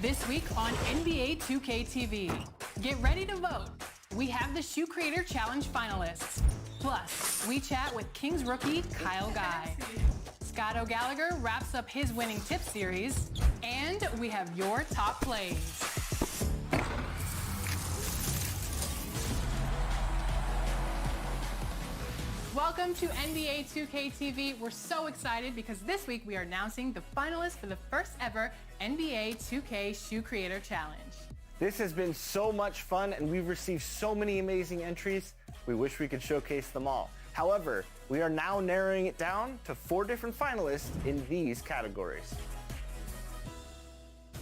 This week on NBA 2K TV. Get ready to vote. We have the Shoe Creator Challenge finalists. Plus, we chat with Kings rookie Kyle Guy. Scott O'Gallagher wraps up his winning tip series. And we have your top plays. Welcome to NBA 2K TV. We're so excited because this week we are announcing the finalists for the first ever NBA 2K Shoe Creator Challenge. This has been so much fun and we've received so many amazing entries. We wish we could showcase them all. However, we are now narrowing it down to 4 different finalists in these categories.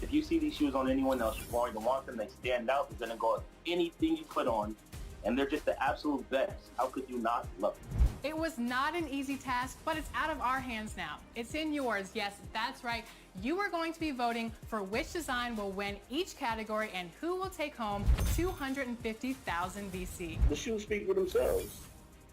If you see these shoes on anyone else, you're going to want them. They stand out. They're going to go with anything you put on. And they're just the absolute best. How could you not love them? It was not an easy task, but it's out of our hands now. It's in yours. Yes, that's right. You are going to be voting for which design will win each category and who will take home 250,000 VC. The shoes speak for themselves.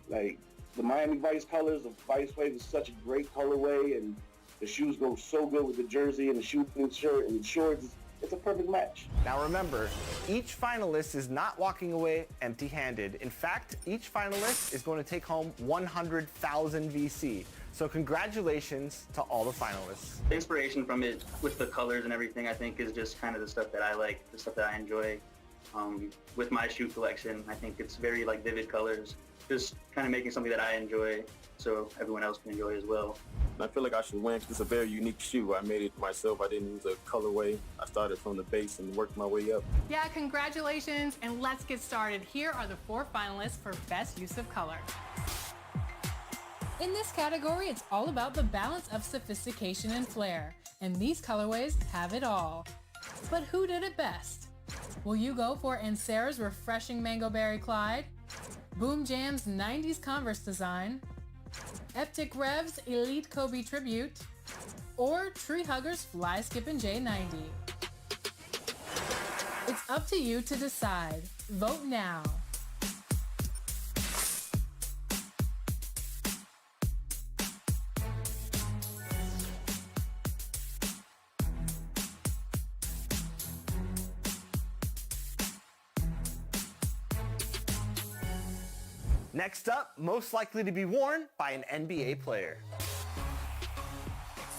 Like the Miami Vice colors, the Vice Wave is such a great colorway, and the shoes go so good with the jersey and the shooting shirt and the shorts. It's a perfect match. Now remember, each finalist is not walking away empty-handed. In fact, each finalist is going to take home 100,000 VC. So congratulations to all the finalists. The inspiration from it with the colors and everything, I think, is just kind of the stuff that I like, the stuff that I enjoy. With my shoe collection, I think it's very like vivid colors, just kind of making something that I enjoy so everyone else can enjoy as well. I feel like I should win because it's a very unique shoe. I made it myself. I didn't use a colorway. I started from the base and worked my way up. Yeah, congratulations, and let's get started. Here are the 4 finalists for Best Use of Color. In this category, it's all about the balance of sophistication and flair, and these colorways have it all. But who did it best? Will you go for Ansara's refreshing Mango Berry Clyde, Boom Jam's 90s Converse design, Eptic Rev's Elite Kobe Tribute, or Tree Hugger's Fly Skippin' J90? It's up to you to decide. Vote now. Next up, most likely to be worn by an NBA player.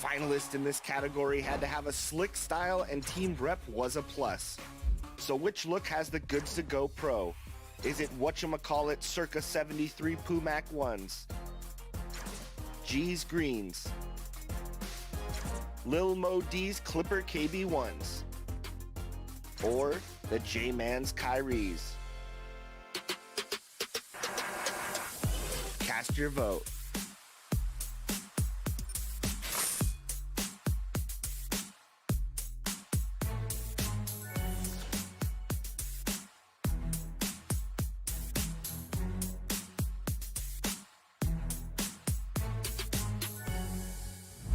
Finalists in this category had to have a slick style and team rep was a plus. So which look has the goods to go pro? Is it whatchamacallit circa 73 Pumac 1s? G's Greens? Lil Mo D's Clipper KB 1s? Or the J-Man's Kyries? Cast your vote.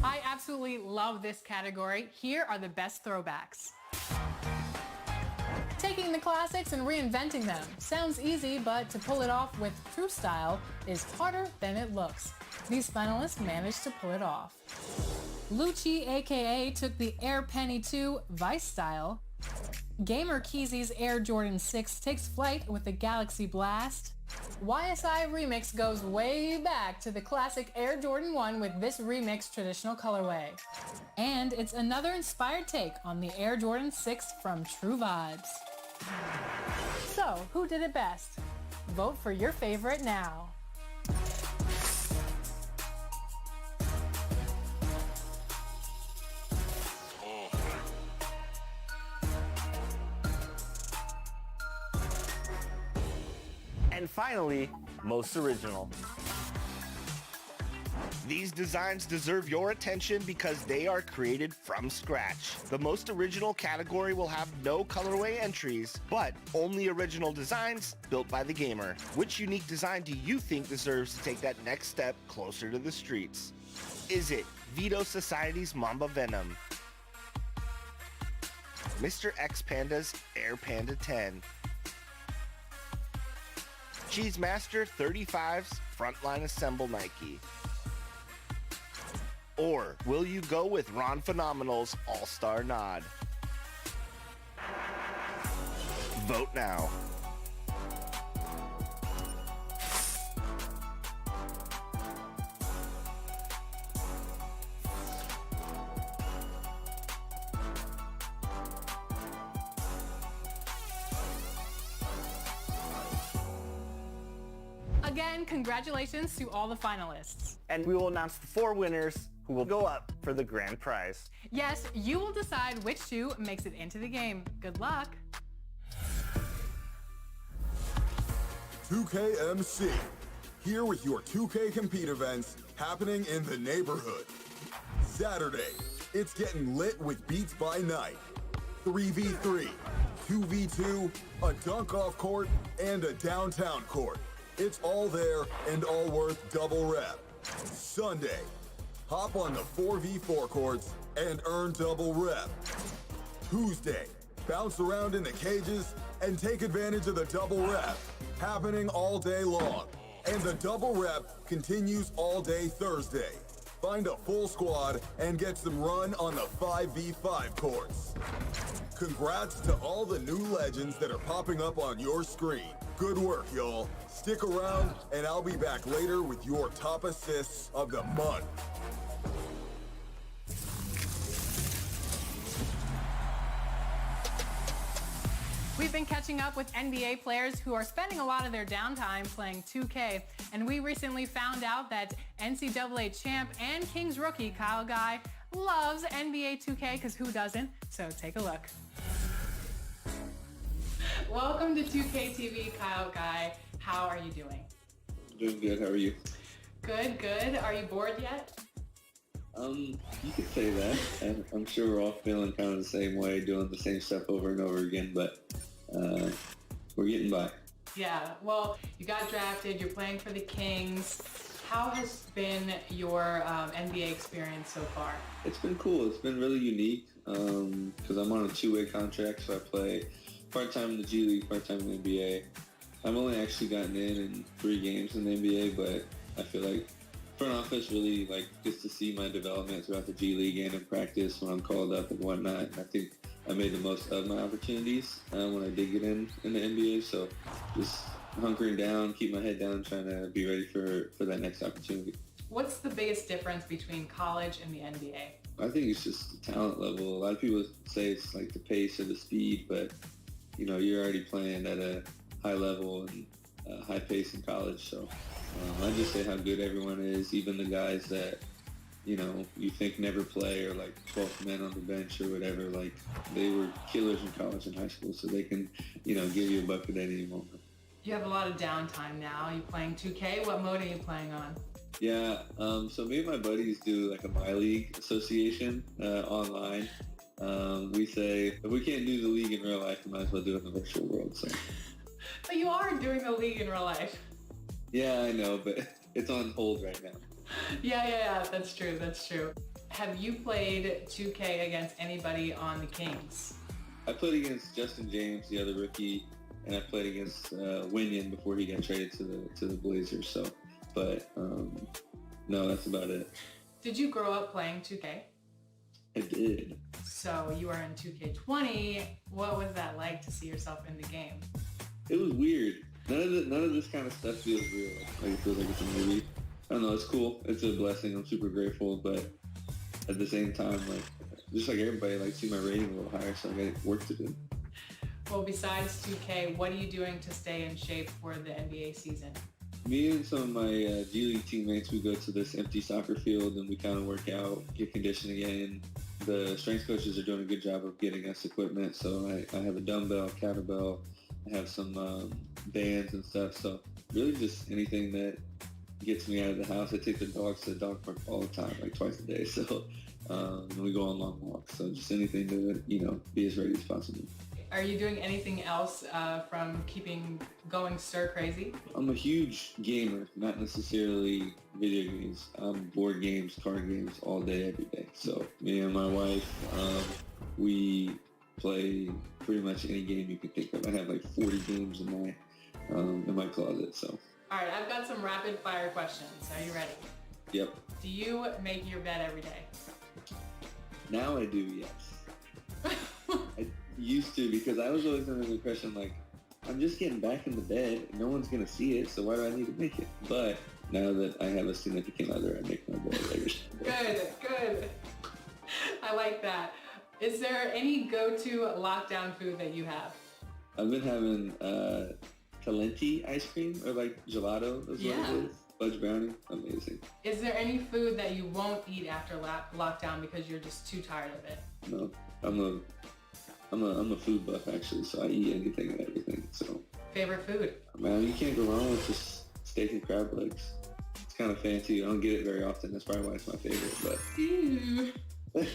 I absolutely love this category. Here are the best throwbacks. Taking the classics and reinventing them. Sounds easy, but to pull it off with true style is harder than it looks. These finalists managed to pull it off. Lucci aka took the Air Penny 2 Vice style. Gamer Keezy's Air Jordan 6 takes flight with the Galaxy Blast. YSI Remix goes way back to the classic Air Jordan 1 with this remix traditional colorway. And it's another inspired take on the Air Jordan 6 from True Vibes. So, who did it best? Vote for your favorite now. And finally, most original. These designs deserve your attention because they are created from scratch. The most original category will have no colorway entries, but only original designs built by the gamer. Which unique design do you think deserves to take that next step closer to the streets? Is it Veto Society's Mamba Venom, Mr. X Panda's Air Panda 10, Cheese Master 35's Frontline Assemble Nike? Or will you go with Ron Phenomenal's All-Star Nod? Vote now. Again, congratulations to all the finalists. And we will announce the 4 winners who will go up for the grand prize. Yes, you will decide which shoe makes it into the game. Good luck. 2KMC, here with your 2K Compete events happening in the neighborhood. Saturday, it's getting lit with Beats by Night. 3v3, 2v2, a dunk-off court, and a downtown court. It's all there and all worth double rep. Sunday, hop on the 4v4 courts and earn double rep. Tuesday, bounce around in the cages and take advantage of the double rep, happening all day long. And the double rep continues all day Thursday. Find a full squad and get some run on the 5v5 courts. Congrats to all the new legends that are popping up on your screen. Good work, y'all. Stick around, and I'll be back later with your top assists of the month. We've been catching up with NBA players who are spending a lot of their downtime playing 2K, and we recently found out that NCAA champ and Kings rookie Kyle Guy loves NBA 2K, because who doesn't? So take a look. Welcome to 2K TV, Kyle Guy. How are you doing? Doing good. How are you? Good, good. Are you bored yet? You could say that. And I'm sure we're all feeling kind of the same way, doing the same stuff over and over again, but we're getting by. Yeah, well, you got drafted, you're playing for the Kings. How has been your NBA experience so far? It's been cool. It's been really unique because I'm on a two-way contract, so I play part-time in the G League, part-time in the NBA. I've only actually gotten in 3 games in the NBA, but I feel like front office really gets to see my development throughout the G League and in practice when I'm called up and whatnot. And I think I made the most of my opportunities when I did get in the NBA. So just hunkering down, keep my head down, trying to be ready for that next opportunity. What's the biggest difference between college and the NBA? I think it's just the talent level. A lot of people say it's like the pace or the speed, but you're already playing at a high level and high pace in college. So I just say how good everyone is, even the guys that, you think never play or 12th men on the bench or whatever, they were killers in college and high school, so they can, give you a bucket at any moment. You have a lot of downtime now. Are you playing 2K? What mode are you playing on? Yeah, so me and my buddies do a My League association online. We say, if we can't do the league in real life, we might as well do it in the virtual world. So. But you are doing the league in real life. Yeah, I know, but it's on hold right now. Yeah, that's true. Have you played 2K against anybody on the Kings? I played against Justin James, the other rookie, and I played against Winion before he got traded to the Blazers. So, but no, that's about it. Did you grow up playing 2K? I did. So you are in 2K20. What was that like to see yourself in the game? It was weird. None of this kind of stuff feels real. It feels like it's a movie. I don't know. It's cool. It's a blessing. I'm super grateful, but at the same time, just like everybody, see my rating a little higher, so I got work to do. Well, besides 2K, what are you doing to stay in shape for the NBA season? Me and some of my G League teammates, we go to this empty soccer field and we kind of work out, get conditioning in. The strength coaches are doing a good job of getting us equipment. So I have a dumbbell, kettlebell, I have some bands and stuff. So really just anything that gets me out of the house. I take the dogs to the dog park all the time, twice a day. So we go on long walks. So just anything to, be as ready as possible. Are you doing anything else from keeping going stir crazy? I'm a huge gamer, not necessarily video games. I'm board games, card games all day, every day. So me and my wife, we play pretty much any game you can think of. I have 40 games in my closet. So. All right, I've got some rapid fire questions. Are you ready? Yep. Do you make your bed every day? Now I do, yes. used to, because I was always under the impression, like, I'm just getting back in the bed. No one's going to see it, so why do I need to make it? But now that I have a significant other, I make my bed later. Good. I like that. Is there any go-to lockdown food that you have? I've been having Talenti ice cream, or like gelato is what it is. Fudge brownie, amazing. Is there any food that you won't eat after lockdown because you're just too tired of it? No, I'm a food buff actually, so I eat anything and everything. So Favorite food? man, you can't go wrong with just steak and crab legs. It's kind of fancy. I don't get it very often. That's probably why it's my favorite. But Ooh,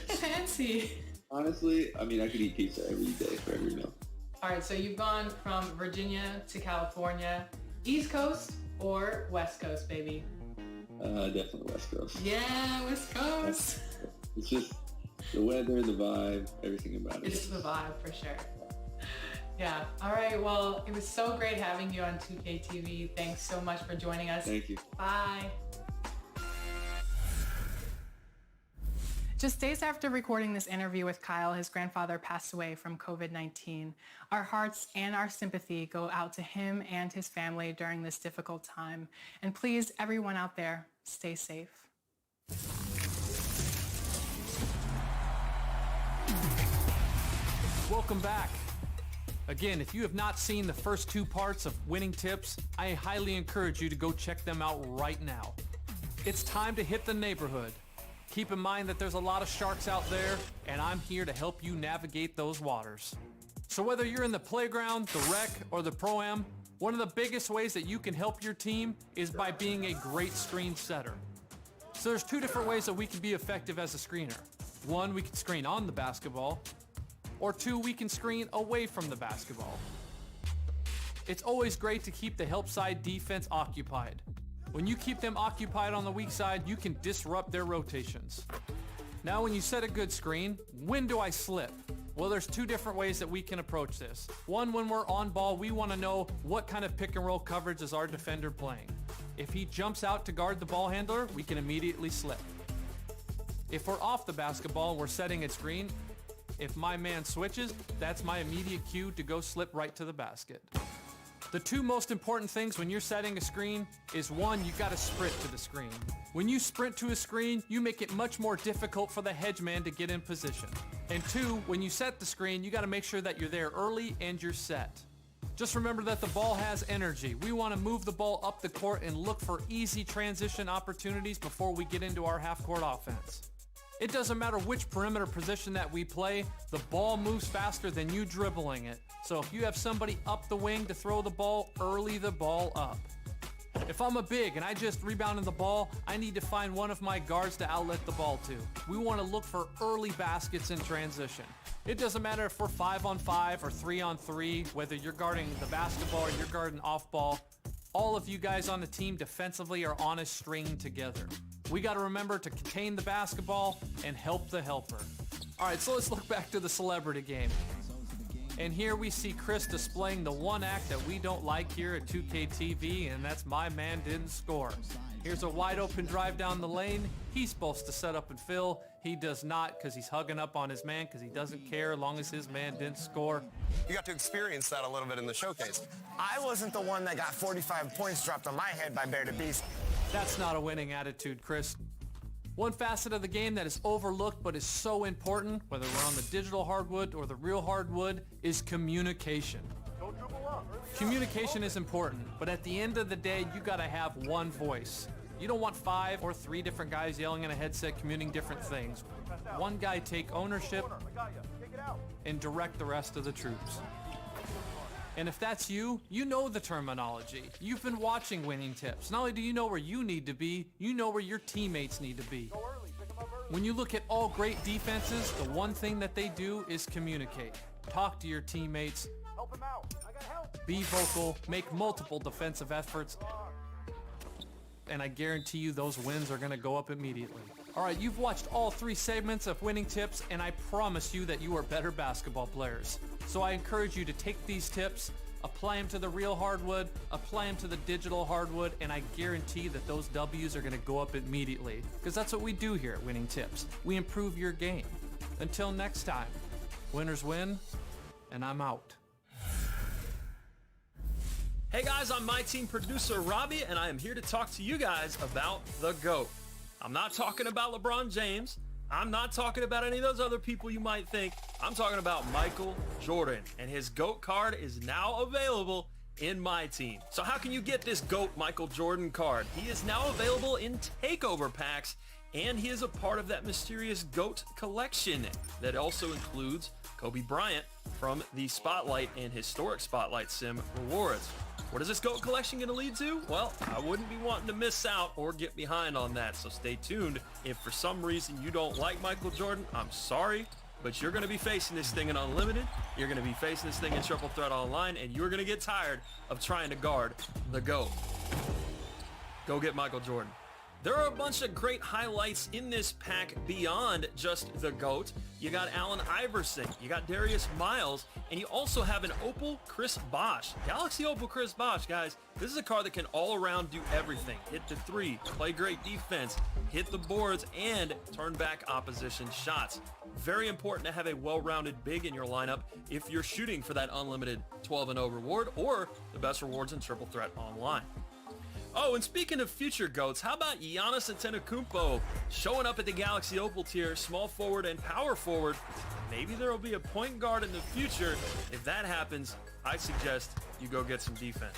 fancy. honestly, I mean, I could eat pizza every day for every meal. All right, so you've gone from Virginia to California. East Coast or West Coast, baby? Definitely West Coast. Yeah, West Coast. It's just the weather, the vibe, everything about it. It's the vibe for sure. Yeah. All right. Well, it was so great having you on 2K TV. Thanks so much for joining us. Thank you. Bye. Just days after recording this interview with Kyle, his grandfather passed away from COVID-19. Our hearts and our sympathy go out to him and his family during this difficult time. And please, everyone out there, stay safe. Welcome back. Again, if you have not seen the first 2 parts of Winning Tips, I highly encourage you to go check them out right now. It's time to hit the neighborhood. Keep in mind that there's a lot of sharks out there, and I'm here to help you navigate those waters. So whether you're in the playground, the rec, or the pro-am, one of the biggest ways that you can help your team is by being a great screen setter. So there's 2 different ways that we can be effective as a screener. 1, we can screen on the basketball, or 2, we can screen away from the basketball. It's always great to keep the help side defense occupied. When you keep them occupied on the weak side, you can disrupt their rotations. Now, when you set a good screen, when do I slip? Well, there's 2 different ways that we can approach this. 1, when we're on ball, we want to know what kind of pick and roll coverage is our defender playing. If he jumps out to guard the ball handler, we can immediately slip. If we're off the basketball and we're setting a screen, if my man switches, that's my immediate cue to go slip right to the basket. The 2 most important things when you're setting a screen is 1, you gotta sprint to the screen. When you sprint to a screen, you make it much more difficult for the hedge man to get in position. And 2, when you set the screen, you gotta make sure that you're there early and you're set. Just remember that the ball has energy. We wanna move the ball up the court and look for easy transition opportunities before we get into our half-court offense. It doesn't matter which perimeter position that we play, the ball moves faster than you dribbling it. So if you have somebody up the wing to throw the ball, early the ball up. If I'm a big and I just rebounded the ball, I need to find one of my guards to outlet the ball to. We want to look for early baskets in transition. It doesn't matter if we're 5-on-5 or 3-on-3, whether you're guarding the basketball or you're guarding off ball, all of you guys on the team defensively are on a string together. We got to remember to contain the basketball and help the helper. All right, so let's look back to the celebrity game. And here we see Chris displaying the one act that we don't like here at 2K TV, and that's my man didn't score. Here's a wide open drive down the lane. He's supposed to set up and fill. He does not because he's hugging up on his man because he doesn't care as long as his man didn't score. You got to experience that a little bit in the showcase. I wasn't the one that got 45 points dropped on my head by Bear the Beast. That's not a winning attitude, Chris. One facet of the game that is overlooked but is so important, whether we're on the digital hardwood or the real hardwood, is communication. Communication is important, but at the end of the day, you gotta have one voice. You don't want 5 or 3 different guys yelling in a headset communicating different things. One guy take ownership and direct the rest of the troops. And if that's you, you know the terminology. You've been watching Winning Tips. Not only do you know where you need to be, you know where your teammates need to be. When you look at all great defenses, the one thing that they do is communicate. Talk to your teammates. Be vocal, make multiple defensive efforts, and I guarantee you those wins are going to go up immediately. All right, you've watched all 3 segments of Winning Tips, and I promise you that you are better basketball players. So I encourage you to take these tips, apply them to the real hardwood, apply them to the digital hardwood, and I guarantee that those W's are going to go up immediately. Because that's what we do here at Winning Tips. We improve your game. Until next time, winners win, and I'm out. Hey guys, I'm my team producer Robbie, and I am here to talk to you guys about the GOAT. I'm not talking about LeBron James. I'm not talking about any of those other people you might think. I'm talking about Michael Jordan, and his GOAT card is now available in my team. So how can you get this GOAT Michael Jordan card? He is now available in takeover packs, and he is a part of that mysterious GOAT collection that also includes Kobe Bryant from the Spotlight and Historic Spotlight Sim rewards. What is this GOAT collection going to lead to? Well, I wouldn't be wanting to miss out or get behind on that, so stay tuned. If for some reason you don't like Michael Jordan, I'm sorry, but you're going to be facing this thing in Unlimited, you're going to be facing this thing in Triple Threat Online, and you're going to get tired of trying to guard the GOAT. Go get Michael Jordan. There are a bunch of great highlights in this pack beyond just the GOAT. You got Allen Iverson, you got Darius Miles, and you also have an Opal Chris Bosh. Galaxy Opal Chris Bosh, guys, this is a card that can all around do everything. Hit the three, play great defense, hit the boards, and turn back opposition shots. Very important to have a well-rounded big in your lineup if you're shooting for that unlimited 12-0 reward or the best rewards in Triple Threat Online. Oh, and speaking of future GOATs, how about Giannis Antetokounmpo showing up at the Galaxy Opal tier, small forward and power forward? Maybe there will be a point guard in the future. If that happens, I suggest you go get some defense.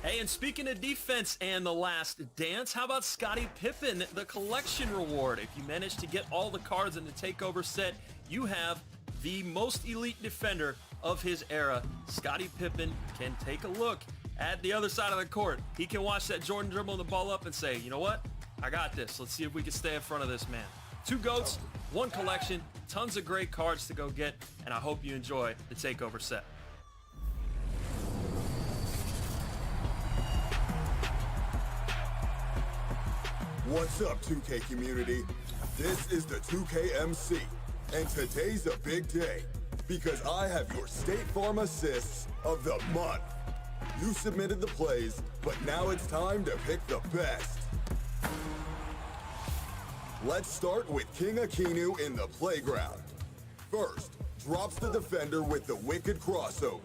Hey, and speaking of defense and the last dance, how about Scottie Pippen, the collection reward? If you manage to get all the cards in the takeover set, you have the most elite defender of his era. Scottie Pippen can take a look at the other side of the court. He can watch that Jordan dribble the ball up and say, you know what? I got this. Let's see if we can stay in front of this man. 2 GOATs, 1 collection, tons of great cards to go get, and I hope you enjoy the takeover set. What's up, 2K community? This is the 2K MC, and today's a big day because I have your State Farm assists of the month. You submitted the plays, but now it's time to pick the best. Let's start with King Akinu in the playground. First, drops the defender with the wicked crossover.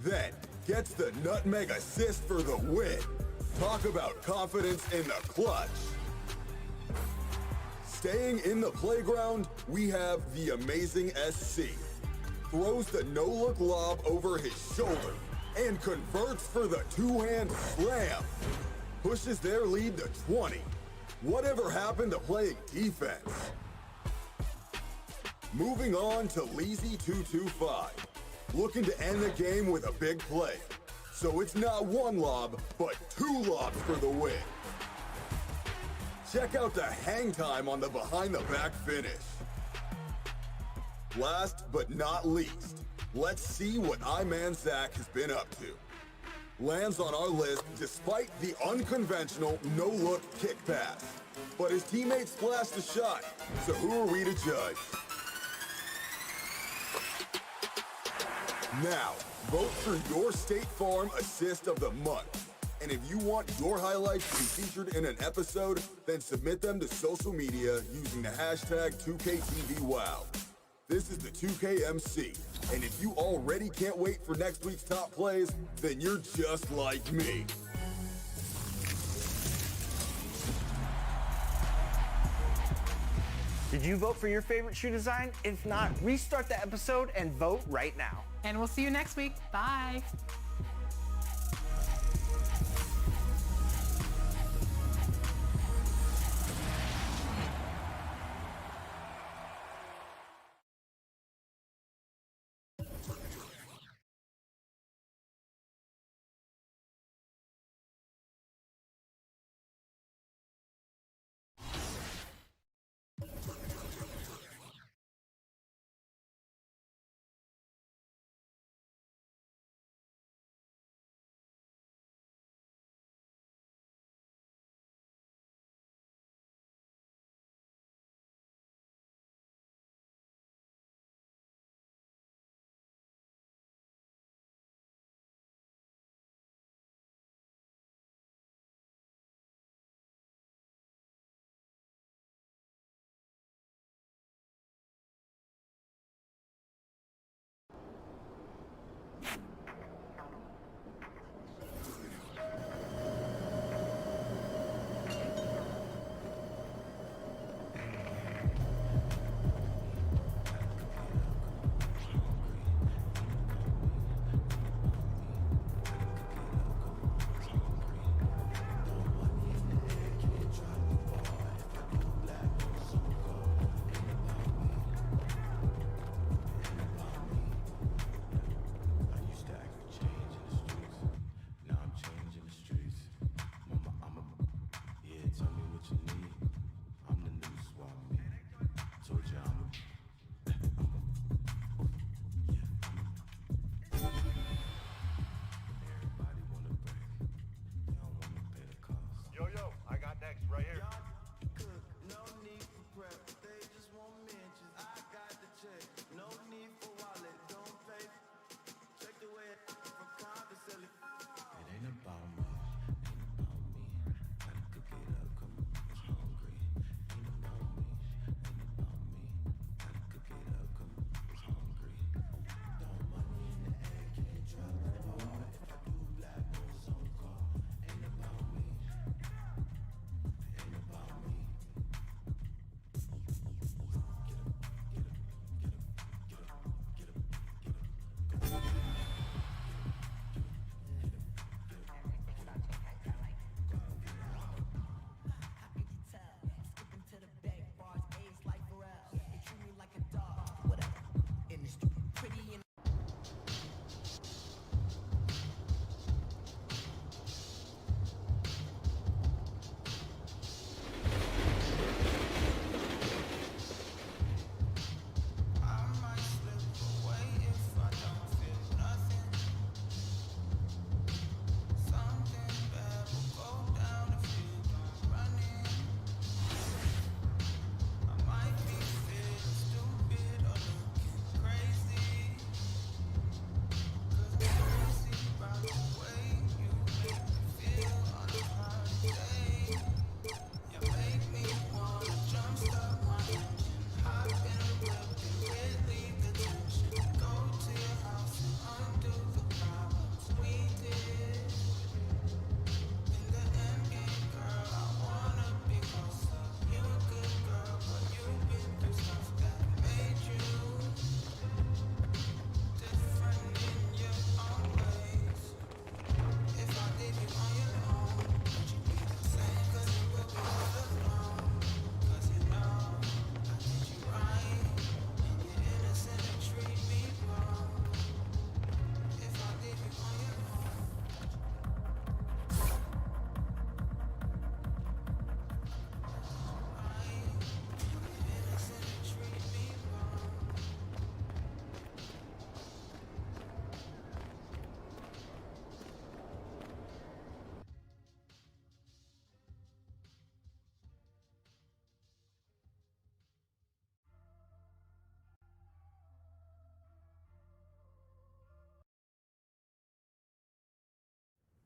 Then, gets the nutmeg assist for the win. Talk about confidence in the clutch. Staying in the playground, we have the amazing SC. Throws the no-look lob over his shoulder and converts for the two-hand slam. Pushes their lead to 20. Whatever happened to playing defense? Moving on to Leezy225. Looking to end the game with a big play. So it's not 1 lob, but 2 lobs for the win. Check out the hang time on the behind-the-back finish. Last but not least, let's see what I-Man Zach has been up to. Lands on our list despite the unconventional no-look kick pass. But his teammates splashed a shot, so who are we to judge? Now, vote for your State Farm Assist of the Month. And if you want your highlights to be featured in an episode, then submit them to social media using the hashtag 2KTVWow. This is the 2KMC, and if you already can't wait for next week's top plays, then you're just like me. Did you vote for your favorite shoe design? If not, restart the episode and vote right now. And we'll see you next week. Bye.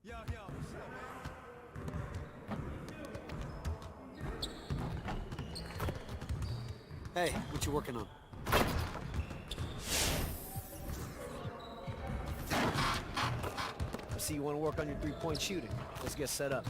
Yo, what's up, man? Hey, what you working on? I see you want to work on your three-point shooting. Let's get set up.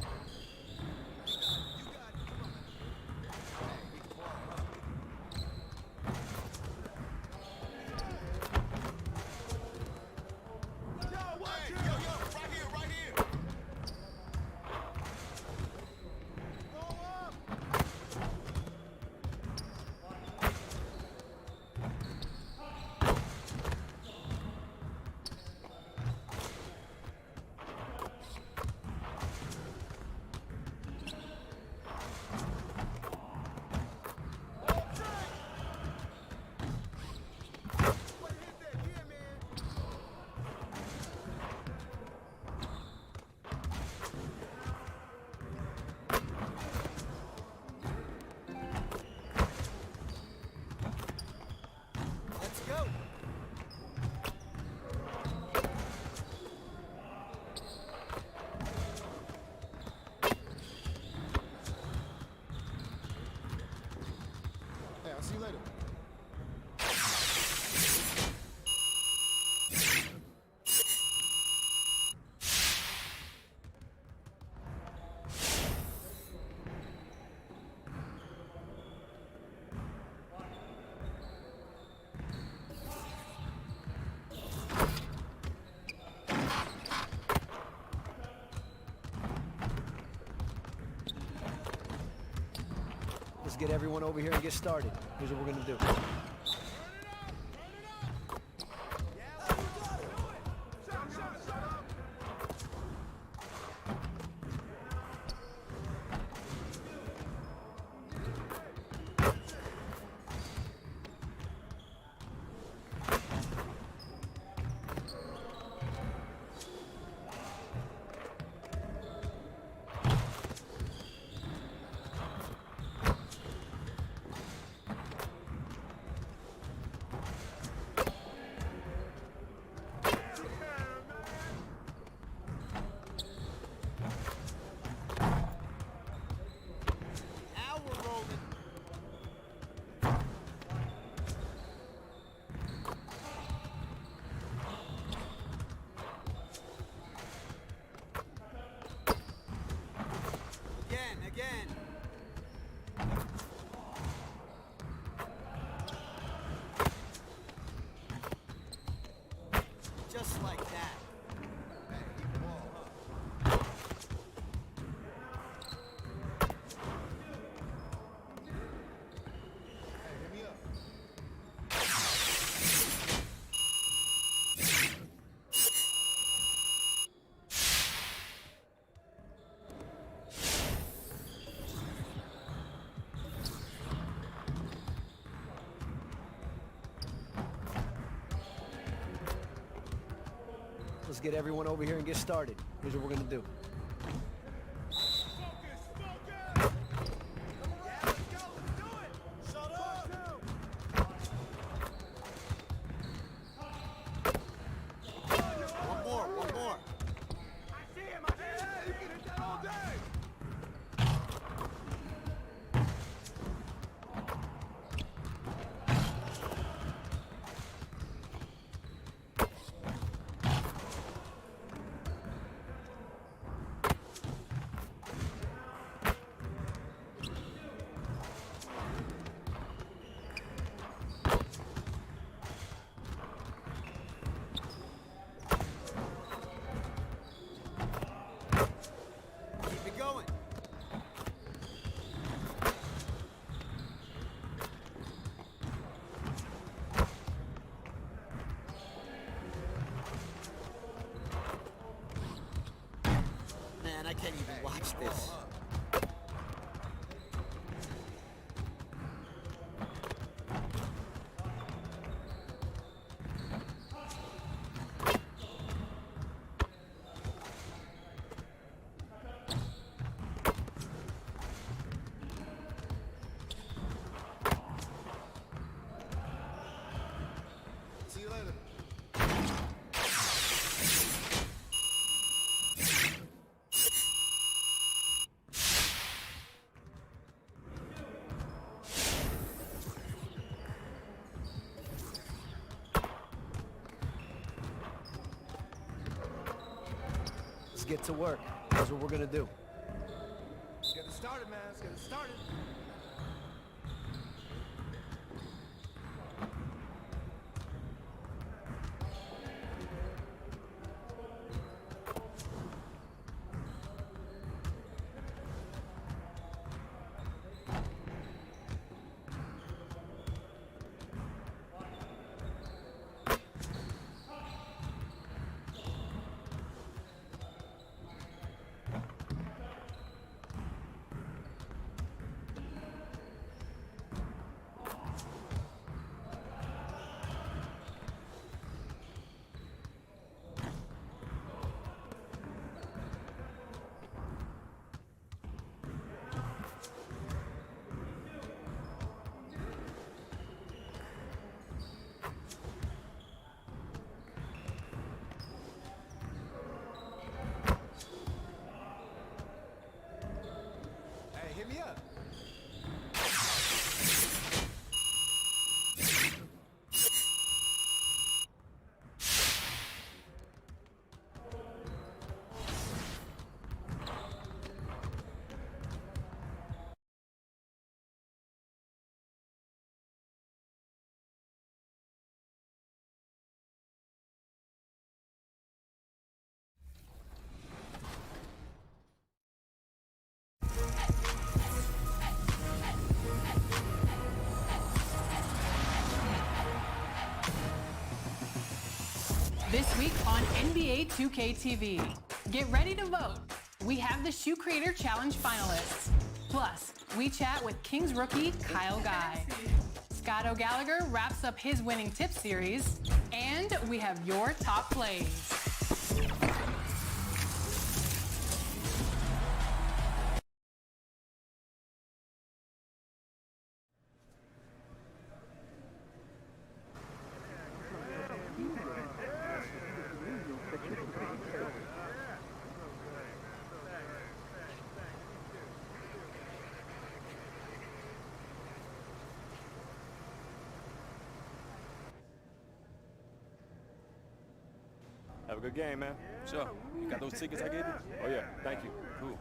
Let's go. Hey, I'll see you later. Let's get everyone over here and get started. Here's what we're gonna do. Now we're rolling. Again. Just like that. Let's get everyone over here and get started. Here's what we're gonna do. One more. I see him. You can hit that all day. Keep it going. Man, I can't even watch this. See you later. Let's get to work. That's what we're going to do. Let's get it started, man. Let's get it started. Hit me up. This week on NBA 2K TV. Get ready to vote. We have the Shoe Creator Challenge finalists. Plus, we chat with Kings rookie Kyle Guy. Scott O'Gallagher wraps up his winning tip series. And we have your top plays. Have a good game, man. Sure. You got those tickets I gave you? Oh, yeah. Thank you. Cool.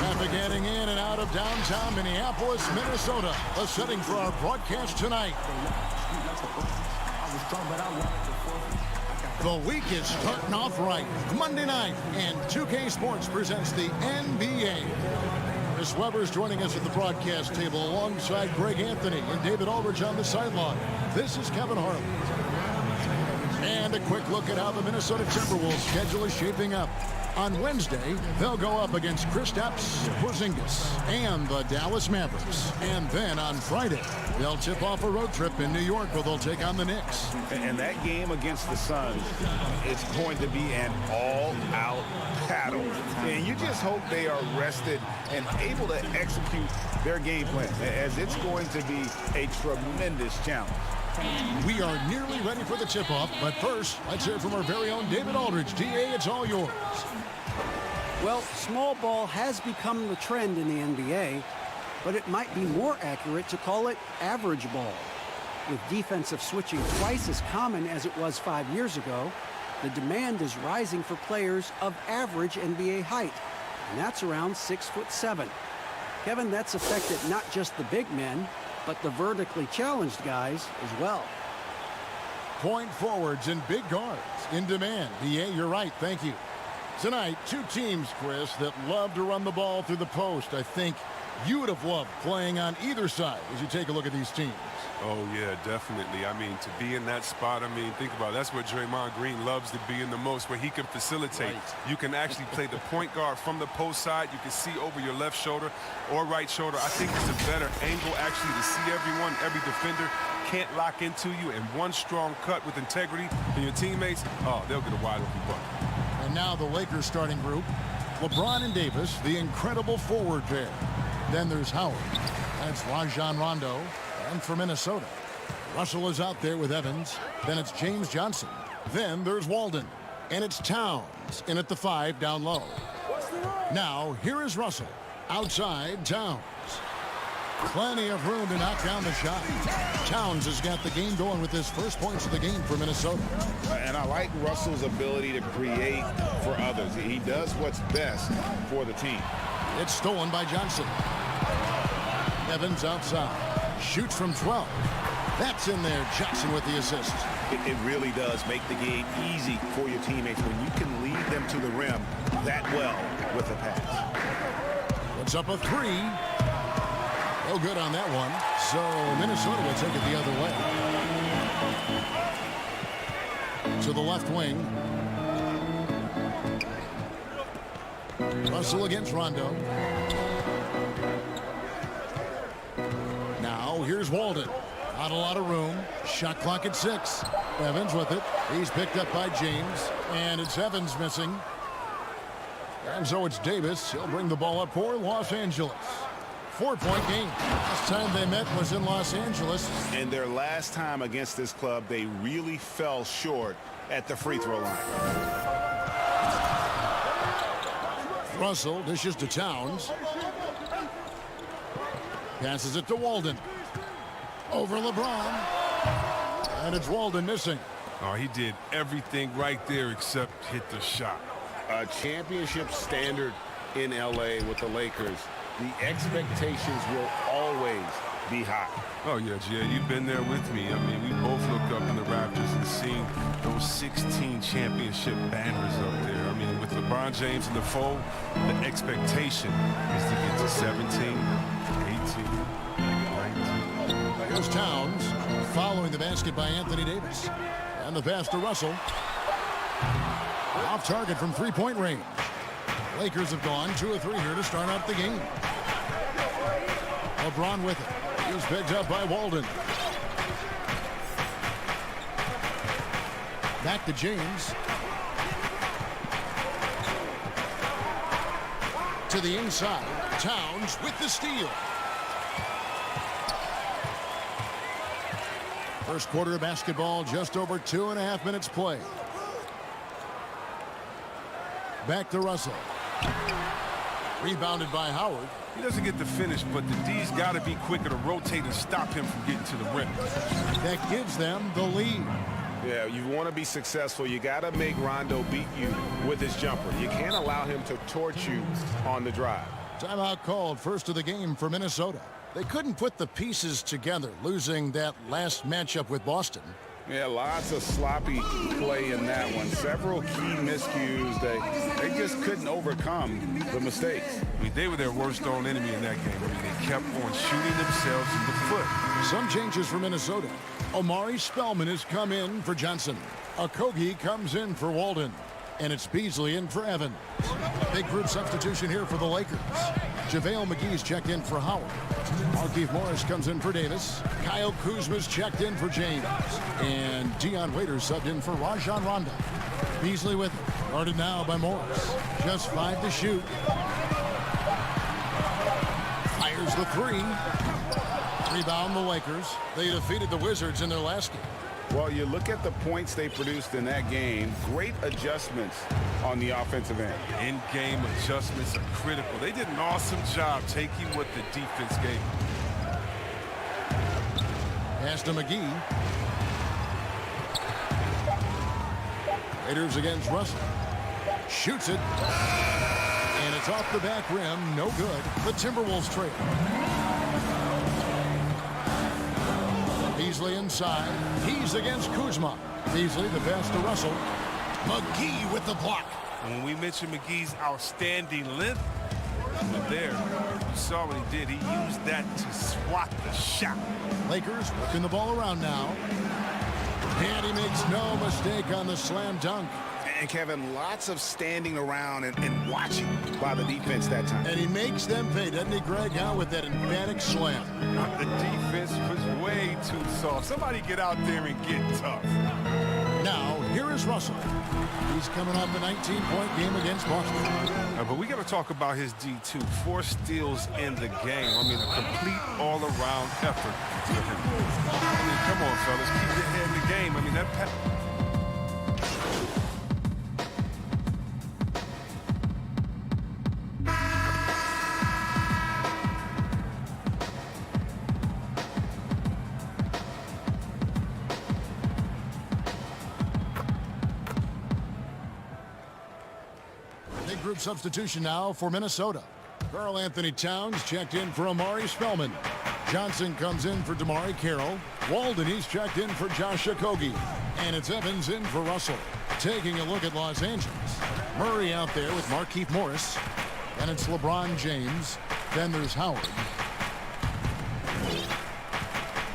Navigating in and out of downtown Minneapolis, Minnesota. The setting for our broadcast tonight. The week is starting off right. Monday night, and 2K Sports presents the NBA. Chris Webber's joining us at the broadcast table alongside Greg Anthony and David Aldridge on the sideline. This is Kevin Harlan. And a quick look at how the Minnesota Timberwolves schedule is shaping up. On Wednesday, they'll go up against Kristaps Porzingis and the Dallas Mavericks. And then on Friday, they'll tip off a road trip in New York where they'll take on the Knicks. And that game against the Suns is going to be an all-out battle. And you just hope they are rested and able to execute their game plan, as it's going to be a tremendous challenge. We are nearly ready for the tip-off, but first, let's hear from our very own David Aldridge. DA, it's all yours. Well, small ball has become the trend in the NBA, but it might be more accurate to call it average ball. With defensive switching twice as common as it was 5 years ago, the demand is rising for players of average NBA height, and that's around 6'7". Kevin, that's affected not just the big men, but the vertically challenged guys as well. Point forwards and big guards in demand. DA, you're right. Thank you. Tonight, two teams, Chris, that love to run the ball through the post. I think you would have loved playing on either side as you take a look at these teams. Oh, yeah, definitely. I mean, to be in that spot, I mean, think about it. That's where Draymond Green loves to be in the most, where he can facilitate. Right. You can actually play the point guard from the post side. You can see over your left shoulder or right shoulder. I think it's a better angle, actually, to see everyone. Every defender can't lock into you, and one strong cut with integrity from your teammates, oh, they'll get a wide open bucket. And now the Lakers starting group. LeBron and Davis, the incredible forward pair. Then there's Howard. That's Rajon Rondo. And for Minnesota, Russell is out there with Evans. Then it's James Johnson. Then there's Walden. And it's Towns in at the 5 down low. Now, here is Russell. Outside, Towns. Plenty of room to knock down the shot. Towns has got the game going with his first points of the game for Minnesota. And I like Russell's ability to create for others. He does what's best for the team. It's stolen by Johnson. Evans outside. Shoots from 12. That's in there. Johnson with the assist. It really does make the game easy for your teammates when you can lead them to the rim that well with a pass. Puts up a three. No good on that one. So Minnesota will take it the other way. To the left wing. Russell against Rondo. Now here's Walden. Not a lot of room. Shot clock at 6. Evans with it. He's picked up by James. And it's Evans missing. And so it's Davis. He'll bring the ball up for Los Angeles. 4-point game. Last time they met was in Los Angeles. And their last time against this club, they really fell short at the free throw line. Russell dishes to Towns. Passes it to Walden. Over LeBron. And it's Walden missing. Oh, he did everything right there except hit the shot. A championship standard in LA with the Lakers. The expectations will always be high. Oh, yeah, Jay, you've been there with me. I mean, we both looked up in the Raptors and seen those 16 championship banners up there. I mean, with LeBron James in the fold, the expectation is to get to 17, 18, 19. Here's Towns following the basket by Anthony Davis. And the pass to Russell. Off target from three-point range. Lakers have gone 2 of 3 here to start out the game. LeBron with it. He's picked up by Walden. Back to James. To the inside. Towns with the steal. First quarter of basketball, just over 2.5 minutes play. Back to Russell. Rebounded by Howard. He doesn't get the finish, but the D's got to be quicker to rotate and stop him from getting to the rim. That gives them the lead. Yeah, you want to be successful. You got to make Rondo beat you with his jumper. You can't allow him to torch you on the drive. Timeout called, first of the game for Minnesota. They couldn't put the pieces together, losing that last matchup with Boston. Yeah, lots of sloppy play in that one. Several key miscues. They just couldn't overcome the mistakes. I mean, they were their worst own enemy in that game. I mean, they kept on shooting themselves in the foot. Some changes for Minnesota. Omari Spellman has come in for Johnson. Okogie comes in for Walden. And it's Beasley in for Evans. Big group substitution here for the Lakers. JaVale McGee's checked in for Howard. Markieff Morris comes in for Davis. Kyle Kuzma's checked in for James. And Dion Waiters subbed in for Rajon Rondo. Beasley with it. Guarded now by Morris. Just 5 to shoot. Fires the 3. Rebound the Lakers. They defeated the Wizards in their last game. Well, you look at the points they produced in that game. Great adjustments on the offensive end. In-game adjustments are critical. They did an awesome job taking what the defense gave. Pass to McGee. Raiders against Russell. Shoots it. And it's off the back rim. No good. The Timberwolves trail. Beasley inside. He's against Kuzma. Beasley the pass to Russell. McGee with the block. When we mentioned McGee's outstanding length, there, you saw what he did. He used that to swat the shot. Lakers working the ball around now. And he makes no mistake on the slam dunk. And Kevin, lots of standing around and watching by the defense that time. And he makes them pay, doesn't he, Greg, out with that emphatic slam. The defense was way too soft. Somebody get out there and get tough. Now, here is Russell. He's coming off a 19-point game against Boston. But we got to talk about his D2. 4 steals in the game. I mean, a complete all-around effort for him. I mean, come on, fellas. Keep your head in the game. I mean, that... third substitution now for Minnesota. Karl Anthony Towns checked in for Amari Spellman. Johnson comes in for Damari Carroll. Walden, he's checked in for Josh Okogie. And it's Evans in for Russell. Taking a look at Los Angeles. Murray out there with Markieff Morris. And it's LeBron James. Then there's Howard.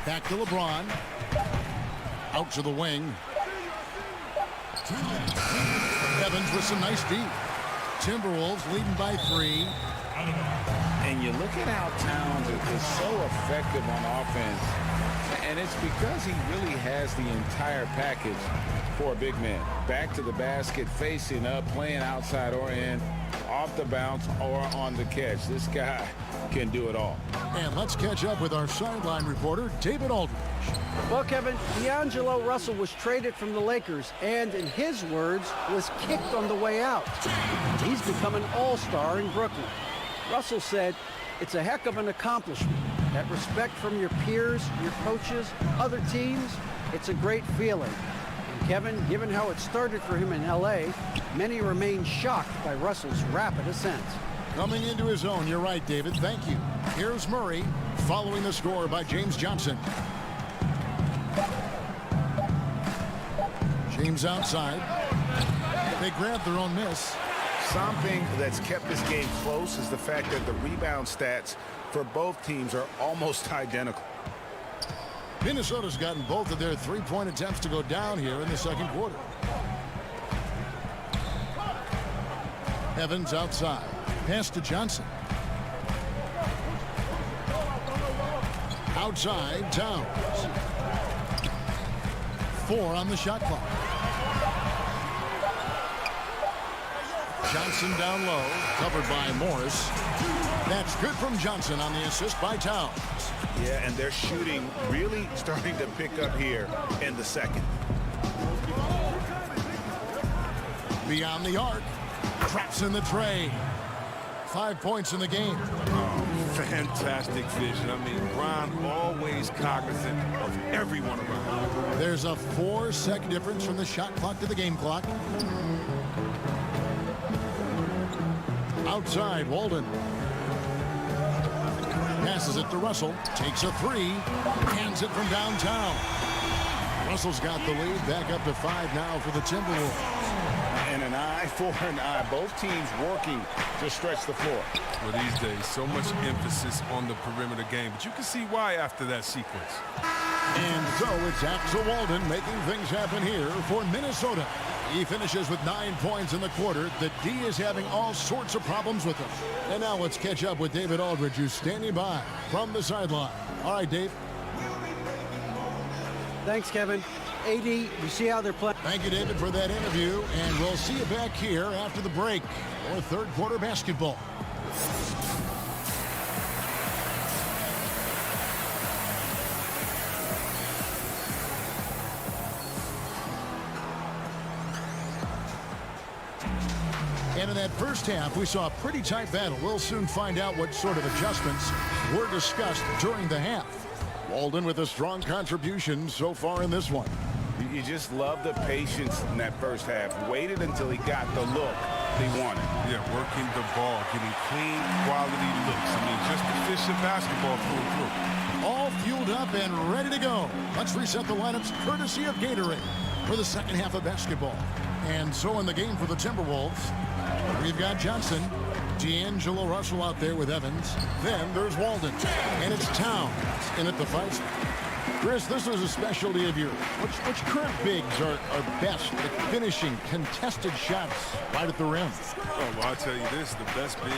Back to LeBron. Out to the wing. Evans with some nice D. Timberwolves leading by 3. And you look at how Towns is so effective on offense. And it's because he really has the entire package for a big man. Back to the basket, facing up, playing outside or in, off the bounce or on the catch. This guy can do it all. And let's catch up with our sideline reporter, David Aldridge. Well, Kevin, D'Angelo Russell was traded from the Lakers and, in his words, was kicked on the way out. He's become an all-star in Brooklyn. Russell said, "It's a heck of an accomplishment. That respect from your peers, your coaches, other teams, it's a great feeling." And Kevin, given how it started for him in LA, many remain shocked by Russell's rapid ascent. Coming into his own, you're right, David. Thank you. Here's Murray, following the score by James Johnson. James outside. They grab their own miss. Something that's kept this game close is the fact that the rebound stats for both teams are almost identical. Minnesota's gotten both of their three-point attempts to go down here in the second quarter. Evans outside. Pass to Johnson. Outside, Towns. 4 on the shot clock. Johnson down low, covered by Morris. That's good from Johnson on the assist by Towns. Yeah, and their shooting really starting to pick up here in the second. Beyond the arc, traps in the tray. 5 points in the game. Oh, fantastic vision. I mean, Ron always cognizant of everyone around. There's a 4-second difference from the shot clock to the game clock. Outside, Walden. Passes it to Russell. Takes a 3. Hands it from downtown. Russell's got the lead. Back up to 5 now for the Timberwolves. And an eye for an eye. Both teams working to stretch the floor. Well, these days, so much emphasis on the perimeter game. But you can see why after that sequence. And so it's Axel Walden making things happen here for Minnesota. He finishes with 9 points in the quarter. The D is having all sorts of problems with him. And now let's catch up with David Aldridge, who's standing by from the sideline. All right, Dave. Thanks, Kevin. AD, you see how they're playing. Thank you, David, for that interview. And we'll see you back here after the break for third quarter basketball. And in that first half, we saw a pretty tight battle. We'll soon find out what sort of adjustments were discussed during the half. Walden with a strong contribution so far in this one. You just love the patience in that first half. Waited until he got the look he wanted. Yeah, working the ball, getting clean, quality looks. I mean, just efficient basketball through and through. All fueled up and ready to go. Let's reset the lineups courtesy of Gatorade for the second half of basketball. And so in the game for the Timberwolves, we've got Johnson, D'Angelo Russell out there with Evans. Then there's Walden, and it's Towns in at the 5 spot. Chris, this is a specialty of yours. Which current bigs are best at finishing contested shots right at the rim? Oh, well, I'll tell you this, the best big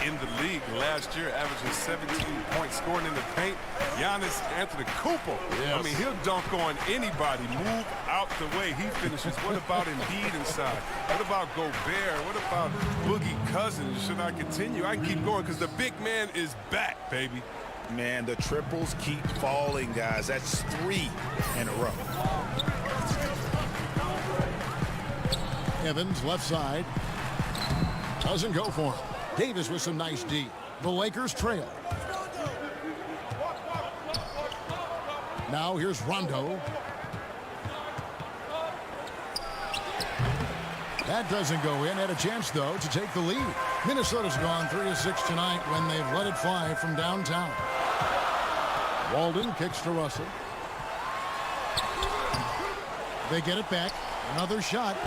in the league last year, averaging 17 points, scoring in the paint, Giannis Antetokounmpo. Yes. I mean, he'll dunk on anybody, move out the way he finishes. What about Embiid inside? What about Gobert? What about Boogie Cousins? Should I continue? I can keep going because the big man is back, baby. Man, the triples keep falling, guys. That's 3 in a row. Evans left side. Doesn't go for him. Davis with some nice D. The Lakers trail. Now here's Rondo. That doesn't go in. Had a chance, though, to take the lead. Minnesota's gone 3 of 6 tonight when they've let it fly from downtown. Walden kicks to Russell. They get it back. Another shot.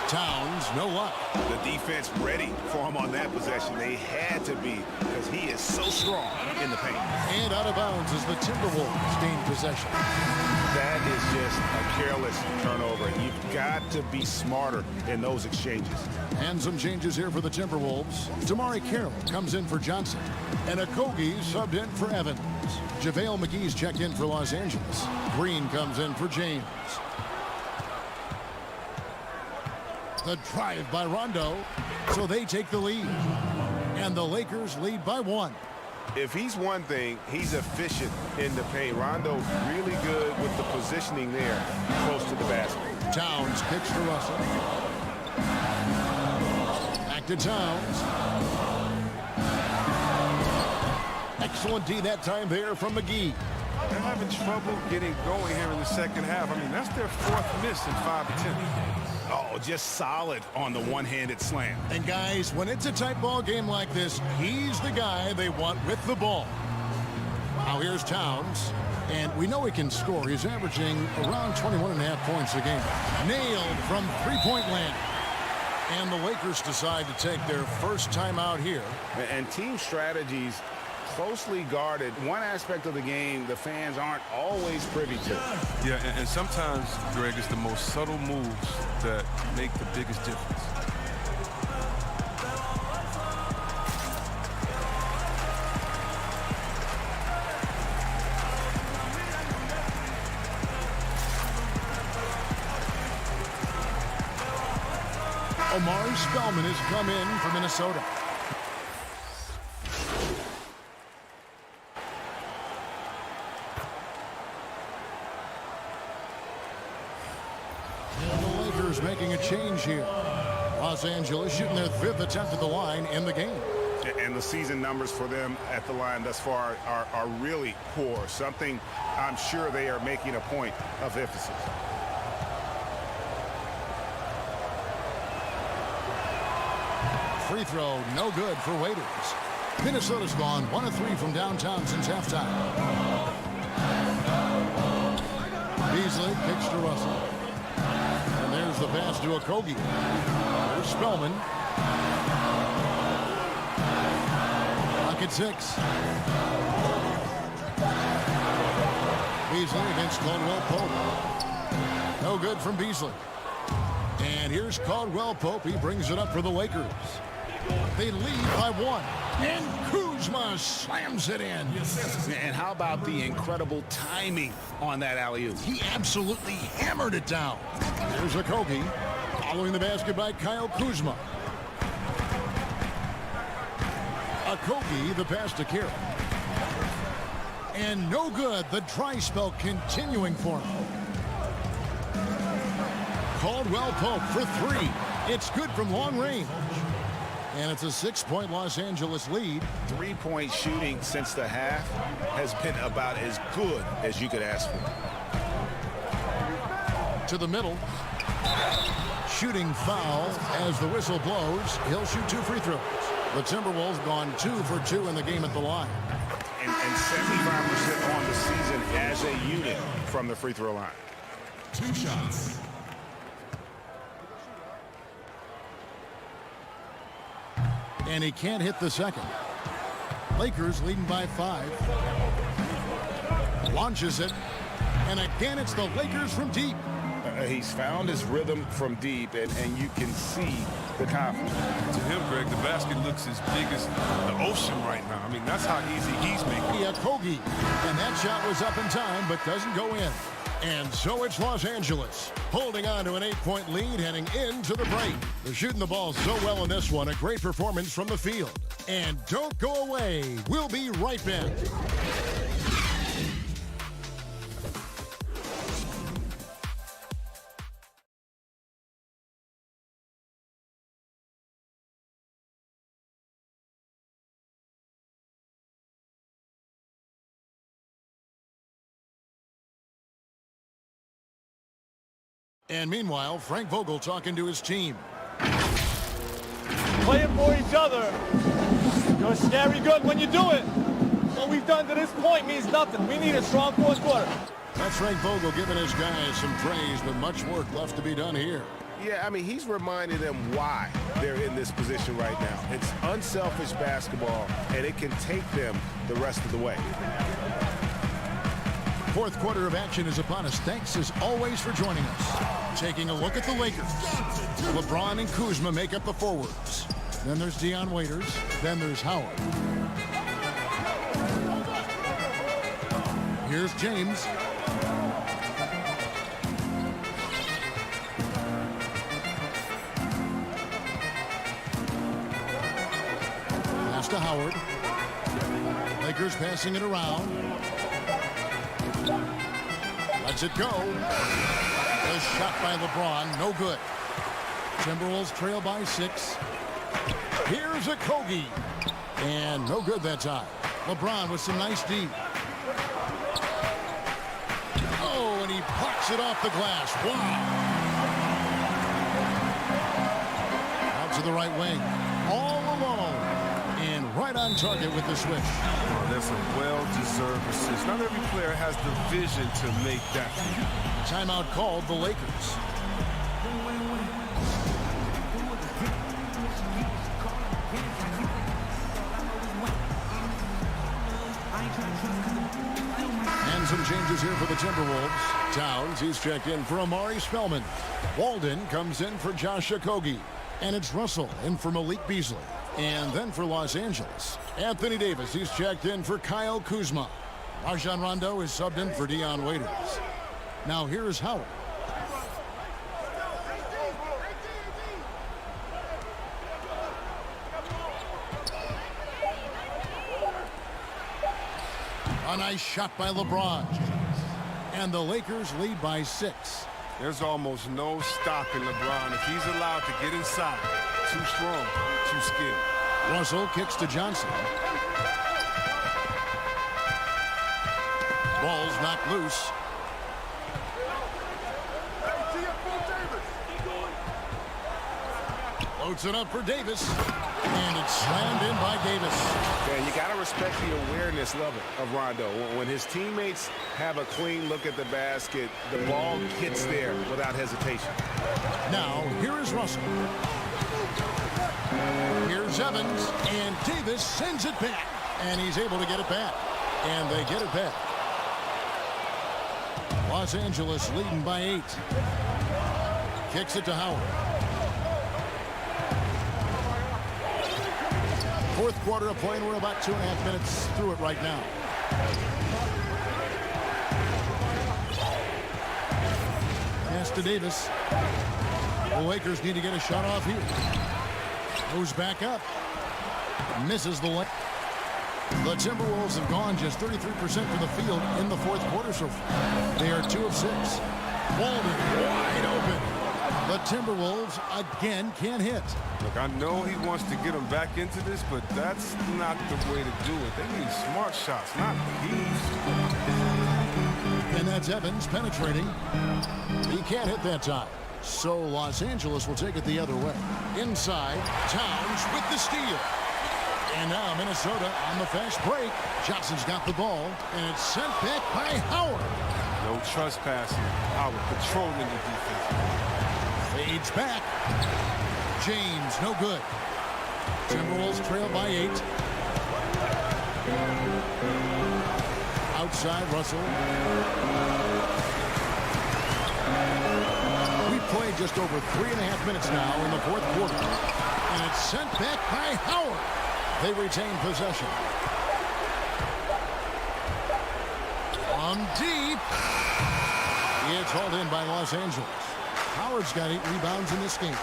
Towns, no luck. The defense ready for him on that possession. They had to be because he is so strong in the paint. And out of bounds as the Timberwolves gain possession. That is just a careless turnover. You've got to be smarter in those exchanges. And some changes here for the Timberwolves. Damari Carroll comes in for Johnson. And Okogie subbed in for Evans. JaVale McGee's checked in for Los Angeles. Green comes in for James. The drive by Rondo, so they take the lead. And the Lakers lead by 1. If he's one thing, he's efficient in the paint. Rondo really good with the positioning there close to the basket. Towns kicks to Russell. Back to Towns. Excellent D that time there from McGee. They're having trouble getting going here in the second half. I mean, that's their 4th miss in 5 attempts. Oh, just solid on the one-handed slam. And guys, when it's a tight ball game like this, he's the guy they want with the ball. Now here's Towns, and we know he can score. He's averaging around 21.5 points a game. Nailed from three-point land. And the Lakers decide to take their first timeout here. And team strategies closely guarded. One aspect of the game the fans aren't always privy to. Yeah, and sometimes, Greg, it's the most subtle moves that make the biggest difference. Omari Spellman has come in for Minnesota. Making a change here. Los Angeles shooting their 5th attempt at the line in the game. And the season numbers for them at the line thus far are really poor. Something I'm sure they are making a point of emphasis. Free throw, no good for Waiters. Minnesota's gone 1 of 3 from downtown since halftime. Beasley kicks to Russell. There's the pass to Okogie. There's Spellman. Lock at 6. Beasley against Caldwell Pope. No good from Beasley. And here's Caldwell Pope. He brings it up for the Lakers. They lead by 1. And Kuzma slams it in. And how about the incredible timing on that alley-oop? He absolutely hammered it down. There's Okogie. Following the basket by Kyle Kuzma. Okogie, the pass to Carroll. And no good. The dry spell continuing for him. Caldwell Pope for 3. It's good from long range. And it's a 6-point Los Angeles lead. 3-point shooting since the half has been about as good as you could ask for. To the middle. Shooting foul as the whistle blows. He'll shoot 2 free throws. The Timberwolves gone 2 for 2 in the game at the line. And 75% on the season as a unit from the free throw line. 2 shots. And he can't hit the second. Lakers leading by 5. Launches it. And again, it's the Lakers from deep. He's found his rhythm from deep, and you can see the confidence. To him, Greg, the basket looks as big as the ocean right now. I mean, that's how easy he's making it. Okogie. And that shot was up in time, but doesn't go in. And so it's Los Angeles, holding on to an 8-point lead heading into the break. They're shooting the ball so well in this one. A great performance from the field. And don't go away. We'll be right back. And meanwhile, Frank Vogel talking to his team. Playing for each other. You're scary good when you do it. What we've done to this point means nothing. We need a strong fourth quarter. That's Frank Vogel giving his guys some praise, but much work left to be done here. Yeah, I mean, he's reminding them why they're in this position right now. It's unselfish basketball, and it can take them the rest of the way. Fourth quarter of action is upon us. Thanks, as always, for joining us. Taking a look at the Lakers. LeBron and Kuzma make up the forwards. Then there's Dion Waiters. Then there's Howard. Here's James. Pass to Howard. Lakers passing it around. Lets it go. A shot by LeBron. No good. Timberwolves trail by 6. Here's a Kogi. And no good that time. LeBron with some nice D. Oh, and he parks it off the glass. Wow. Out to the right wing. All alone. And right on target with the switch. Oh, that's a well-deserved assist. Not every player has the vision to make that. Timeout called the Lakers. And some changes here for the Timberwolves. Towns, he's checked in for Amari Spellman. Walden comes in for Josh Okogie. And it's Russell in for Malik Beasley. And then for Los Angeles, Anthony Davis, he's checked in for Kyle Kuzma. Rajon Rondo is subbed in for Dion Waiters. Now here's Howard. A nice shot by LeBron. And the Lakers lead by 6. There's almost no stopping LeBron if he's allowed to get inside. Too strong, too skilled. Russell kicks to Johnson. Ball's knocked loose. Loads it up for Davis. And it's slammed in by Davis. Yeah, you got to respect the awareness level of Rondo. When his teammates have a clean look at the basket, the ball hits there without hesitation. Now, here is Russell. Here's Evans, and Davis sends it back. And he's able to get it back. And they get it back. Los Angeles leading by 8. Kicks it to Howard. Fourth quarter of play, and we're about 2.5 minutes through it right now. Pass to Davis. The Lakers need to get a shot off here. Goes back up. Misses the layup. The Timberwolves have gone just 33% from the field in the fourth quarter so far. They are 2 of 6. Walden wide open. The Timberwolves again can't hit. Look, I know he wants to get them back into this, but that's not the way to do it. They need smart shots, not these. And that's Evans penetrating. He can't hit that time. So Los Angeles will take it the other way. Inside, Towns with the steal. And now Minnesota on the fast break. Johnson's got the ball, and it's sent back by Howard. No trespassing. Howard controlling the defense. Fades back. James, no good. Timberwolves trail by 8. Outside, Russell. We've played just over 3.5 minutes now in the fourth quarter. And it's sent back by Howard. They retain possession. From deep. It's hauled in by Los Angeles. Howard's got 8 rebounds in this game.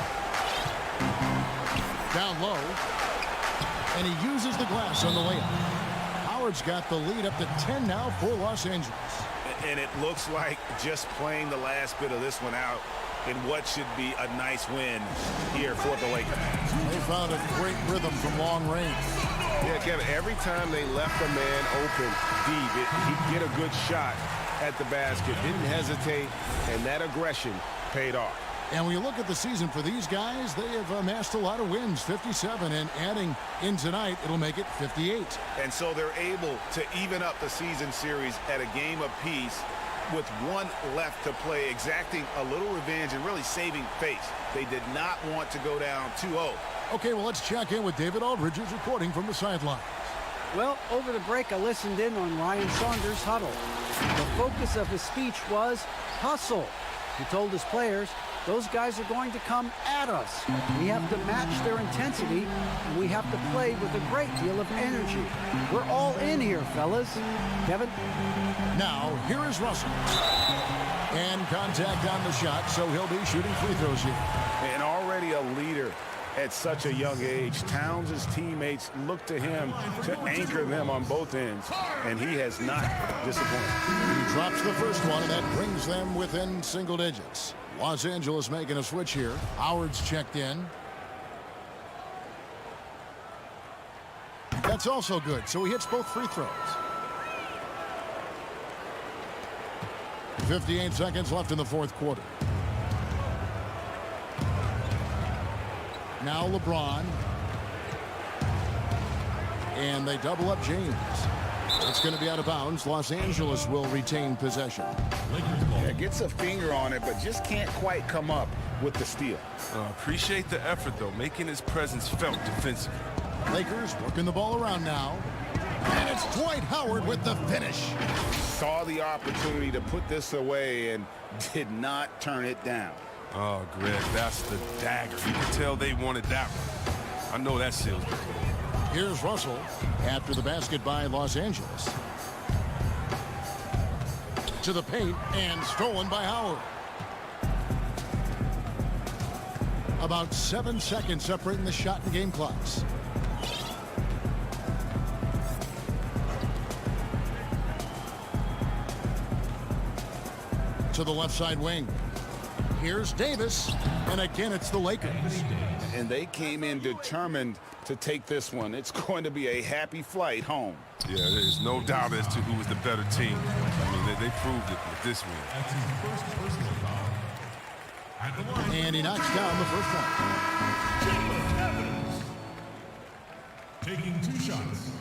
Down low. And he uses the glass on the layup. Howard's got the lead up to 10 now for Los Angeles. And it looks like just playing the last bit of this one out in what should be a nice win here for the Lakers. They found a great rhythm from long range. Yeah, Kevin, every time they left a man open deep, he'd get a good shot at the basket, didn't hesitate, and that aggression paid off. And when you look at the season for these guys, they have amassed a lot of wins, 57, and adding in tonight, it'll make it 58. And so they're able to even up the season series at a game apiece with one left to play, exacting a little revenge and really saving face. They did not want to go down 2-0. Okay, well, let's check in with David Aldridge, who's reporting from the sidelines. Well, over the break, I listened in on Ryan Saunders' huddle. The focus of his speech was hustle. He told his players, those guys are going to come at us. We have to match their intensity, and we have to play with a great deal of energy. We're all in here, fellas. Kevin? Now, here is Russell. And contact on the shot, so he'll be shooting free throws here. And already a leader at such a young age. Towns' teammates look to him to anchor them on both ends, and he has not disappointed. He drops the first one, and that brings them within single digits. Los Angeles making a switch here. Howard's checked in. That's also good, so he hits both free throws. 58 seconds left in the fourth quarter. Now LeBron. And they double up James. It's going to be out of bounds. Los Angeles will retain possession. Yeah, gets a finger on it, but just can't quite come up with the steal. Appreciate the effort, though, making his presence felt defensively. Lakers working the ball around now. And it's Dwight Howard with the finish. Saw the opportunity to put this away and did not turn it down. Oh, Greg, that's the dagger. You can tell they wanted that one. I know that seals the deal. Here's Russell after the basket by Los Angeles. To the paint and stolen by Howard. About 7 seconds separating the shot and game clocks. To the left side wing. Here's Davis, and again it's the Lakers. And they came in determined to take this one. It's going to be a happy flight home. Yeah, there's no doubt as to who was the better team. I mean, they proved it with this win. And he knocks down the first one. Taking 2 shots.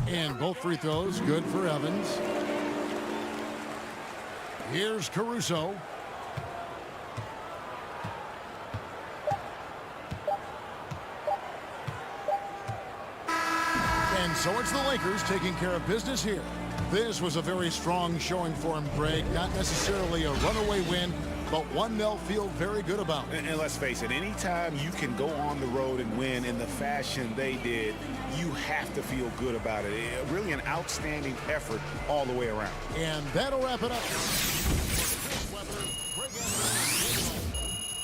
And both free throws good for Evans. Here's Caruso. And so it's the Lakers taking care of business here. This was a very strong showing for him, Greg. Not necessarily a runaway win, but one they'll feel very good about. And let's face it, anytime you can go on the road and win in the fashion they did, you have to feel good about it. Really an outstanding effort all the way around. And that'll wrap it up.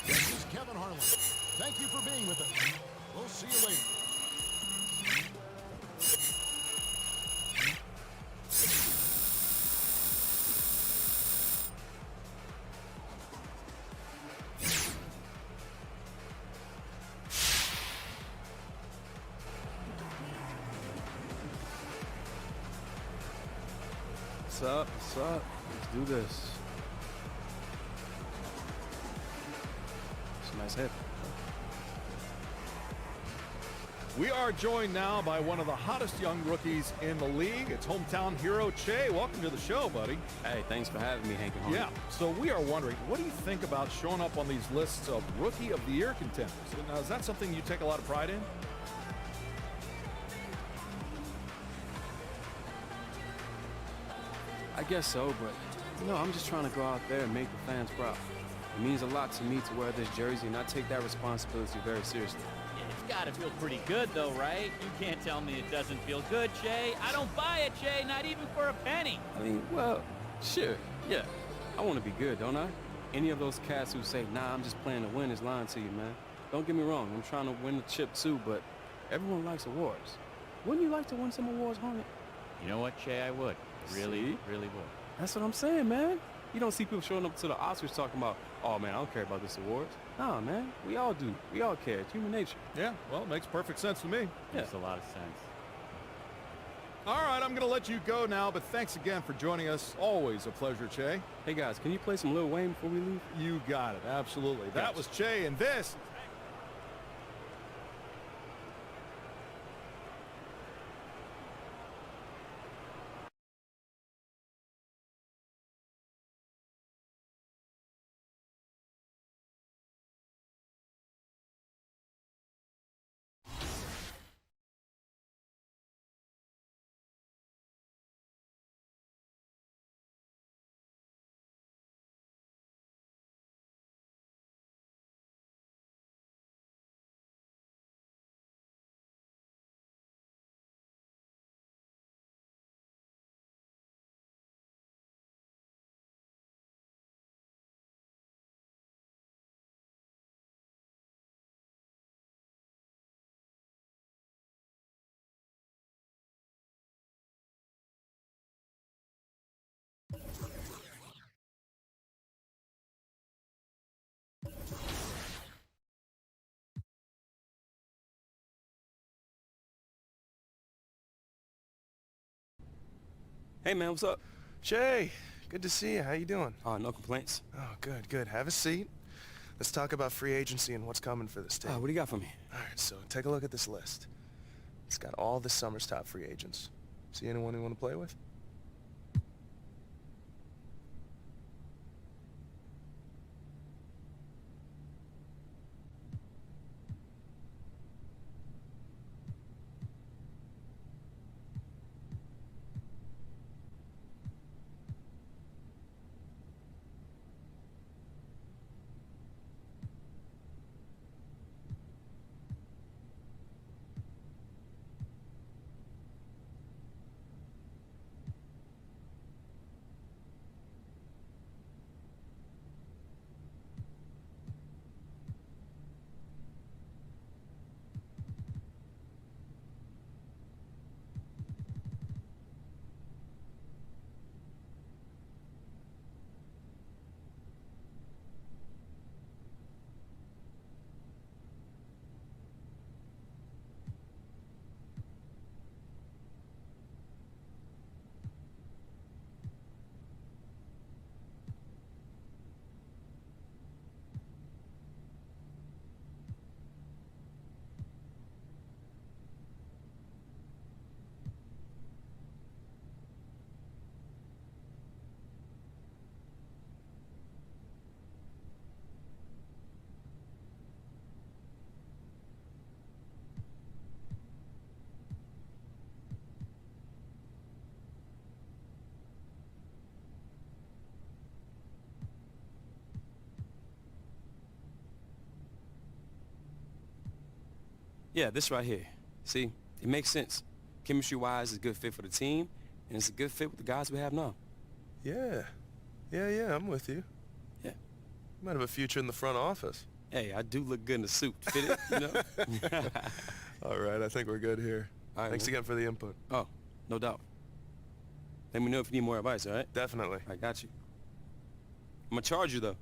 This is Kevin Harlan. Thank you for being with us. We'll see you later. What's up? What's up? Let's do this. It's a nice hit. We are joined now by one of the hottest young rookies in the league. It's hometown hero Che. Welcome to the show, buddy. Hey, thanks for having me, Hank. Yeah, so we are wondering, what do you think about showing up on these lists of Rookie of the Year contenders? Now, is that something you take a lot of pride in? I guess so, but, I'm just trying to go out there and make the fans proud. It means a lot to me to wear this jersey, and I take that responsibility very seriously. It's got to feel pretty good, though, right? You can't tell me it doesn't feel good, Che. I don't buy it, Che, not even for a penny. I mean, well, sure, yeah. I want to be good, don't I? Any of those cats who say, nah, I'm just playing to win is lying to you, man. Don't get me wrong, I'm trying to win the chip too, but everyone likes awards. Wouldn't you like to win some awards, Hornet? You know what, Che? I would. Really would. That's what I'm saying, man. You don't see people showing up to the Oscars talking about, oh, man, I don't care about this award. Nah, man, we all do. We all care. It's human nature. Yeah, well, it makes perfect sense to me. Makes a lot of sense. All right, I'm going to let you go now, but thanks again for joining us. Always a pleasure, Che. Hey, guys, can you play some Lil Wayne before we leave? You got it. Absolutely. That was Che, and this... Hey, man, what's up? Shay, good to see you. How you doing? No complaints. Oh, good, good. Have a seat. Let's talk about free agency and what's coming for this team. What do you got for me? All right, so take a look at this list. It's got all this summer's top free agents. See anyone you want to play with? Yeah, this right here. See, it makes sense. Chemistry-wise, it's a good fit for the team, and it's a good fit with the guys we have now. Yeah. Yeah, I'm with you. Yeah. You might have a future in the front office. Hey, I do look good in the suit. Fit it, you know? All right, I think we're good here. All right, Thanks man. again for the input. Oh, no doubt. Let me know if you need more advice, all right? Definitely. I got you. I'm gonna charge you, though.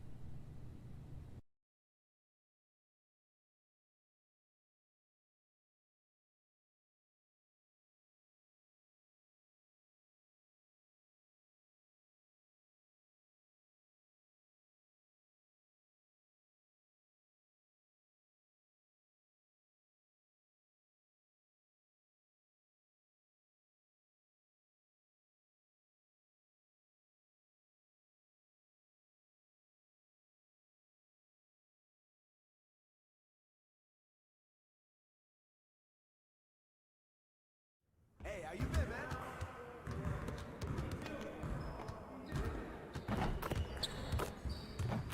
Hey, how you been, man?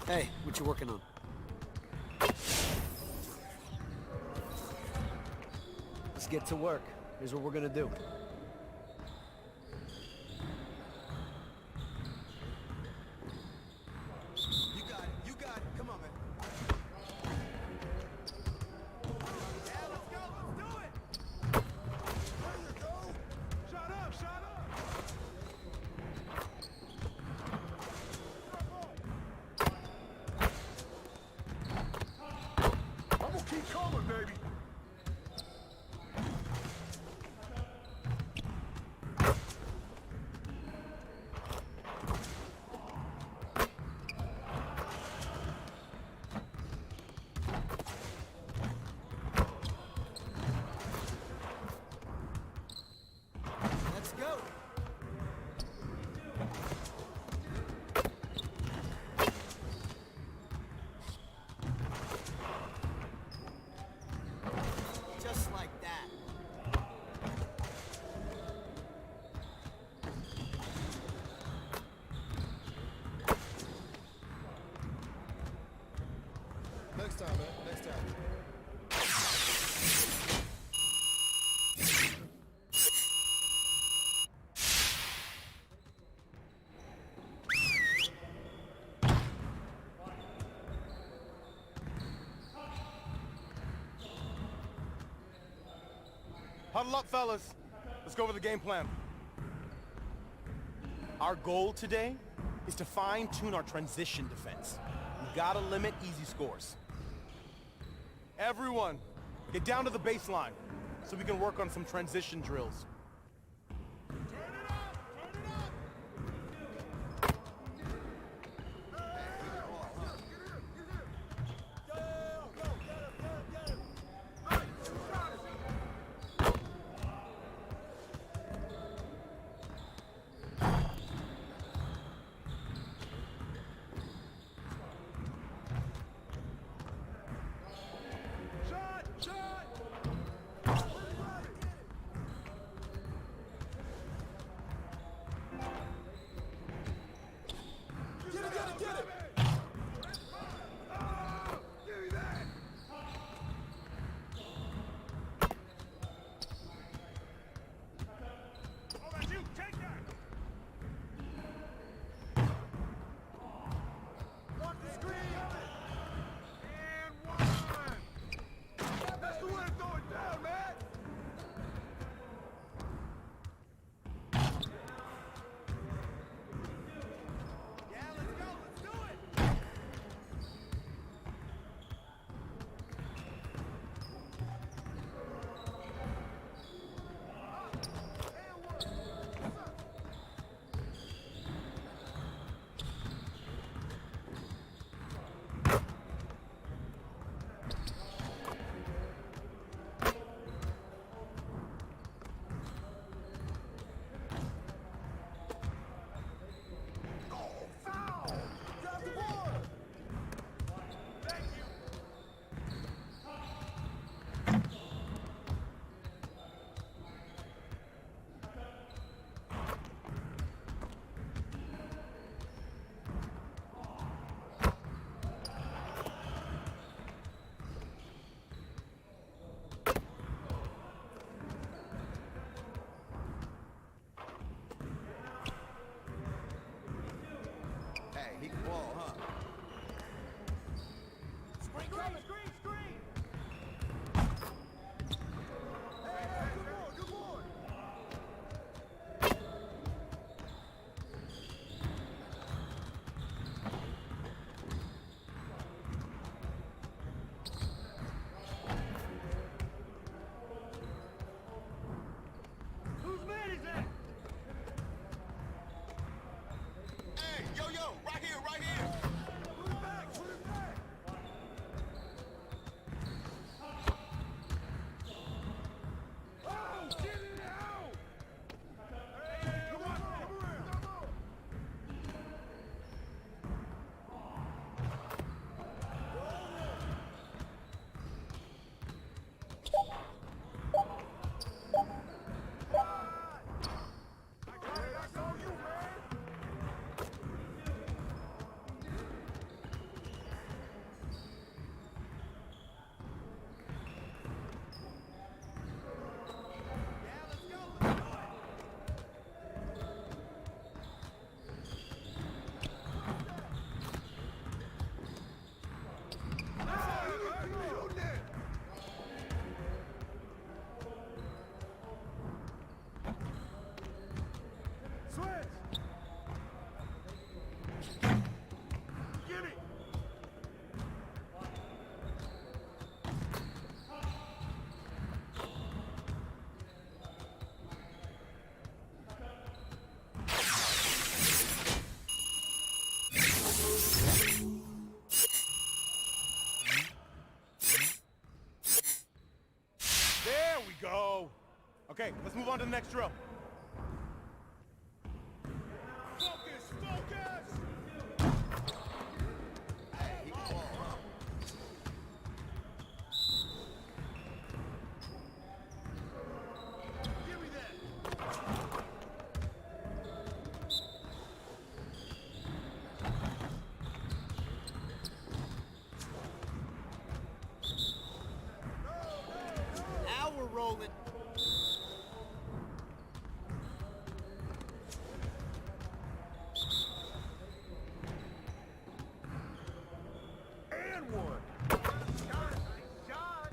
Hey, what you working on? Let's get to work. Here's what we're gonna do. You got it. You got it. Come on, man. Yeah, let's go. Let's do it. There you go. Shut up. Shut up. I'm gonna keep coming, baby. Huddle up, fellas. Let's go over the game plan. Our goal today is to fine-tune our transition defense. We gotta limit easy scores. Everyone, get down to the baseline so we can work on some transition drills. He can ball, huh? Screen, screen, screen! Hey, good boy, Whose man is that? Hey, yo, right here, right here. Put it back, put it back. Oh, get it out. Hey, come on, come around. That's on you, man. Switch! Gimme! There we go! Okay, let's move on to the next drill. Focus! Focus! Hey, he can ball, huh? Give me that! Now we're rolling. And one. Nice shot.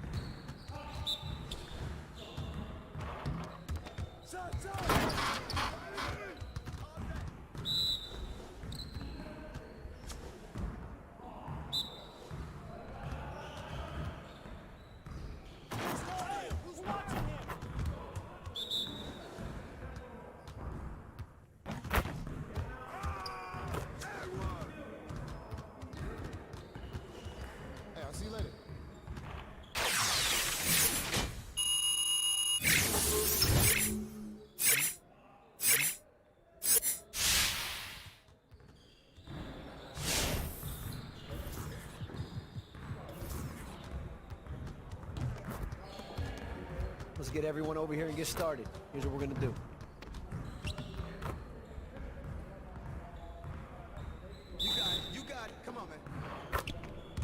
Let's get everyone over here and get started. Here's what we're gonna do. You got it. You got it. Come on, man.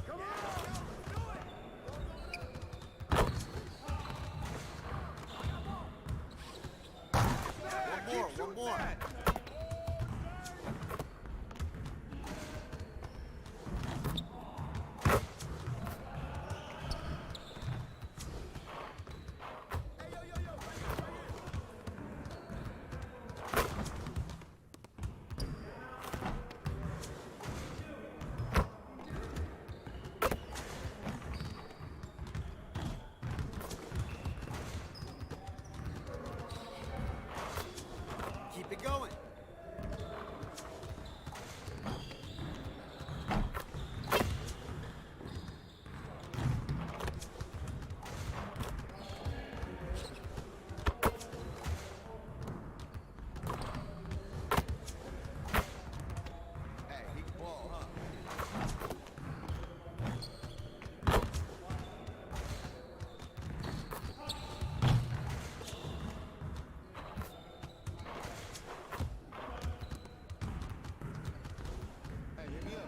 Come on. Let's do it. One more. Keep it going. Hey, he can ball, huh? Hey, hit me up.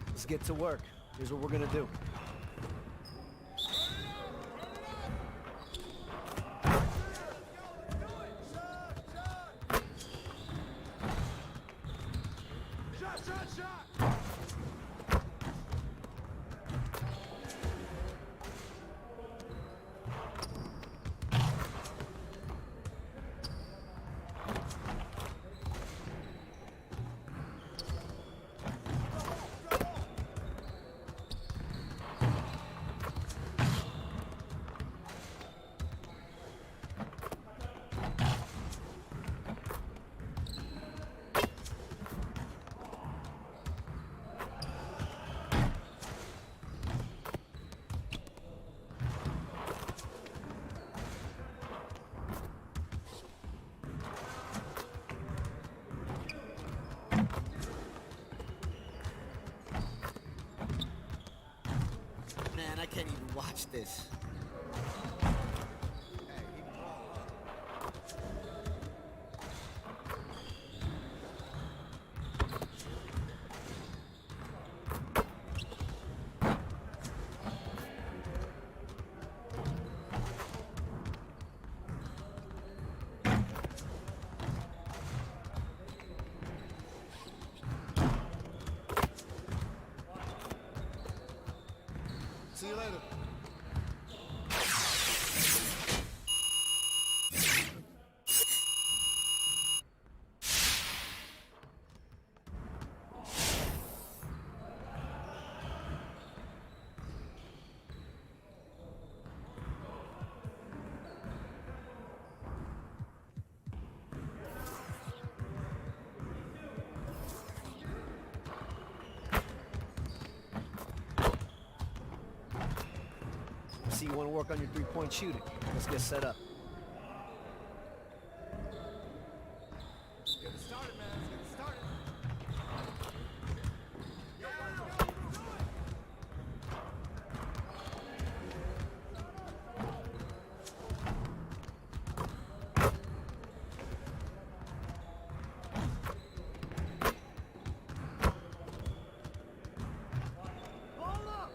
Let's get to work. Here's what we're gonna do. Shot. Man, I can't even watch this. See you later. See, you want to work on your three-point shooting. Let's get set up. Let's get it started, man. Let's get it started. Ball up.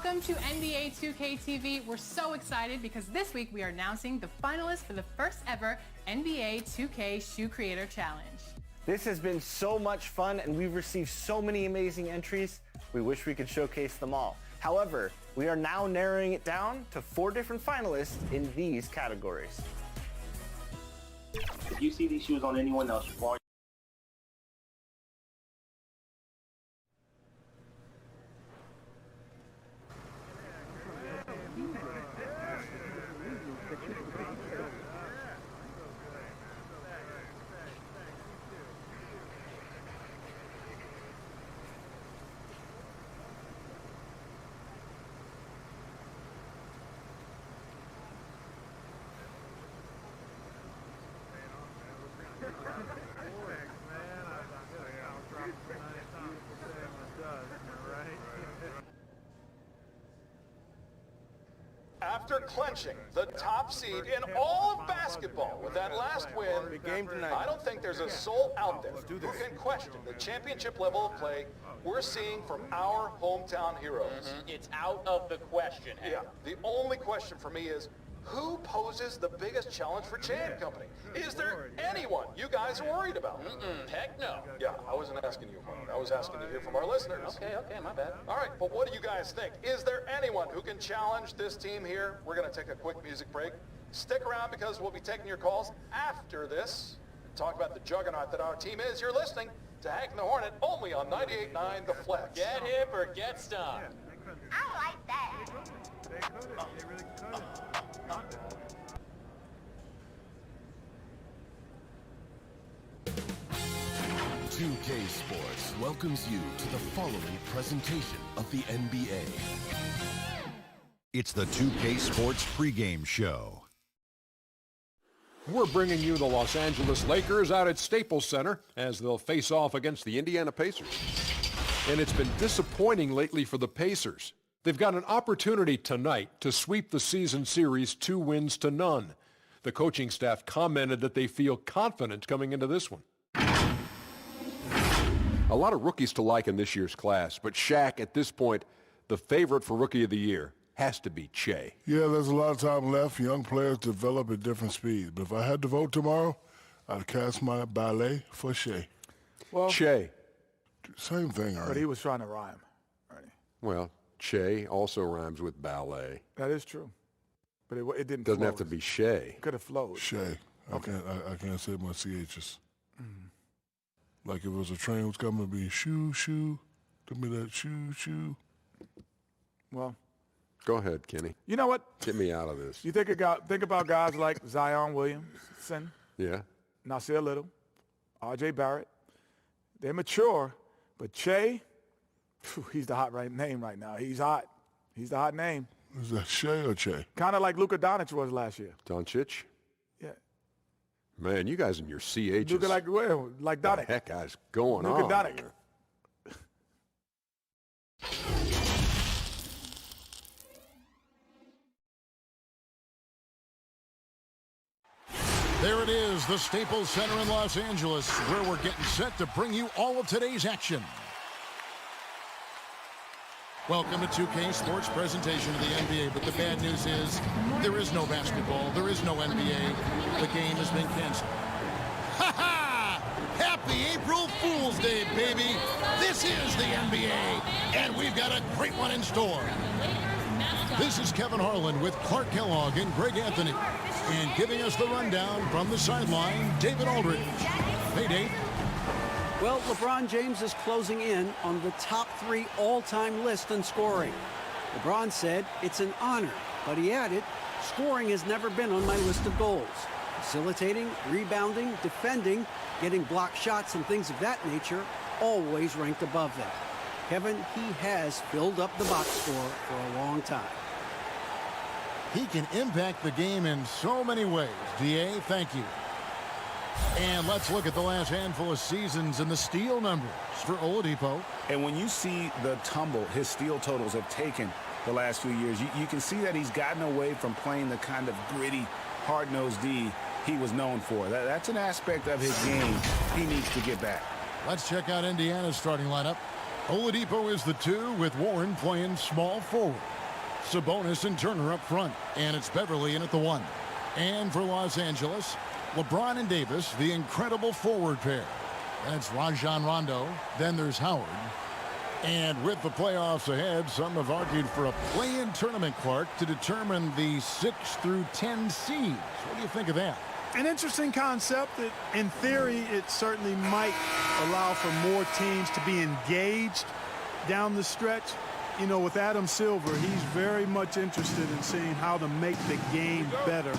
Welcome to NBA 2K TV. We're so excited because this week we are announcing the finalists for the first ever NBA 2K Shoe Creator Challenge. This has been so much fun and we've received so many amazing entries. We wish we could showcase them all. However, we are now narrowing it down to 4 different finalists in these categories. If you see these shoes on anyone else, you After clinching the top seed in all of basketball with that last win, I don't think there's a soul out there who can question the championship level of play we're seeing from our hometown heroes. It's out of the question, Hank. Yeah, the only question for me is, who poses the biggest challenge for Chan Company? Is there anyone you guys are worried about? Heck no. Yeah, I wasn't asking you, Mark. I was asking to hear from our listeners. Okay, my bad. All right, but what do you guys think? Is there anyone who can challenge this team here? We're going to take a quick music break. Stick around because we'll be taking your calls after this. Talk about the juggernaut that our team is. You're listening to Hank and the Hornet only on 98.9 The Flex. Get hip or get stumped. I like that. They couldn't. They really couldn't. 2K Sports welcomes you to the following presentation of the NBA. It's the 2K Sports pregame show. We're bringing you the Los Angeles Lakers out at Staples Center as they'll face off against the Indiana Pacers. And it's been disappointing lately for the Pacers. They've got an opportunity tonight to sweep the season series 2-0. The coaching staff commented that they feel confident coming into this one. A lot of rookies to like in this year's class, but Shaq, at this point, the favorite for Rookie of the Year has to be Che. Yeah, there's a lot of time left. Young players develop at different speeds. But if I had to vote tomorrow, I'd cast my ballet for Shea. Well, Che. Same thing, But he was trying to rhyme. Well, Che also rhymes with ballet. That is true. But it didn't Doesn't flow. have to be Shea. Could have flowed. Shea. Okay. I can't say my CHs. Like if it was a train was coming, it'd be shoo, shoo. Give me that shoo, shoo. Well, go ahead, Kenny. You know what? Get me out of this. You think about guys like Zion Williamson, Yeah. Nasir Little, R.J. Barrett. They're mature, but Che, he's the hot name right now. He's hot. He's the hot name. Is that Shea or Che? Kind of like Luka Doncic was last year. Doncic? Yeah. Man, you guys and your CHs. Luka like What Doncic. the heck is going Luka on Doncic. here? There it is, the Staples Center in Los Angeles, where we're getting set to bring you all of today's action. Welcome to 2K Sports presentation of the NBA, but the bad news is there is no basketball, there is no NBA. The game has been canceled. Ha ha! Happy April Fool's Day, baby! This is the NBA, and we've got a great one in store. This is Kevin Harlan with Clark Kellogg and Greg Anthony. And giving us the rundown from the sideline, David Aldridge. Hey, Dave. Well, LeBron James is closing in on the top 3 all-time list in scoring. LeBron said it's an honor, but he added, scoring has never been on my list of goals. Facilitating, rebounding, defending, getting blocked shots and things of that nature always ranked above them. Kevin, he has filled up the box score for a long time. He can impact the game in so many ways. D.A., thank you. And let's look at the last handful of seasons and the steal numbers for Oladipo. And when you see the tumble his steal totals have taken the last few years, you can see that he's gotten away from playing the kind of gritty, hard-nosed D he was known for. That's an aspect of his game he needs to get back. Let's check out Indiana's starting lineup. Oladipo is the 2 with Warren playing small forward. Sabonis and Turner up front, and it's Beverly in at the 1. And for Los Angeles, LeBron and Davis, the incredible forward pair. That's Rajon Rondo. Then there's Howard. And with the playoffs ahead, some have argued for a play-in tournament, Clark, to determine the 6 through 10 seeds. What do you think of that? An interesting concept. That in theory, it certainly might allow for more teams to be engaged down the stretch. You know, with Adam Silver, he's very much interested in seeing how to make the game better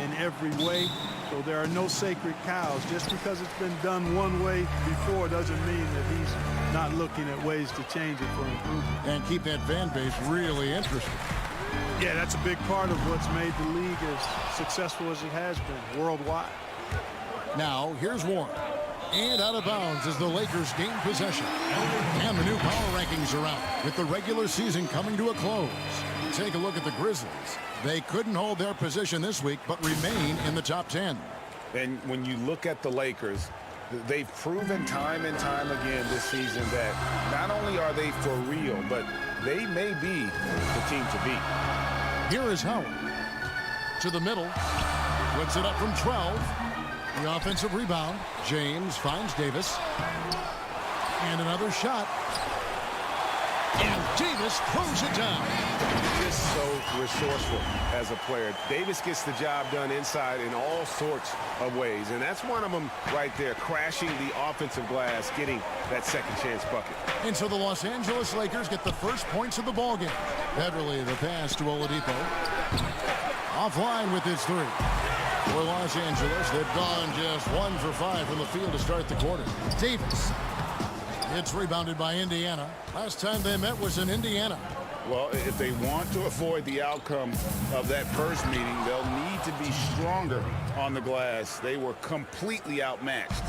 in every way. So there are no sacred cows. Just because it's been done one way before doesn't mean that he's not looking at ways to change it for improvement. And keep that fan base really interested. Yeah, that's a big part of what's made the league as successful as it has been worldwide. Now, here's Warren. And out of bounds as the Lakers gain possession. And the new power rankings are out with the regular season coming to a close. Take a look at the Grizzlies. They couldn't hold their position this week, but remain in the top 10. And when you look at the Lakers, they've proven time and time again this season that not only are they for real, but they may be the team to beat. Here is Howard. To the middle. Puts it up from 12. The offensive rebound. James finds Davis. And another shot. And Davis throws it down. Just so resourceful as a player. Davis gets the job done inside in all sorts of ways. And that's one of them right there, crashing the offensive glass, getting that second chance bucket. And so the Los Angeles Lakers get the first points of the ballgame. Beverly, the pass to Oladipo. Offline with his 3. For Los Angeles, they've gone just 1 for 5 from the field to start the quarter. Davis. It's rebounded by Indiana. Last time they met was in Indiana. Well, if they want to avoid the outcome of that first meeting, they'll need to be stronger on the glass. They were completely outmatched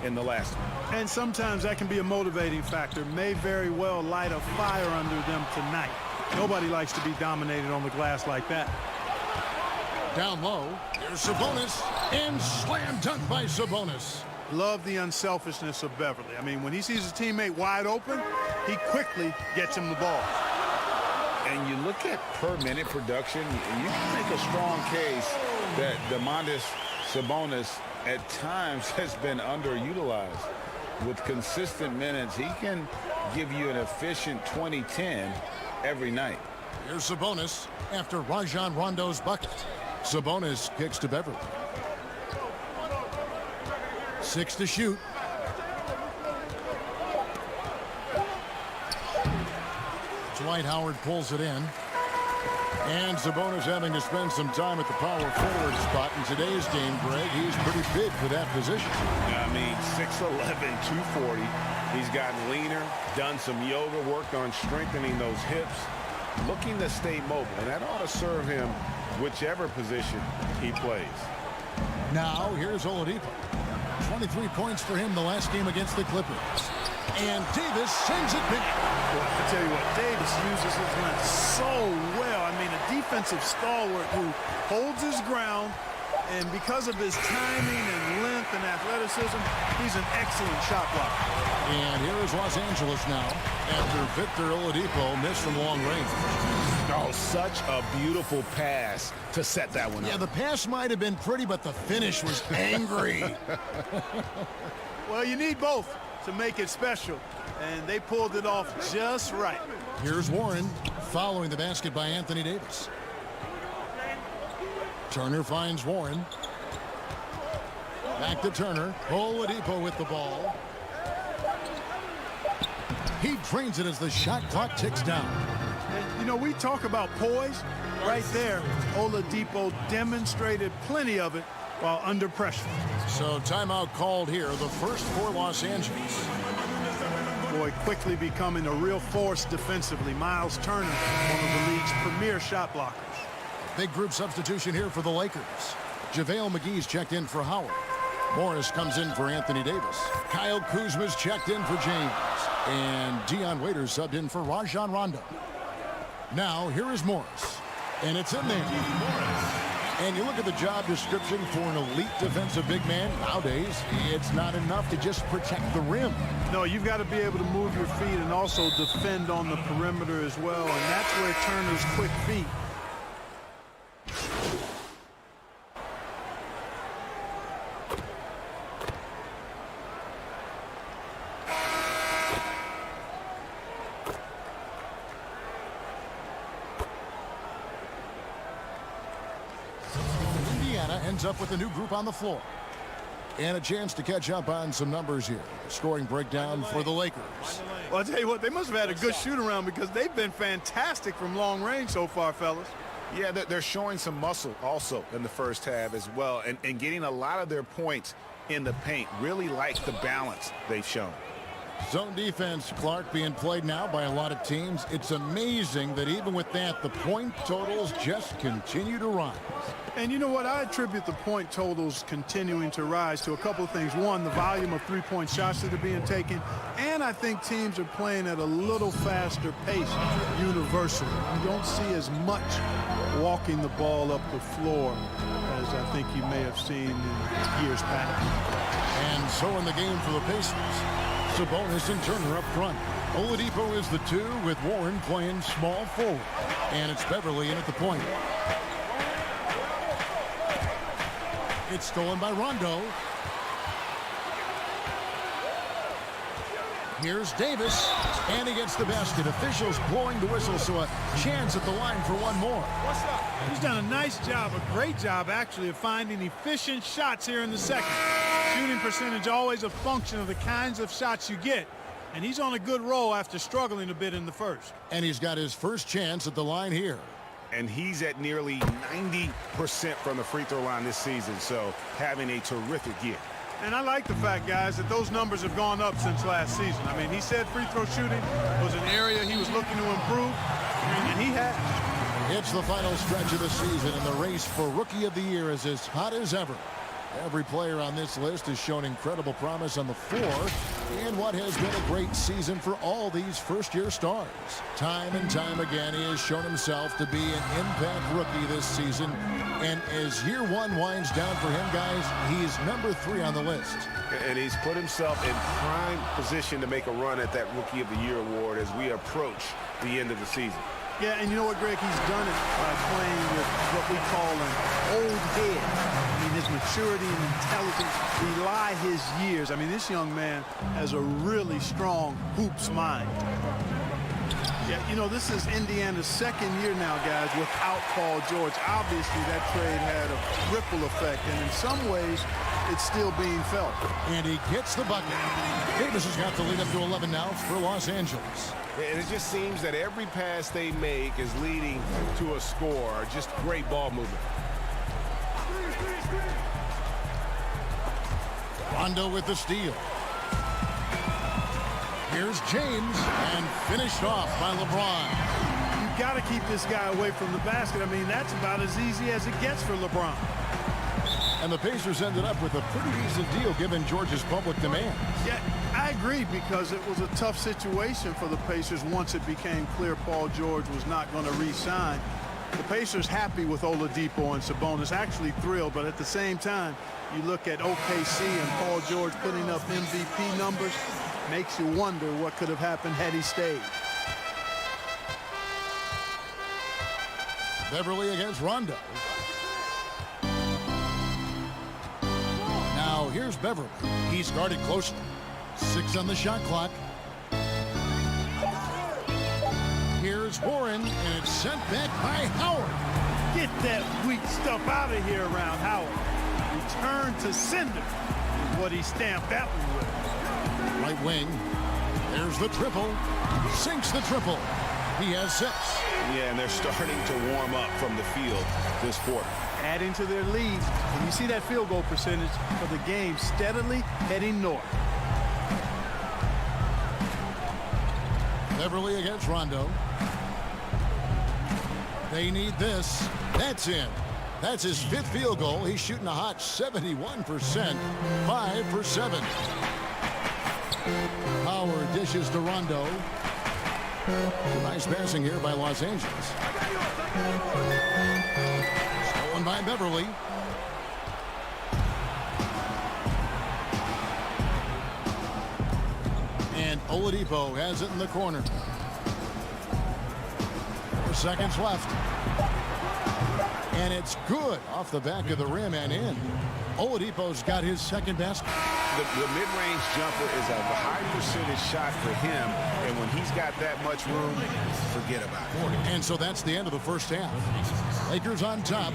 in the last one. And sometimes that can be a motivating factor. May very well light a fire under them tonight. Nobody likes to be dominated on the glass like that. Down low, here's Sabonis, and slam dunk by Sabonis. Love the unselfishness of Beverly. I mean, when he sees his teammate wide open, he quickly gets him the ball. And you look at per-minute production, and you can make a strong case that Domantas Sabonis at times has been underutilized. With consistent minutes, he can give you an efficient 20-10 every night. Here's Sabonis after Rajon Rondo's bucket. Sabonis kicks to Beverly. 6 to shoot. Dwight Howard pulls it in. And Sabonis having to spend some time at the power forward spot in today's game, Greg. He's pretty big for that position. I mean, 6'11", 240. He's gotten leaner, done some yoga, worked on strengthening those hips, looking to stay mobile. And that ought to serve him whichever position he plays. Now, here's Oladipo. 23 points for him the last game against the Clippers. And Davis sends it back. Well, I tell you what, Davis uses his length so well. I mean, a defensive stalwart who holds his ground, and because of his timing and length and athleticism, he's an excellent shot blocker. And here is Los Angeles now after Victor Oladipo missed from long range. Oh, such a beautiful pass to set that one up. Yeah, the pass might have been pretty, but the finish was angry. Well, you need both to make it special, and they pulled it off just right. Here's Warren following the basket by Anthony Davis. Turner finds Warren. Back to Turner. Oladipo with the ball. He drains it as the shot clock ticks down. And, you know, we talk about poise. Right there, Oladipo demonstrated plenty of it while under pressure. So timeout called here, the first for Los Angeles. Boy, quickly becoming a real force defensively. Miles Turner, one of the league's premier shot blockers. Big group substitution here for the Lakers. JaVale McGee's checked in for Howard. Morris comes in for Anthony Davis. Kyle Kuzma's checked in for James. And Dion Waiters subbed in for Rajon Rondo. Now, here is Morris. And it's in there. And you look at the job description for an elite defensive big man. Nowadays, it's not enough to just protect the rim. No, you've got to be able to move your feet and also defend on the perimeter as well. And that's where Turner's quick feet. Ends up with a new group on the floor. And a chance to catch up on some numbers here. Scoring breakdown for the Lakers. Well, I'll tell you what, they must have had a good shoot-around because they've been fantastic from long range so far, fellas. Yeah, they're showing some muscle also in the first half as well, and getting a lot of their points in the paint. Really like the balance they've shown. Zone defense, Clark, being played now by a lot of teams. It's amazing that even with that, the point totals just continue to rise. And you know what? I attribute the point totals continuing to rise to a couple of things. One, the volume of three-point shots that are being taken. And I think teams are playing at a little faster pace universally. You don't see as much walking the ball up the floor as I think you may have seen in years past. And so in the game for the Pacers, Sabonis and Turner up front. Oladipo is the 2 with Warren playing small forward. And it's Beverly in at the point. It's stolen by Rondo. Here's Davis, and he gets the basket. Officials blowing the whistle, so a chance at the line for one more. What's up? He's done a nice job, a great job actually, of finding efficient shots here in the second. Shooting percentage always a function of the kinds of shots you get, and he's on a good roll after struggling a bit in the first. And he's got his first chance at the line here. And he's at nearly 90% from the free throw line this season, so having a terrific year. And I like the fact, guys, that those numbers have gone up since last season. I mean, he said free throw shooting was an area he was looking to improve, and he has. It's the final stretch of the season, and the race for Rookie of the Year is as hot as ever. Every player on this list has shown incredible promise on the floor in what has been a great season for all these first-year stars. Time and time again, he has shown himself to be an impact rookie this season. And as year one winds down for him, guys, he's number 3 on the list. And he's put himself in prime position to make a run at that Rookie of the Year award as we approach the end of the season. Yeah, and you know what, Greg? He's done it by playing with what we call an old head. I mean, his maturity and intelligence belie his years. I mean, this young man has a really strong hoops mind. Yeah, you know, this is Indiana's second year now, guys, without Paul George. Obviously, that trade had a ripple effect, and in some ways, it's still being felt. And he gets the bucket. Davis has got the lead up to 11 now for Los Angeles. And it just seems that every pass they make is leading to a score. Just great ball movement. Rondo with the steal. Here's James, and finished off by LeBron. You've got to keep this guy away from the basket. I mean, that's about as easy as it gets for LeBron. And the Pacers ended up with a pretty decent deal given George's public demand. Yeah, I agree, because it was a tough situation for the Pacers once it became clear Paul George was not going to re-sign. The Pacers happy with Oladipo and Sabonis, actually thrilled, but at the same time, you look at OKC and Paul George putting up MVP numbers, makes you wonder what could have happened had he stayed. Beverly against Rondo. Now here's Beverly. He's guarded closely. 6 on the shot clock. Here's Warren, and it's sent back by Howard. Get that weak stuff out of here around Howard. Return to sender is what he stamped that one with. Right wing. There's the triple. Sinks the triple. He has 6. Yeah, and they're starting to warm up from the field this quarter. Adding to their lead. And you see that field goal percentage for the game steadily heading north. Beverly against Rondo. They need this. That's in. That's his 5th field goal. He's shooting a hot 71%. 5 for 7. Howard dishes to Rondo. Nice passing here by Los Angeles. Stolen by Beverly. And Oladipo has it in the corner. 4 seconds left. And it's good off the back of the rim and in. Oladipo's got his second basket. The mid-range jumper is a high percentage shot for him, and when he's got that much room, forget about it. And so that's the end of the first half. Lakers on top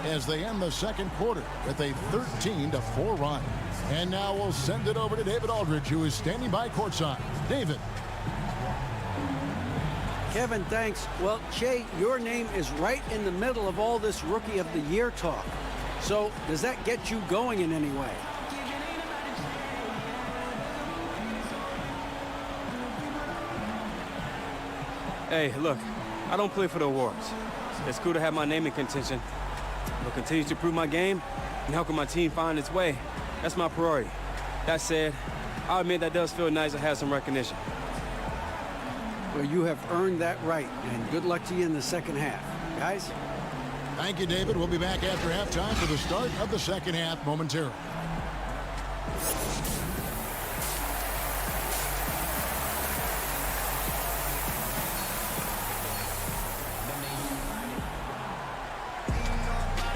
as they end the second quarter with a 13-4 run. And now we'll send it over to David Aldridge, who is standing by courtside. David. Kevin, thanks. Well, Che, your name is right in the middle of all this Rookie of the Year talk. So does that get you going in any way? Hey, look, I don't play for the awards. It's cool to have my name in contention, but continue to improve my game and helping my team find its way. That's my priority. That said, I'll admit that does feel nice to have some recognition. Well, you have earned that right, and good luck to you in the second half. Guys? Thank you, David. We'll be back after halftime for the start of the second half momentarily.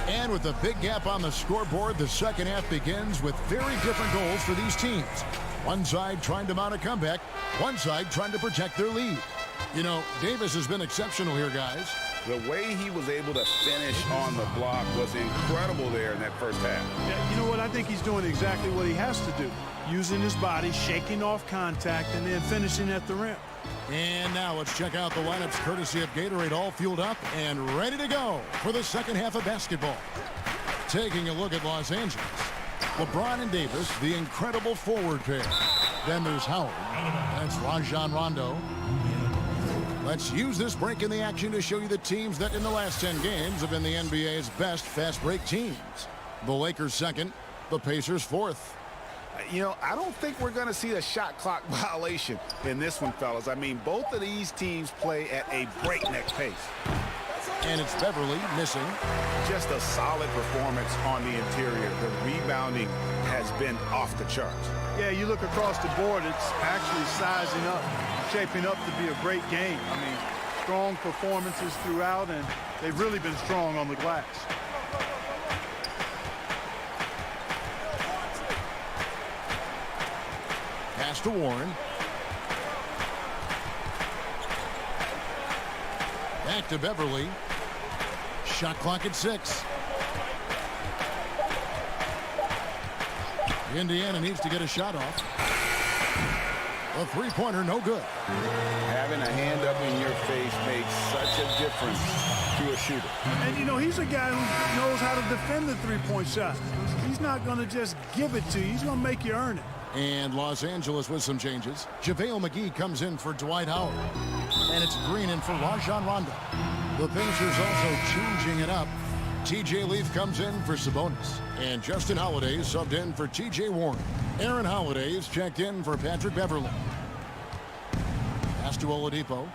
And with a big gap on the scoreboard, the second half begins with very different goals for these teams. One side trying to mount a comeback, one side trying to protect their lead. You know, Davis has been exceptional here, guys. The way he was able to finish on the block was incredible there in that first half. Yeah, you know what? I think he's doing exactly what he has to do. Using his body, shaking off contact, and then finishing at the rim. And now let's check out the lineups courtesy of Gatorade, all fueled up and ready to go for the second half of basketball. Taking a look at Los Angeles. LeBron and Davis, the incredible forward pair. Then there's Howard. That's Rajon Rondo. Let's use this break in the action to show you the teams that in the last 10 games have been the NBA's best fast break teams. The Lakers second, the Pacers fourth. You know, I don't think we're going to see a shot clock violation in this one, fellas. I mean, both of these teams play at a breakneck pace. And it's Beverly missing. Just a solid performance on the interior. The rebounding has been off the charts. Yeah, you look across the board, it's actually sizing up, shaping up to be a great game. I mean, strong performances throughout, and they've really been strong on the glass. Pass to Warren. Back to Beverly. Shot clock at 6. Indiana needs to get a shot off. A three-pointer, no good. Having a hand up in your face makes such a difference to a shooter. And, you know, he's a guy who knows how to defend the three-point shot. He's not going to just give it to you. He's going to make you earn it. And Los Angeles with some changes. JaVale McGee comes in for Dwight Howard. And it's Green in for Rajon Rondo. The Pacers also changing it up. TJ Leaf comes in for Sabonis. And Justin Holiday subbed in for TJ Warren. Aaron Holiday is checked in for Patrick Beverly. Pass to Oladipo.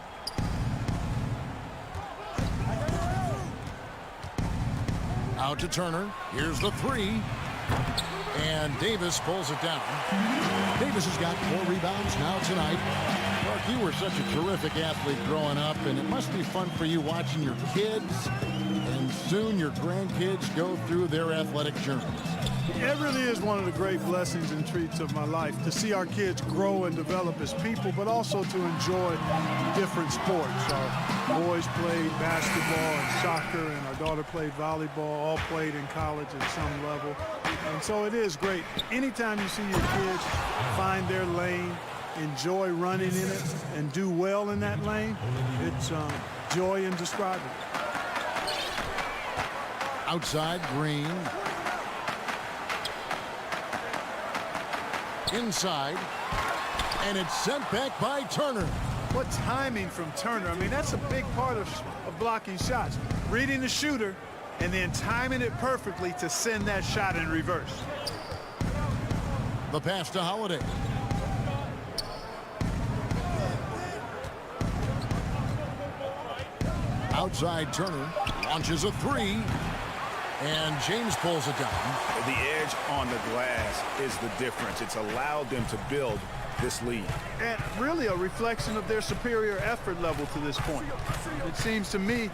Out to Turner. Here's the three. And Davis pulls it down. Davis has got 4 rebounds now tonight. Mark, you were such a terrific athlete growing up, and it must be fun for you watching your kids and soon your grandkids go through their athletic journeys. It really is one of the great blessings and treats of my life to see our kids grow and develop as people, but also to enjoy different sports. Our boys played basketball and soccer, and our daughter played volleyball, all played in college at some level. And so it is great. Anytime you see your kids find their lane, enjoy running in it, and do well in that lane, it's joy indescribable. Outside, Green. Inside. And it's sent back by Turner. What timing from Turner. I mean, that's a big part of blocking shots. Reading the shooter and then timing it perfectly to send that shot in reverse. The pass to Holiday. Outside Turner launches a three. And James pulls it down. The edge on the glass is the difference. It's allowed them to build this lead. And really a reflection of their superior effort level to this point. It seems to me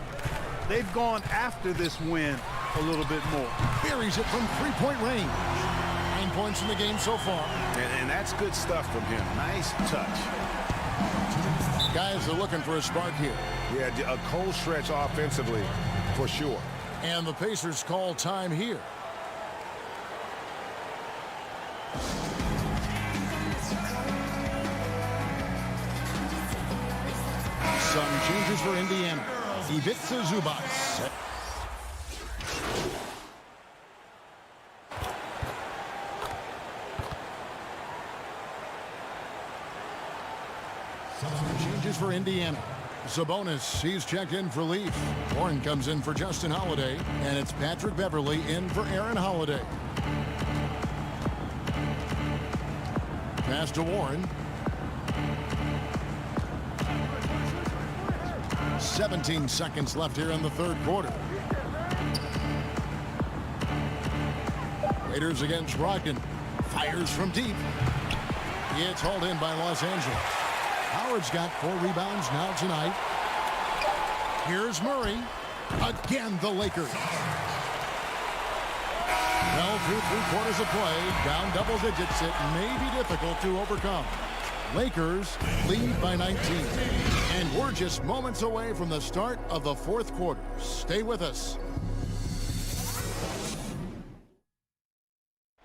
they've gone after this win a little bit more. Buries it from three-point range. 9 points in the game so far. And that's good stuff from him. Nice touch. Guys are looking for a spark here. Yeah, a cold stretch offensively, for sure. And the Pacers call time here. Some changes for Indiana. Ivica Zubac. Some changes for Indiana. Sabonis, he's checked in for Leaf. Warren comes in for Justin Holiday, and it's Patrick Beverley in for Aaron Holiday. Pass to Warren. 17 seconds left here in the third quarter. Raiders against Brogdon. Fires from deep. It's hauled in by Los Angeles. Howard's got 4 rebounds now tonight. Here's Murray. Again, the Lakers. Well, through 3 quarters of play, down double digits, it may be difficult to overcome. Lakers lead by 19. And we're just moments away from the start of the fourth quarter. Stay with us.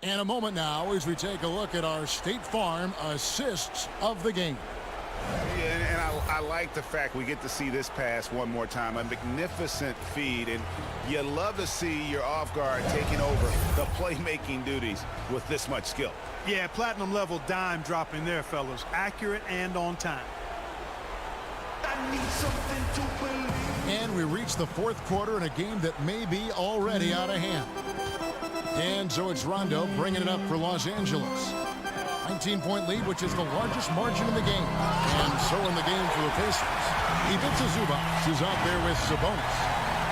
And a moment now as we take a look at our State Farm assists of the game. Yeah, and I like the fact we get to see this pass one more time. A magnificent feed, and you love to see your off guard taking over the playmaking duties with this much skill. Yeah, platinum level dime dropping there, fellas. Accurate and on time. I need something to believe. And we reach the fourth quarter in a game that may be already out of hand. And so it's Rondo bringing it up for Los Angeles. 19-point lead, which is the largest margin in the game. And so in the game for the Pacers. Ivica Zubac is out there with Sabonis.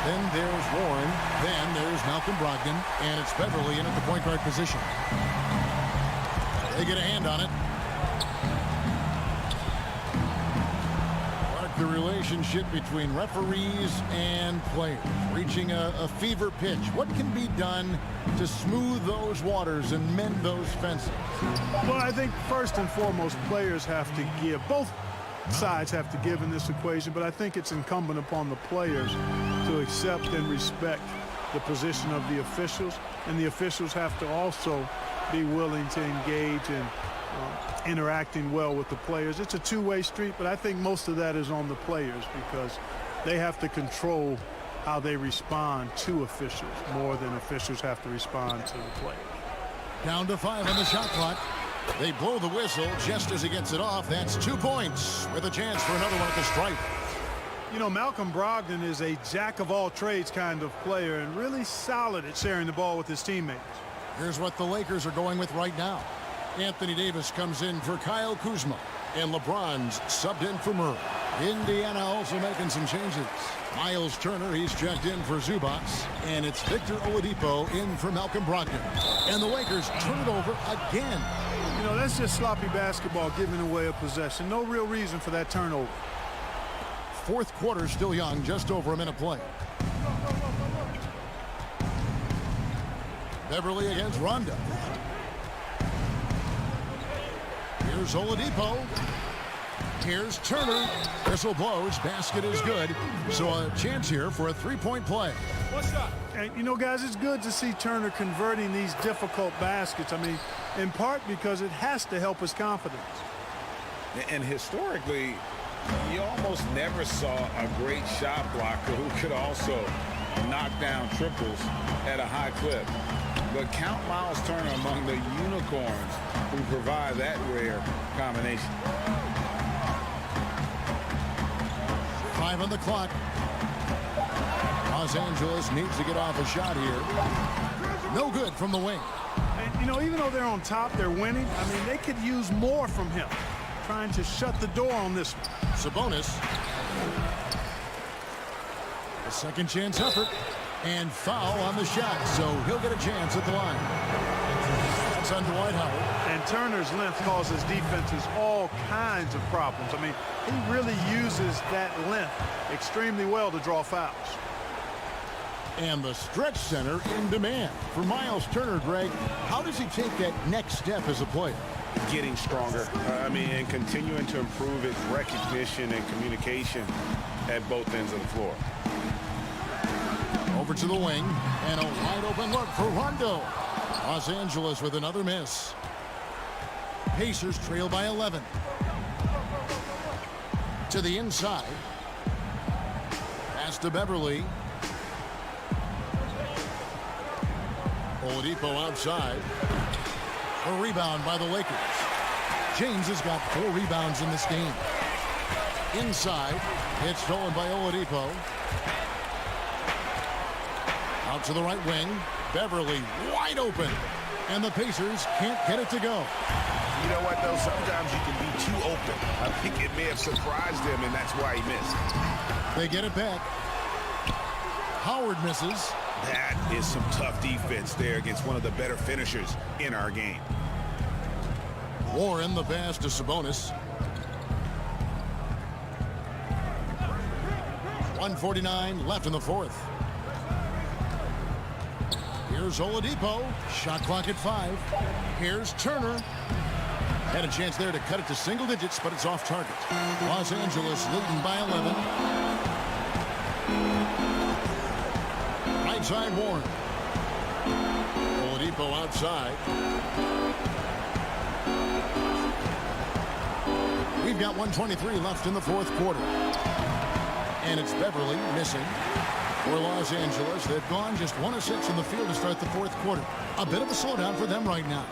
Then there's Warren. Then there's Malcolm Brogdon. And it's Beverley in at the point guard position. They get a hand on it. Mark the relationship between referees and players. Reaching a fever pitch. What can be done to smooth those waters and mend those fences? Well, I think first and foremost, players have to give. Both sides have to give in this equation, but I think it's incumbent upon the players to accept and respect the position of the officials, and the officials have to also be willing to engage in interacting well with the players. It's a two-way street, but I think most of that is on the players because they have to control how they respond to officials more than officials have to respond to the players. Down to 5 on the shot clock. They blow the whistle just as he gets it off. That's 2 points with a chance for another one at the stripe. You know, Malcolm Brogdon is a jack-of-all-trades kind of player and really solid at sharing the ball with his teammates. Here's what the Lakers are going with right now. Anthony Davis comes in for Kyle Kuzma, and LeBron's subbed in for Murray. Indiana also making some changes. Miles Turner, he's checked in for Zubac, and it's Victor Oladipo in for Malcolm Brogdon. And the Lakers turn it over again. You know, that's just sloppy basketball, giving away a possession. No real reason for that turnover. Fourth quarter still young, just over a minute play. Beverley against Rondo. Here's Oladipo. Here's Turner. Whistle blows. Basket is good. So a chance here for a three-point play. What's up? And, you know, guys, it's good to see Turner converting these difficult baskets. I mean, in part because it has to help his confidence. And historically, you almost never saw a great shot blocker who could also knock down triples at a high clip. But count Miles Turner among the unicorns who provide that rare combination. 5 on the clock. Los Angeles needs to get off a shot here. No good from the wing. And, you know, even though they're on top, they're winning. I mean, they could use more from him. Trying to shut the door on this one. Sabonis. A second chance effort. And foul on the shot, so he'll get a chance at the line. That's on Dwight Howard. And Turner's length causes defenses all kinds of problems. I mean, he really uses that length extremely well to draw fouls. And the stretch center in demand. For Miles Turner, Greg, how does he take that next step as a player? Getting stronger, and continuing to improve his recognition and communication at both ends of the floor. Over to the wing, and a wide open look for Rondo. Los Angeles with another miss. Pacers trail by 11. To the inside. Pass to Beverly. Oladipo outside. A rebound by the Lakers. James has got 4 rebounds in this game. Inside. It's stolen by Oladipo. Out to the right wing. Beverly wide open. And the Pacers can't get it to go. You know what, though? Sometimes you can be too open. I think it may have surprised him, and that's why he missed. They get it back. Howard misses. That is some tough defense there against one of the better finishers in our game. Warren the pass to Sabonis. 1:49 left in the fourth. Here's Oladipo. Shot clock at 5. Here's Turner. Had a chance there to cut it to single digits, but it's off target. Los Angeles leading by 11. Right side Warren. Oladipo outside. We've got 1:23 left in the fourth quarter. And it's Beverly missing. For Los Angeles, they've gone just 1 of 6 in the field to start the fourth quarter. A bit of a slowdown for them right now.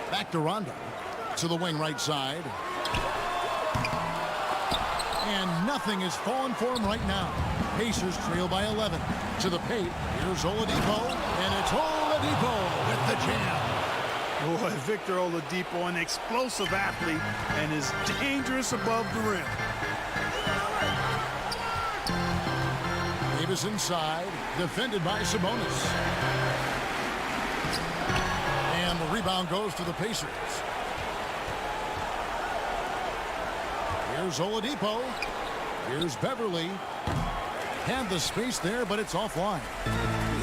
Back to Rondo. To the wing right side. And nothing is falling for him right now. Pacers trail by 11. To the paint. Here's Oladipo. And it's Oladipo with the jam. Boy, Victor Oladipo, an explosive athlete, and is dangerous above the rim. Davis inside, defended by Sabonis. And the rebound goes to the Pacers. Here's Oladipo. Here's Beverly. Had the space there, but it's offline.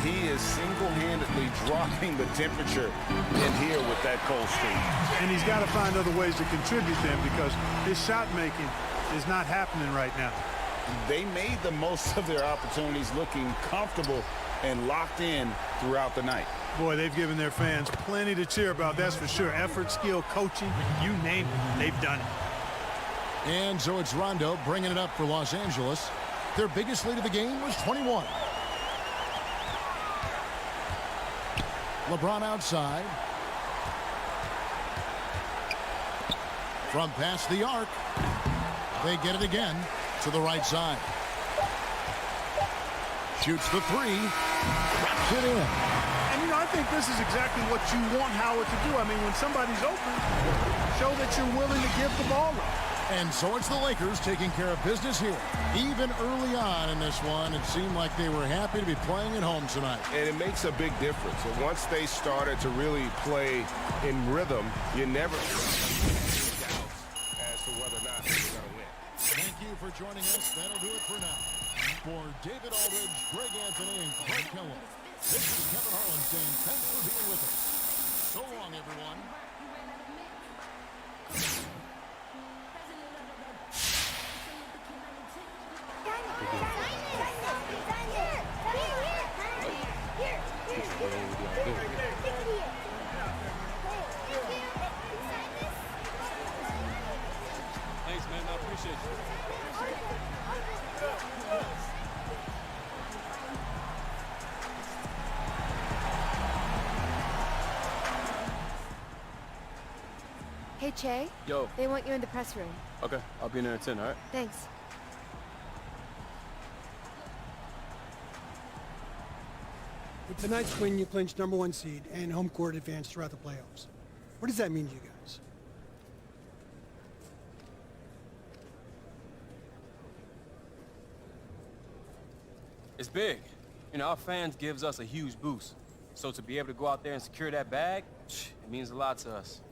He is single-handedly dropping the temperature in here with that cold streak. And he's got to find other ways to contribute then, because his shot making is not happening right now. They made the most of their opportunities, looking comfortable and locked in throughout the night. Boy, they've given their fans plenty to cheer about, that's for sure. Effort, skill, coaching, you name it, they've done it. And so it's Rondo bringing it up for Los Angeles. Their biggest lead of the game was 21. LeBron outside. From past the arc. They get it again to the right side. Shoots the 3. Wraps it in. And, you know, I think this is exactly what you want Howard to do. I mean, when somebody's open, show that you're willing to give the ball up. And so it's the Lakers taking care of business here. Even early on in this one, it seemed like they were happy to be playing at home tonight. And it makes a big difference. And once they started to really play in rhythm, you never doubt as to whether or not they're going to win. Thank you for joining us. That'll do it for now. For David Aldridge, Greg Anthony, and Craig Kellogg, this is Kevin Harlan saying thanks for being with us. So long, everyone. Thanks, man. I appreciate you. Hey, Che. Yo. They want you in the press room. Okay, I'll be in there at 10, all right? Thanks. With tonight's win, you clinched #1 seed and home court advance throughout the playoffs. What does that mean to you guys? It's big. You know, our fans gives us a huge boost. So to be able to go out there and secure that bag, it means a lot to us.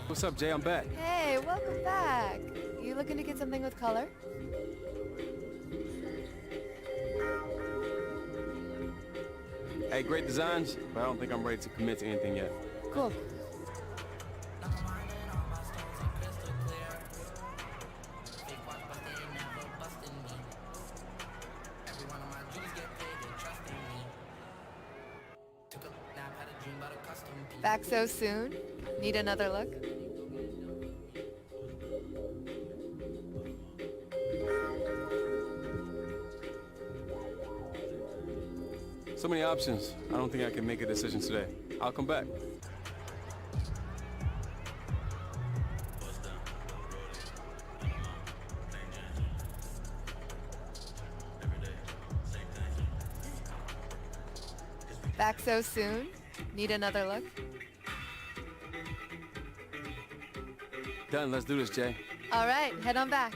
What's up, Jay? I'm back. Hey, welcome back. You looking to get something with color? Hey, great designs, but I don't think I'm ready to commit to anything yet. Cool. Back so soon? Need another look? So many options. I don't think I can make a decision today. I'll come back. Back so soon? Need another look? Done. Let's do this, Jay. All right, head on back.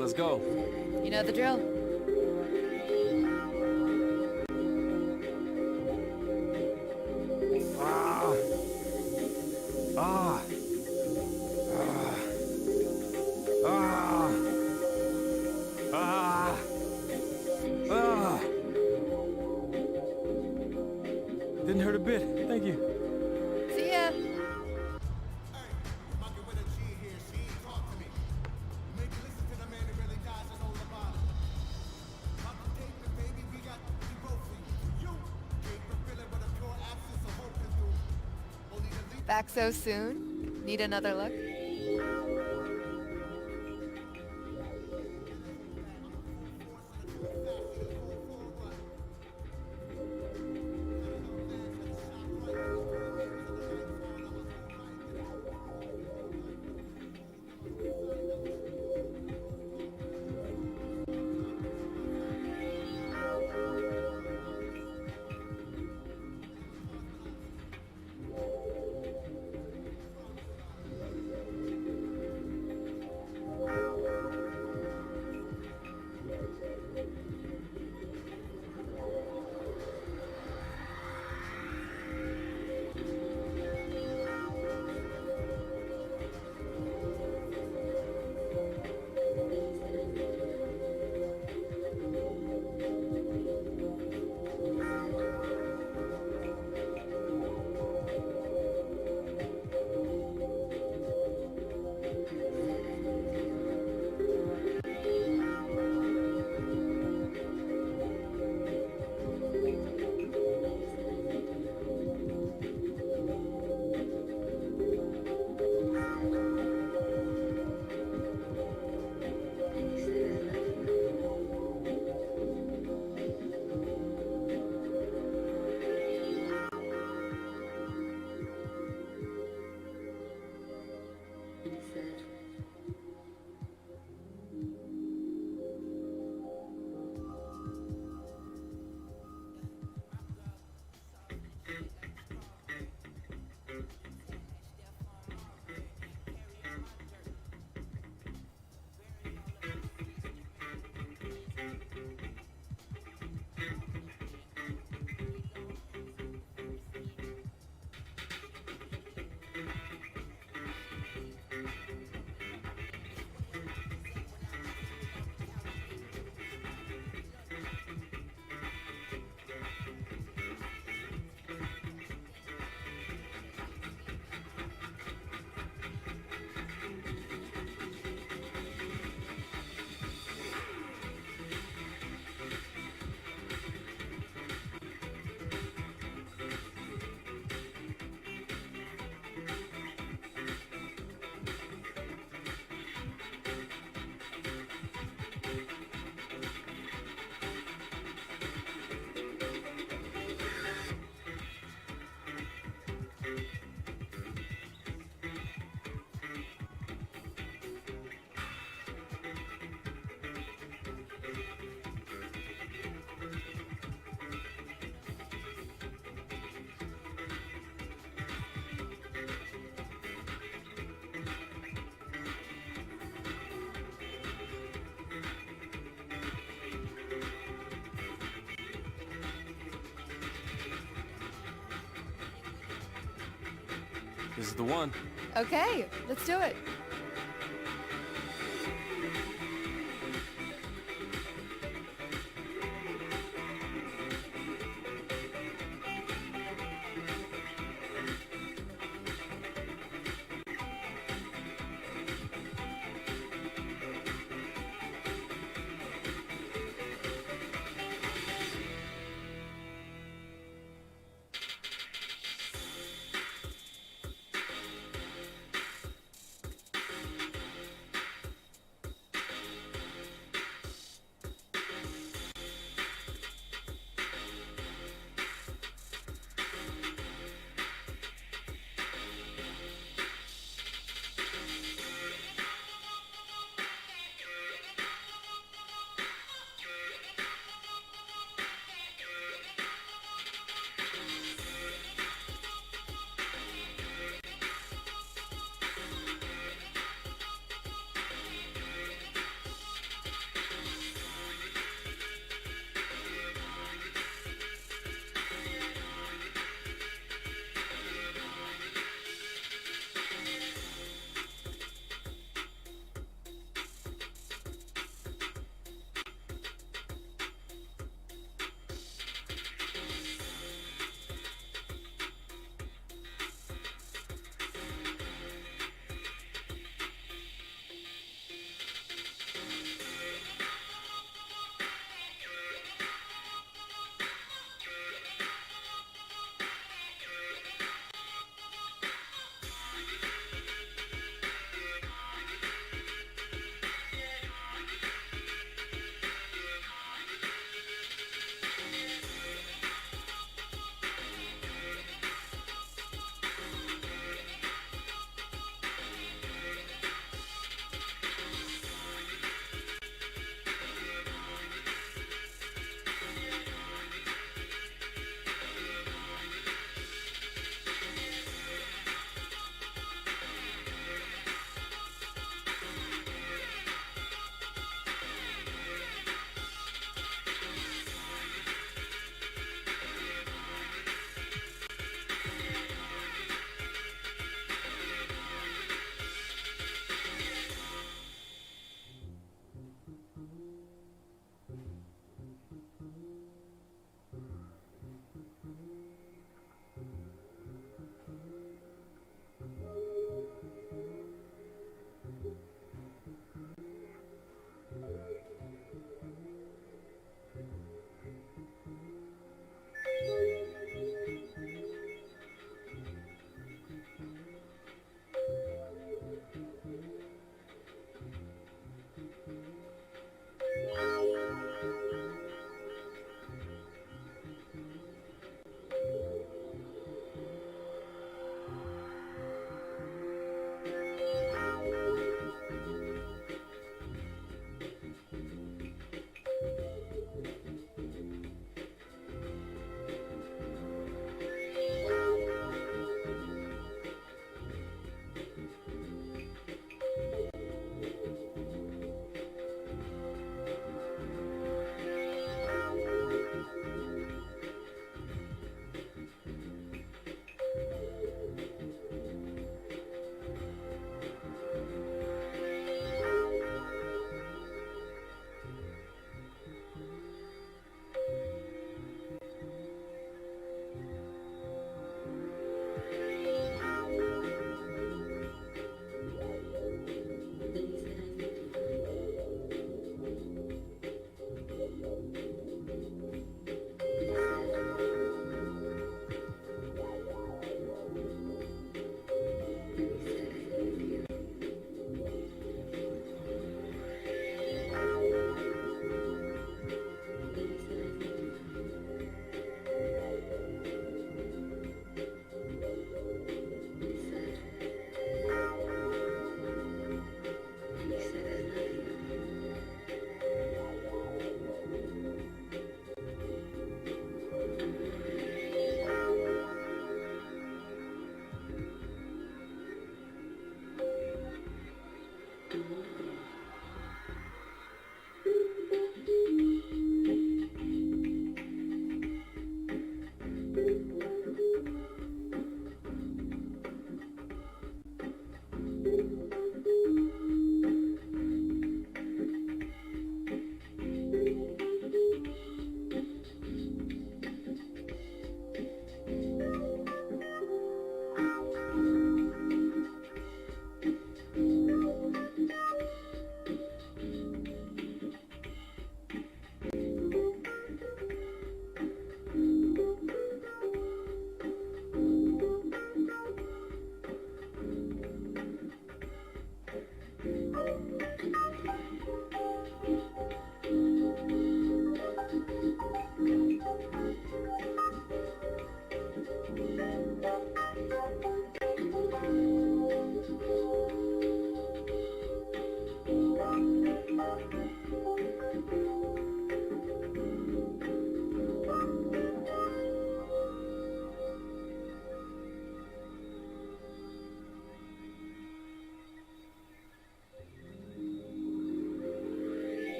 on, let's go. You know the drill. Ah. Ah. Ah. Ah. Ah. Didn't hurt a bit. Thank you. See ya. Back so soon? Need another look? This is the one. Okay, let's do it.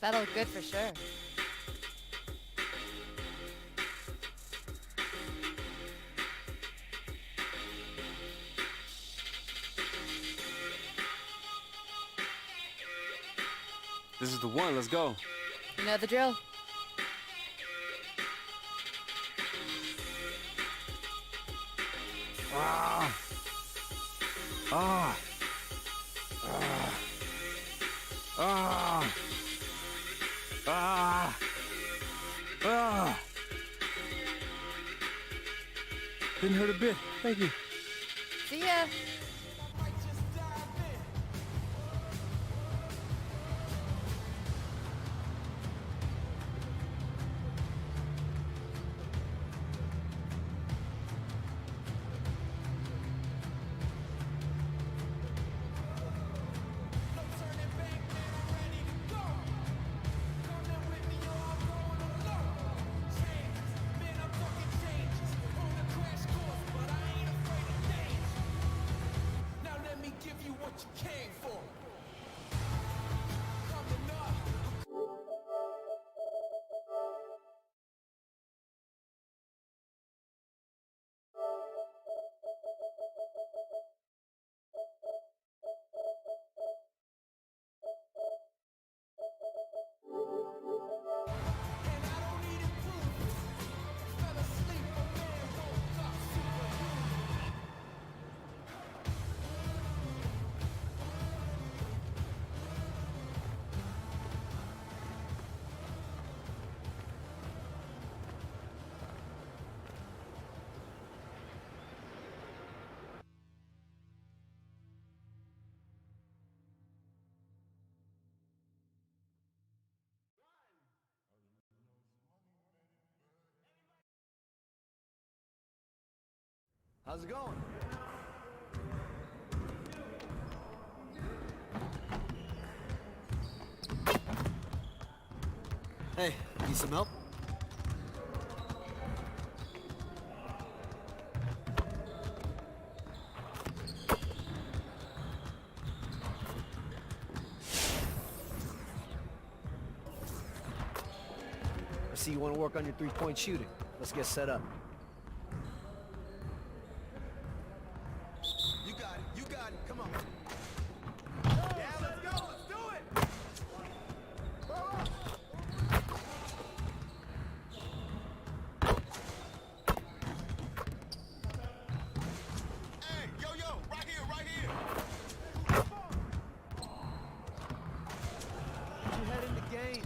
That'll look good for sure. This is the one. Let's go. You know the drill. Ah. Ah. Ah. Ah. Ah. Didn't hurt a bit. Thank you. See ya. How's it going? Hey, need some help? I see you want to work on your three-point shooting. Let's get set up. You got it. You got it. Come on. Yeah, let's go. Let's do it. Hey, yo, right here, right here. Get your head in the game.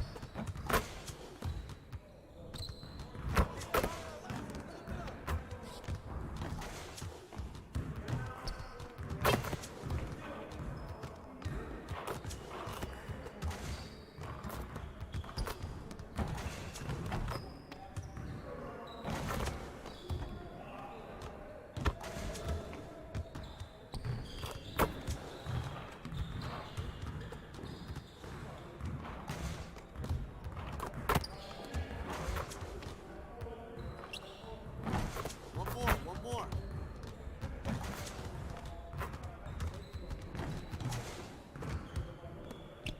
One more.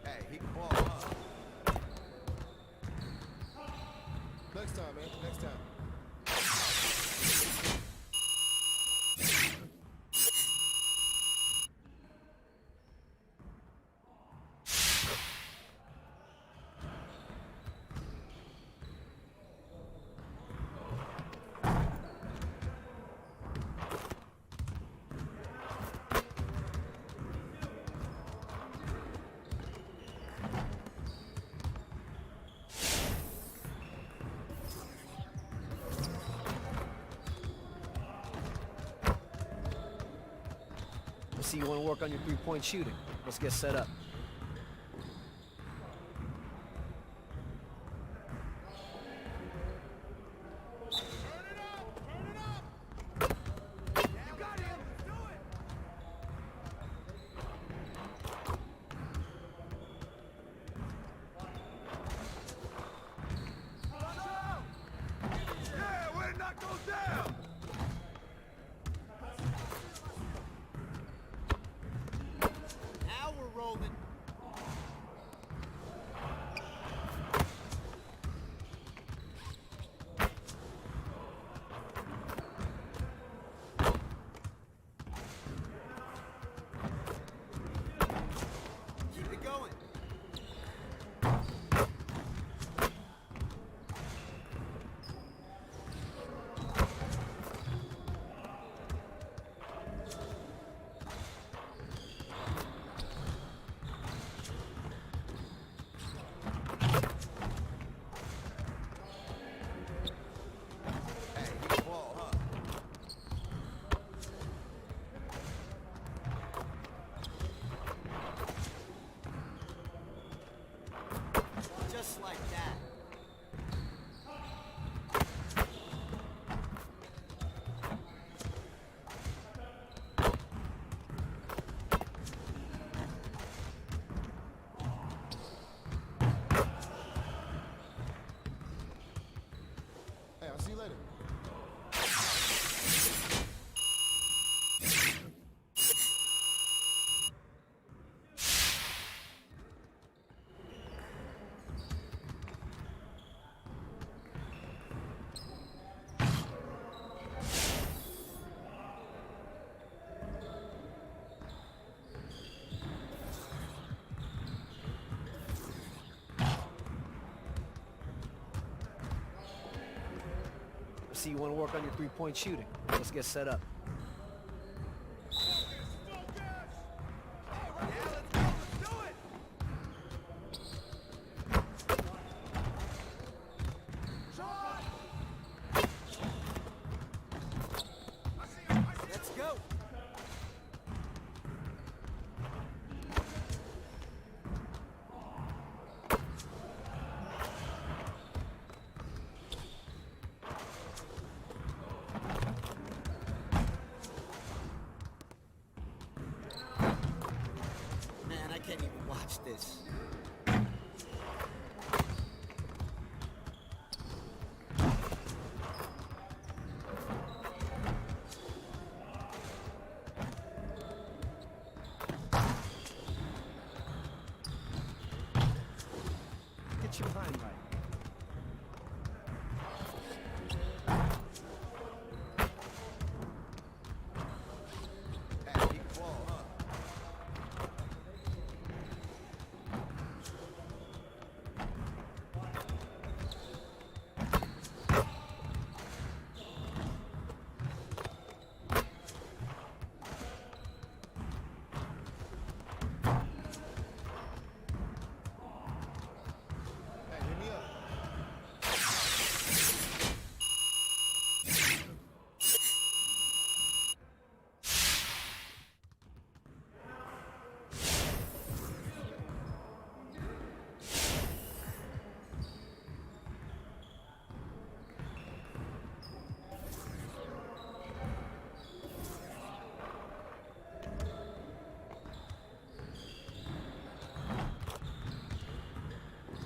Hey, he can ball up. Next time, man. Next time. I see you want to work on your three-point shooting. Let's get set up. Yeah, way to knock those down. Now we're rolling. Hey, I'll see you later. I see you want to work on your three-point shooting. Let's get set up. Let's go. Man, I can't even watch this. Get your mind right.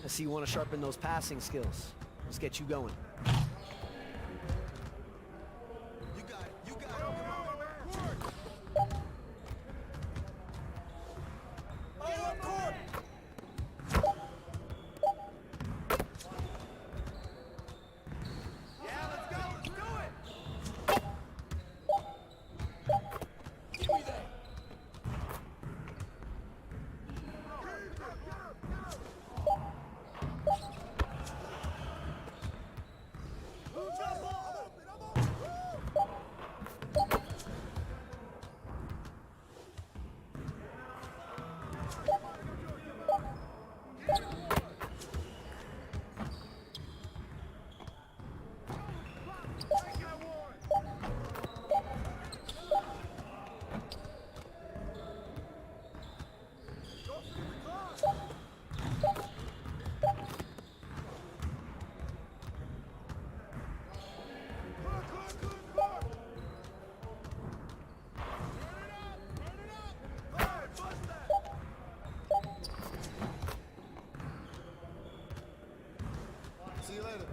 I see you want to sharpen those passing skills. Let's get you going. See you later.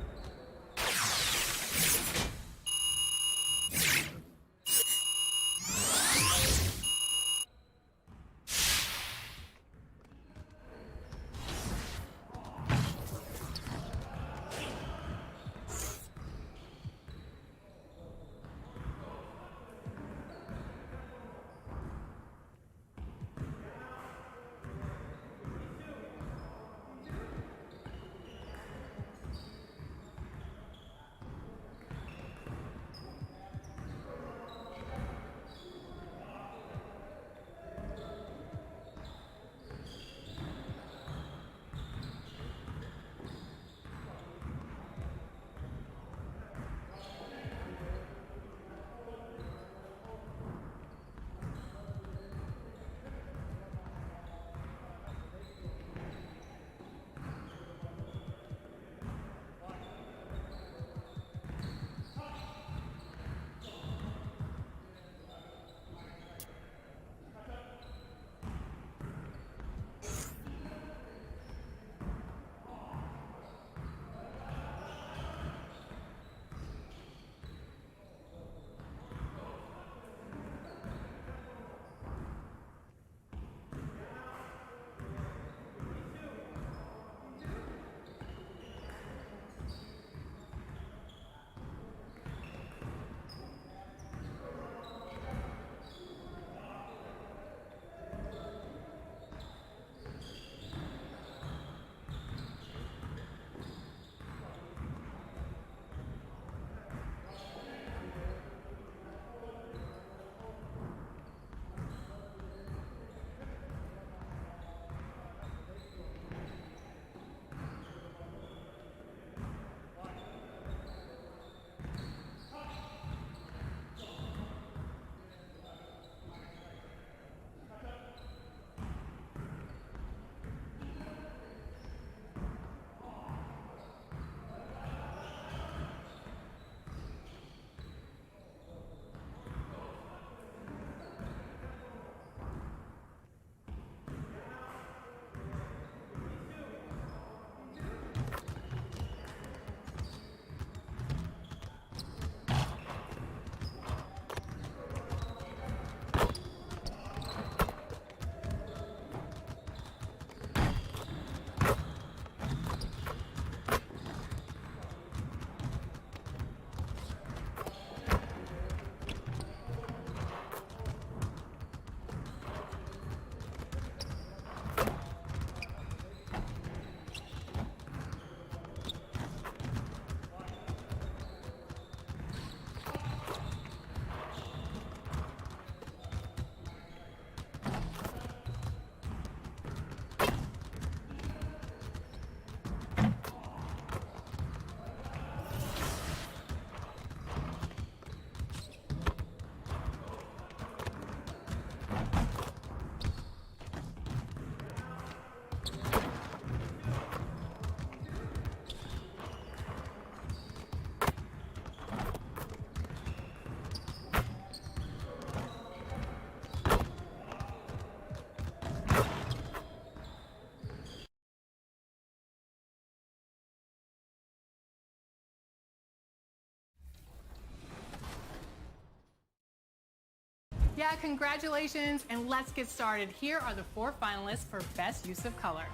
Yeah, congratulations, and let's get started. Here are the 4 finalists for Best Use of Color.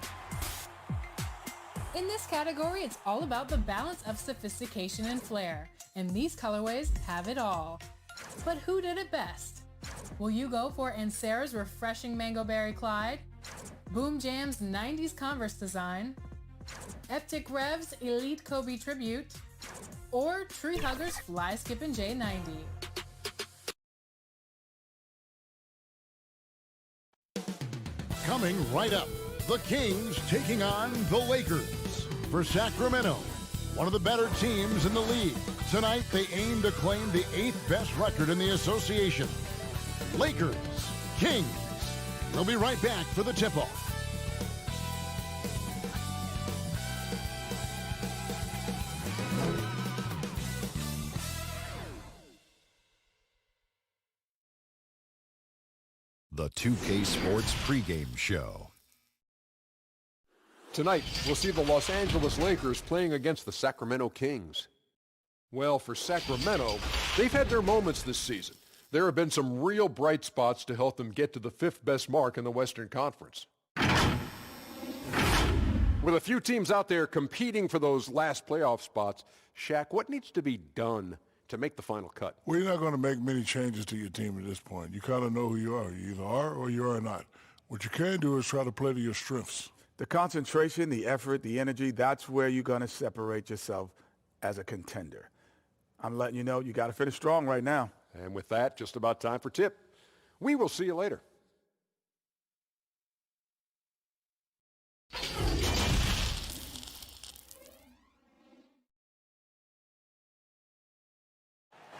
In this category, it's all about the balance of sophistication and flair, and these colorways have it all. But who did it best? Will you go for Ansara's refreshing Mango Berry Clyde, Boom Jam's 90s Converse design, Eptic Rev's Elite Kobe Tribute, or Tree Hugger's Fly Skippin' J90? Coming right up, the Kings taking on the Lakers. For Sacramento, one of the better teams in the league. Tonight, they aim to claim the 8th best record in the association. Lakers, Kings. We'll be right back for the tip-off. The 2K Sports pregame show. Tonight, we'll see the Los Angeles Lakers playing against the Sacramento Kings. Well, for Sacramento, they've had their moments this season. There have been some real bright spots to help them get to the 5th best mark in the Western Conference. With a few teams out there competing for those last playoff spots, Shaq, what needs to be done to make the final cut? Well, you're not going to make many changes to your team at this point. You kind of know who you are. You either are or you are not. What you can do is try to play to your strengths. The concentration, the effort, the energy, that's where you're going to separate yourself as a contender. I'm letting you know you got to finish strong right now. And with that, just about time for tip. We will see you later.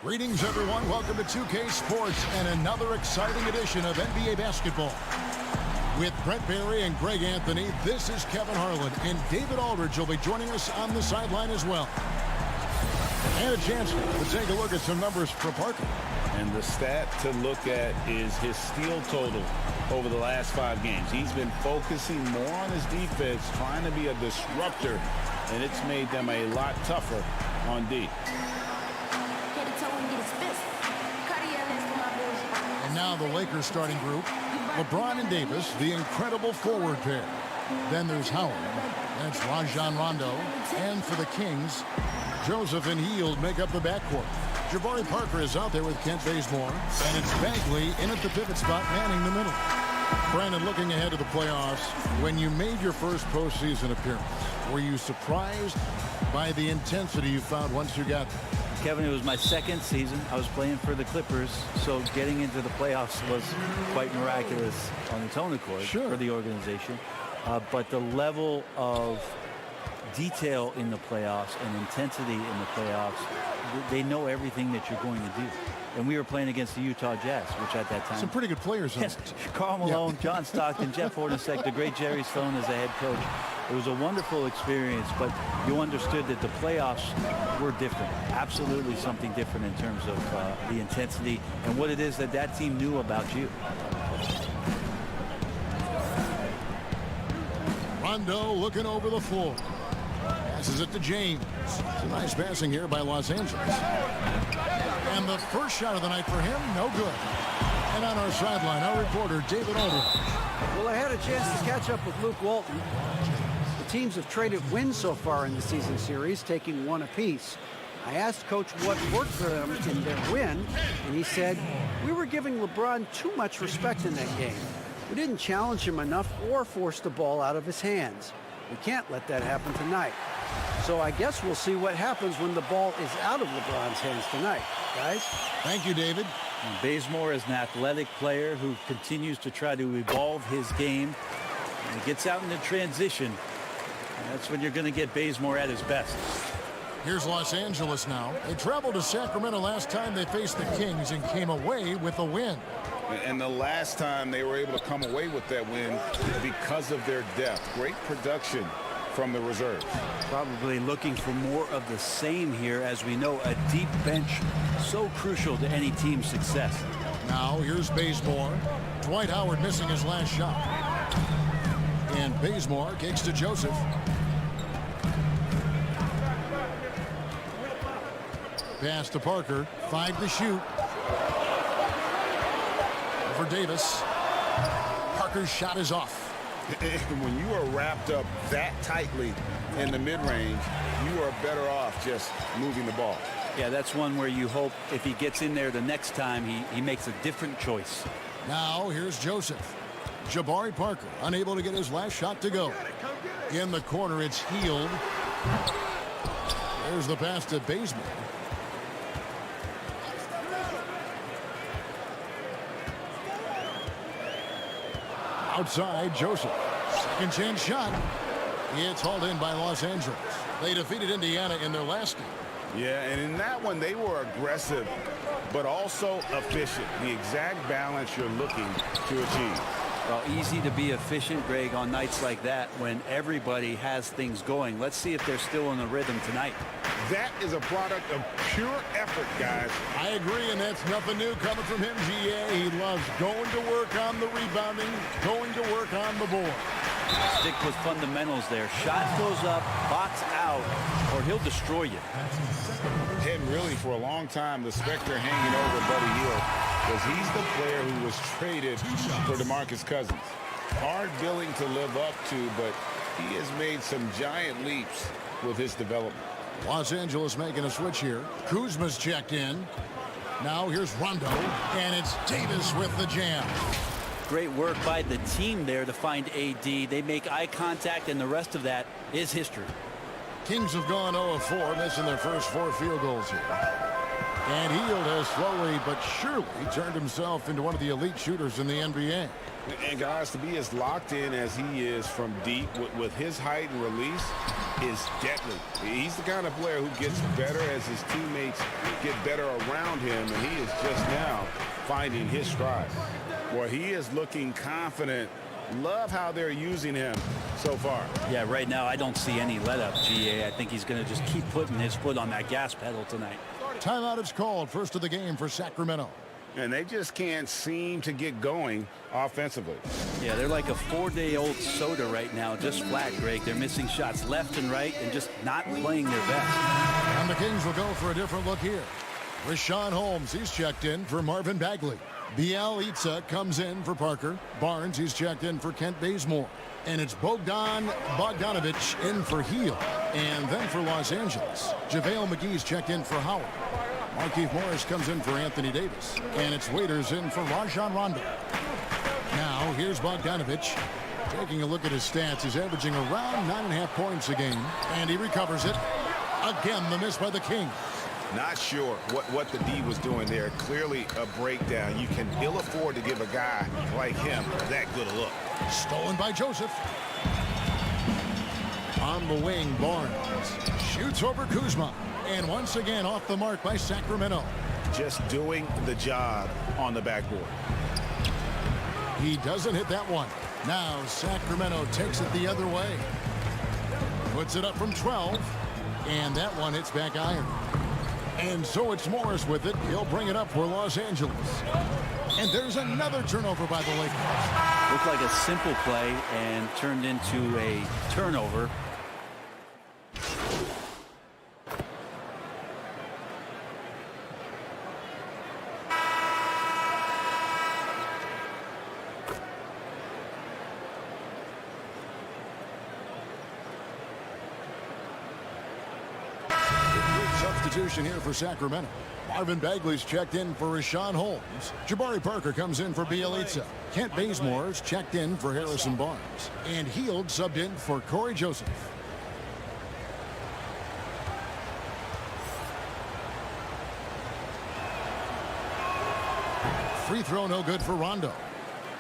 Greetings, everyone. Welcome to 2K Sports and another exciting edition of NBA basketball. With Brett Barry and Greg Anthony, this is Kevin Harlan, and David Aldridge will be joining us on the sideline as well. And a chance to take a look at some numbers for Parker. And the stat to look at is his steal total over the last 5 games. He's been focusing more on his defense, trying to be a disruptor, and it's made them a lot tougher on D. And now the Lakers starting group. LeBron and Davis, the incredible forward pair. Then there's Howard. That's Rajon Rondo. And for the Kings, Joseph and Hield make up the backcourt. Jabari Parker is out there with Kent Bazemore. And it's Bagley in at the pivot spot, manning the middle. Brandon, looking ahead to the playoffs, when you made your first postseason appearance, were you surprised by the intensity you found once you got there? Kevin, it was my 2nd season. I was playing for the Clippers, so getting into the playoffs was quite miraculous on its own accord for the organization. But the level of detail in the playoffs and intensity in the playoffs, they know everything that you're going to do. And we were playing against the Utah Jazz, which at that time... Some pretty good players on it. Karl Malone, John Stockton, Jeff Hornacek, the great Jerry Sloan as the head coach. It was a wonderful experience, but you understood that the playoffs were different. Absolutely something different in terms of the intensity and what it is that that team knew about you. Rondo looking over the floor. Passes it to James. It's a nice passing here by Los Angeles. And the first shot of the night for him, no good. And on our sideline, our reporter, David Aldridge. Well, I had a chance to catch up with Luke Walton. The teams have traded wins so far in the season series, taking 1 apiece. I asked Coach what worked for them in their win, and he said, we were giving LeBron too much respect in that game. We didn't challenge him enough or force the ball out of his hands. We can't let that happen tonight. So I guess we'll see what happens when the ball is out of LeBron's hands tonight, guys. Thank you, David. And Bazemore is an athletic player who continues to try to evolve his game. When he gets out into transition, that's when you're going to get Bazemore at his best. Here's Los Angeles now. They traveled to Sacramento last time they faced the Kings and came away with a win. And the last time they were able to come away with that win because of their depth. Great production from the reserves. Probably looking for more of the same here. As we know, a deep bench so crucial to any team's success. Now here's Bazemore. Dwight Howard missing his last shot. And Bazemore kicks to Joseph. Pass to Parker. 5 to shoot. for Davis. Parker's shot is off. When you are wrapped up that tightly in the mid-range, you are better off just moving the ball. Yeah, that's one where you hope if he gets in there the next time, he makes a different choice. Now here's Joseph. Jabari Parker unable to get his last shot to go. In the corner, it's Heald. There's the pass to Bazemore. Outside, Joseph. Second chance shot. It's hauled in by Los Angeles. They defeated Indiana in their last game. Yeah, and in that one, they were aggressive, but also efficient. The exact balance you're looking to achieve. Well, easy to be efficient, Greg, on nights like that when everybody has things going. Let's see if they're still in the rhythm tonight. That is a product of pure effort, guys. I agree, and that's nothing new coming from him, GA. He loves going to work on the rebounding, going to work on the board. Stick with fundamentals there. Shot goes up, box out, or he'll destroy you. And really, for a long time, the specter hanging over Buddy Hield was he's the player who was traded for DeMarcus Cousins. Hard billing to live up to, but he has made some giant leaps with his development. Los Angeles making a switch here. Kuzma's checked in. Now here's Rondo, and it's Davis with the jam. Great work by the team there to find AD. They make eye contact, and the rest of that is history. Kings have gone 0 of 4, missing their first 4 field goals here. And Hield has slowly but surely turned himself into one of the elite shooters in the NBA. And guys, to be as locked in as he is from deep with his height and release is deadly. He's the kind of player who gets better as his teammates get better around him, and he is just now finding his stride. Boy, he is looking confident. Love how they're using him so far. Yeah, right now I don't see any let up, GA. I think he's going to just keep putting his foot on that gas pedal tonight. Timeout is called, first of the game for Sacramento. And they just can't seem to get going offensively. Yeah, they're like a 4-day-old soda right now, just flat, Greg. They're missing shots left and right and just not playing their best. And the Kings will go for a different look here. Rashawn Holmes, he's checked in for Marvin Bagley. Bielitsa comes in for Parker. Barnes, he's checked in for Kent Bazemore. And it's Bogdan Bogdanovic in for Hield. And then for Los Angeles, JaVale McGee's checked in for Howard. Markieff Morris comes in for Anthony Davis. And it's Waiters in for Rajon Rondo. Now, here's Bogdanovic. Taking a look at his stats, he's averaging around 9.5 points a game. And he recovers it. Again, the miss by the Kings. Not sure what the D was doing there. Clearly a breakdown. You can ill afford to give a guy like him that good a look. Stolen by Joseph. On the wing, Barnes shoots over Kuzma. And once again off the mark by Sacramento. Just doing the job on the backboard. He doesn't hit that one. Now Sacramento takes it the other way. Puts it up from 12. And that one hits back iron. And so it's Morris with it. He'll bring it up for Los Angeles. And there's another turnover by the Lakers. Looked like a simple play and turned into a turnover. Substitution here for Sacramento. Marvin Bagley's checked in for Rashawn Holmes. Jabari Parker comes in for Bielitsa. Kent Bazemore's checked in for Harrison Barnes. And Hield subbed in for Corey Joseph. Free throw no good for Rondo.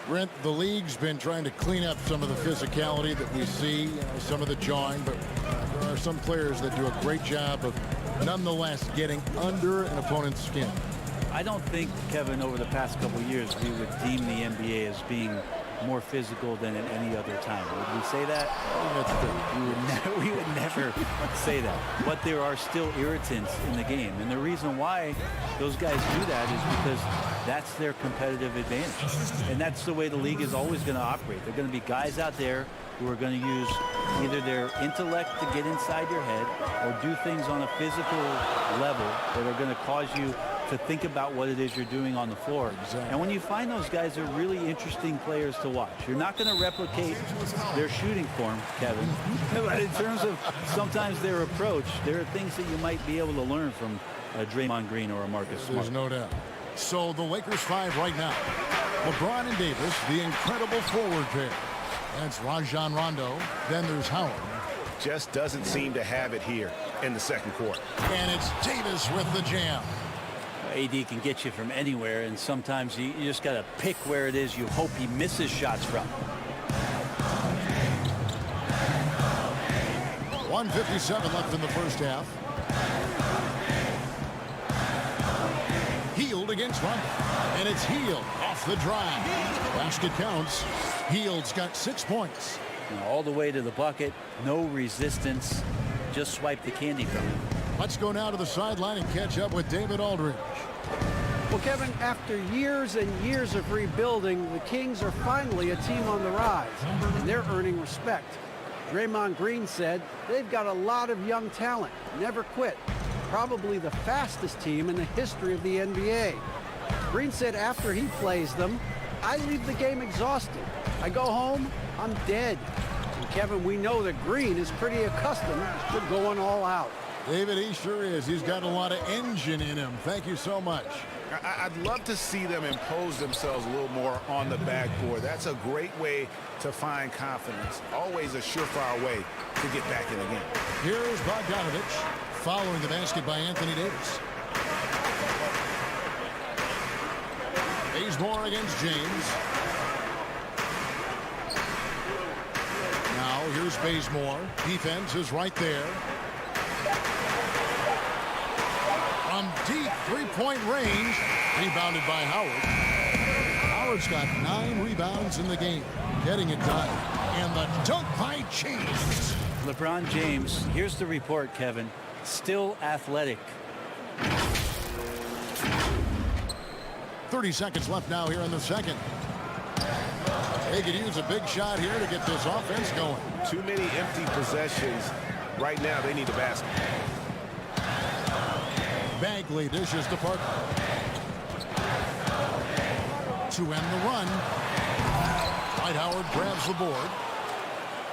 Brent, the league's been trying to clean up some of the physicality that we see, some of the jawing, but there are some players that do a great job of nonetheless getting under an opponent's skin. I don't think, Kevin, over the past couple of years, we would deem the NBA as being more physical than at any other time. Would we say that? We would never say that. But there are still irritants in the game. And the reason why those guys do that is because that's their competitive advantage. And that's the way the league is always going to operate. There are going to be guys out there who are going to use either their intellect to get inside your head or do things on a physical level that are going to cause you to think about what it is you're doing on the floor. And when you find those guys, they're really interesting players to watch. You're not going to replicate their shooting form, Kevin. But in terms of sometimes their approach, there are things that you might be able to learn from a Draymond Green or a Marcus Smart. There's no doubt. So the Lakers 5 right now. LeBron and Davis, the incredible forward pair. That's Rajon Rondo. Then there's Howard. Just doesn't seem to have it here in the second quarter. And it's Davis with the jam. AD can get you from anywhere, and sometimes you just got to pick where it is you hope he misses shots from. 1:57 left in the first half. Hield against Rondo. And it's Hield off the drive. Basket counts. Hield's got 6 points. All the way to the bucket. No resistance. Just swipe the candy from him. Let's go now to the sideline and catch up with David Aldridge. Well, Kevin, after years and years of rebuilding, the Kings are finally a team on the rise, and they're earning respect. Draymond Green said they've got a lot of young talent, never quit. Probably the fastest team in the history of the NBA. Green said after he plays them, I leave the game exhausted. I go home, I'm dead. And Kevin, we know that Green is pretty accustomed to going all out. David, he sure is. He's got a lot of engine in him. Thank you so much. I'd love to see them impose themselves a little more on the backboard. That's a great way to find confidence. Always a surefire way to get back in the game. Here's Bogdanovich following the basket by Anthony Davis. Bazemore against James. Now here's Bazemore. Defense is right there. From deep three-point range, rebounded by Howard. Howard's got 9 rebounds in the game, getting it done. And the dunk by James. LeBron James, here's the report, Kevin. Still athletic. 30 seconds left now here in the second. They could use a big shot here to get this offense going. Too many empty possessions. Right now, they need the basket. Bagley dishes to Parker. To end the run. Dwight Howard grabs the board.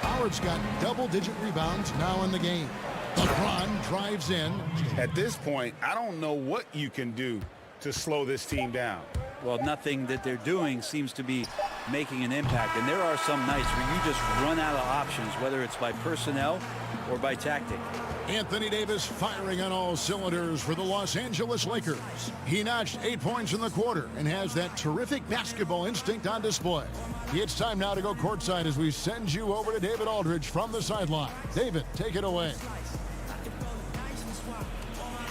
Howard's got double-digit rebounds now in the game. LeBron drives in. At this point, I don't know what you can do to slow this team down. Well, nothing that they're doing seems to be making an impact. And there are some nights where you just run out of options, whether it's by personnel or by tactic. Anthony Davis firing on all cylinders for the Los Angeles Lakers. He notched 8 points in the quarter and has that terrific basketball instinct on display. It's time now to go courtside as we send you over to David Aldridge from the sideline. David, take it away.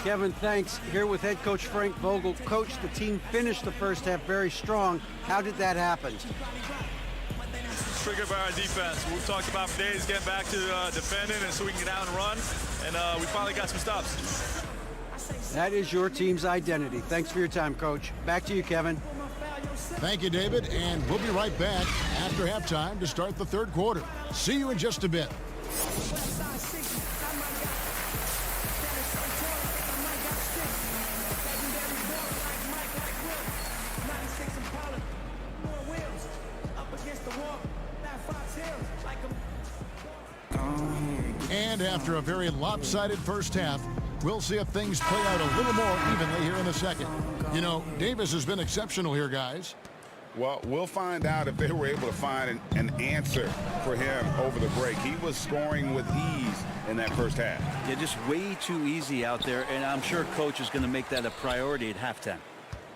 Kevin, thanks. Here with head coach Frank Vogel. Coach, the team finished the first half very strong. How did that happen? Triggered by our defense. We've talked about for days getting back to defending and so we can get out and run, and we finally got some stops. That is your team's identity. Thanks for your time, Coach. Back to you, Kevin. Thank you, David, and we'll be right back after halftime to start the third quarter. See you in just a bit. And after a very lopsided first half, we'll see if things play out a little more evenly here in the second. You know, Davis has been exceptional here, guys. Well, we'll find out if they were able to find an answer for him over the break. He was scoring with ease in that first half. Yeah, just way too easy out there, and I'm sure Coach is going to make that a priority at halftime.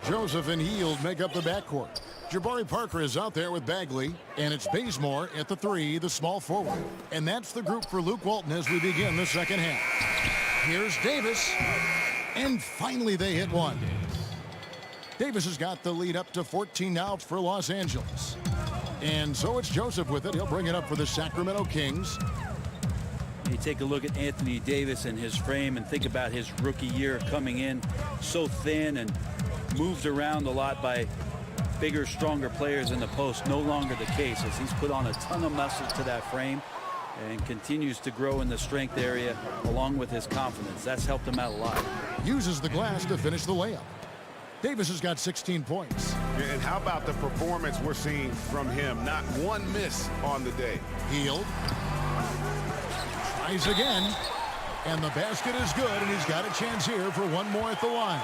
Joseph and Hield make up the backcourt. Jabari Parker is out there with Bagley, and it's Bazemore at the 3, the small forward. And that's the group for Luke Walton as we begin the second half. Here's Davis, and finally they hit one. Davis has got the lead up to 14 now for Los Angeles. And so it's Joseph with it. He'll bring it up for the Sacramento Kings. You take a look at Anthony Davis and his frame and think about his rookie year coming in so thin and moved around a lot by bigger, stronger players in the post. No longer the case as he's put on a ton of muscle to that frame and continues to grow in the strength area along with his confidence. That's helped him out a lot. Uses the glass to finish the layup. Davis has got 16 points. And how about the performance we're seeing from him? Not one miss on the day. Hield. Tries again. And the basket is good, and he's got a chance here for one more at the line.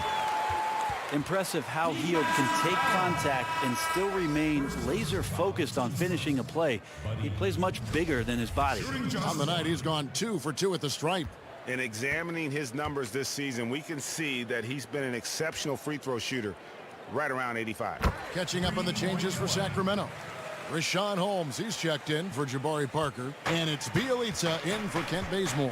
Impressive how Hield can take contact and still remain laser focused on finishing a play. He plays much bigger than his body. On the night, he's gone 2 for 2 at the stripe. In examining his numbers this season, we can see that he's been an exceptional free throw shooter, right around 85. Catching up on the changes for Sacramento. Rashawn Holmes, he's checked in for Jabari Parker. And it's Bielitsa in for Kent Bazemore.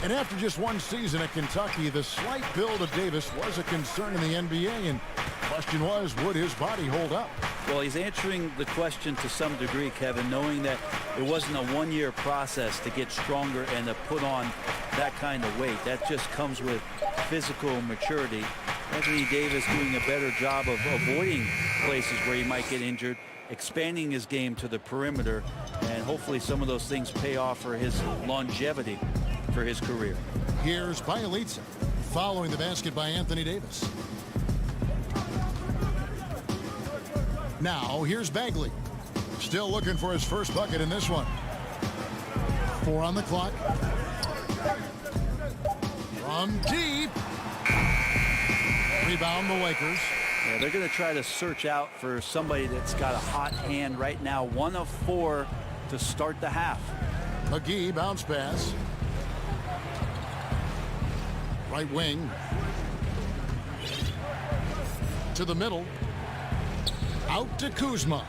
And after just one season at Kentucky, the slight build of Davis was a concern in the NBA. And the question was, would his body hold up? Well, he's answering the question to some degree, Kevin, knowing that it wasn't a one-year process to get stronger and to put on that kind of weight. That just comes with physical maturity. Anthony Davis doing a better job of avoiding places where he might get injured, expanding his game to the perimeter, and hopefully some of those things pay off for his longevity for his career. Here's Bielitsa, following the basket by Anthony Davis. Now, here's Bagley. Still looking for his first bucket in this one. 4 on the clock. From deep. Rebound the Lakers. Yeah, they're going to try to search out for somebody that's got a hot hand right now. 1 of 4 to start the half. McGee, bounce pass. Right wing. To the middle. Out to Kuzma.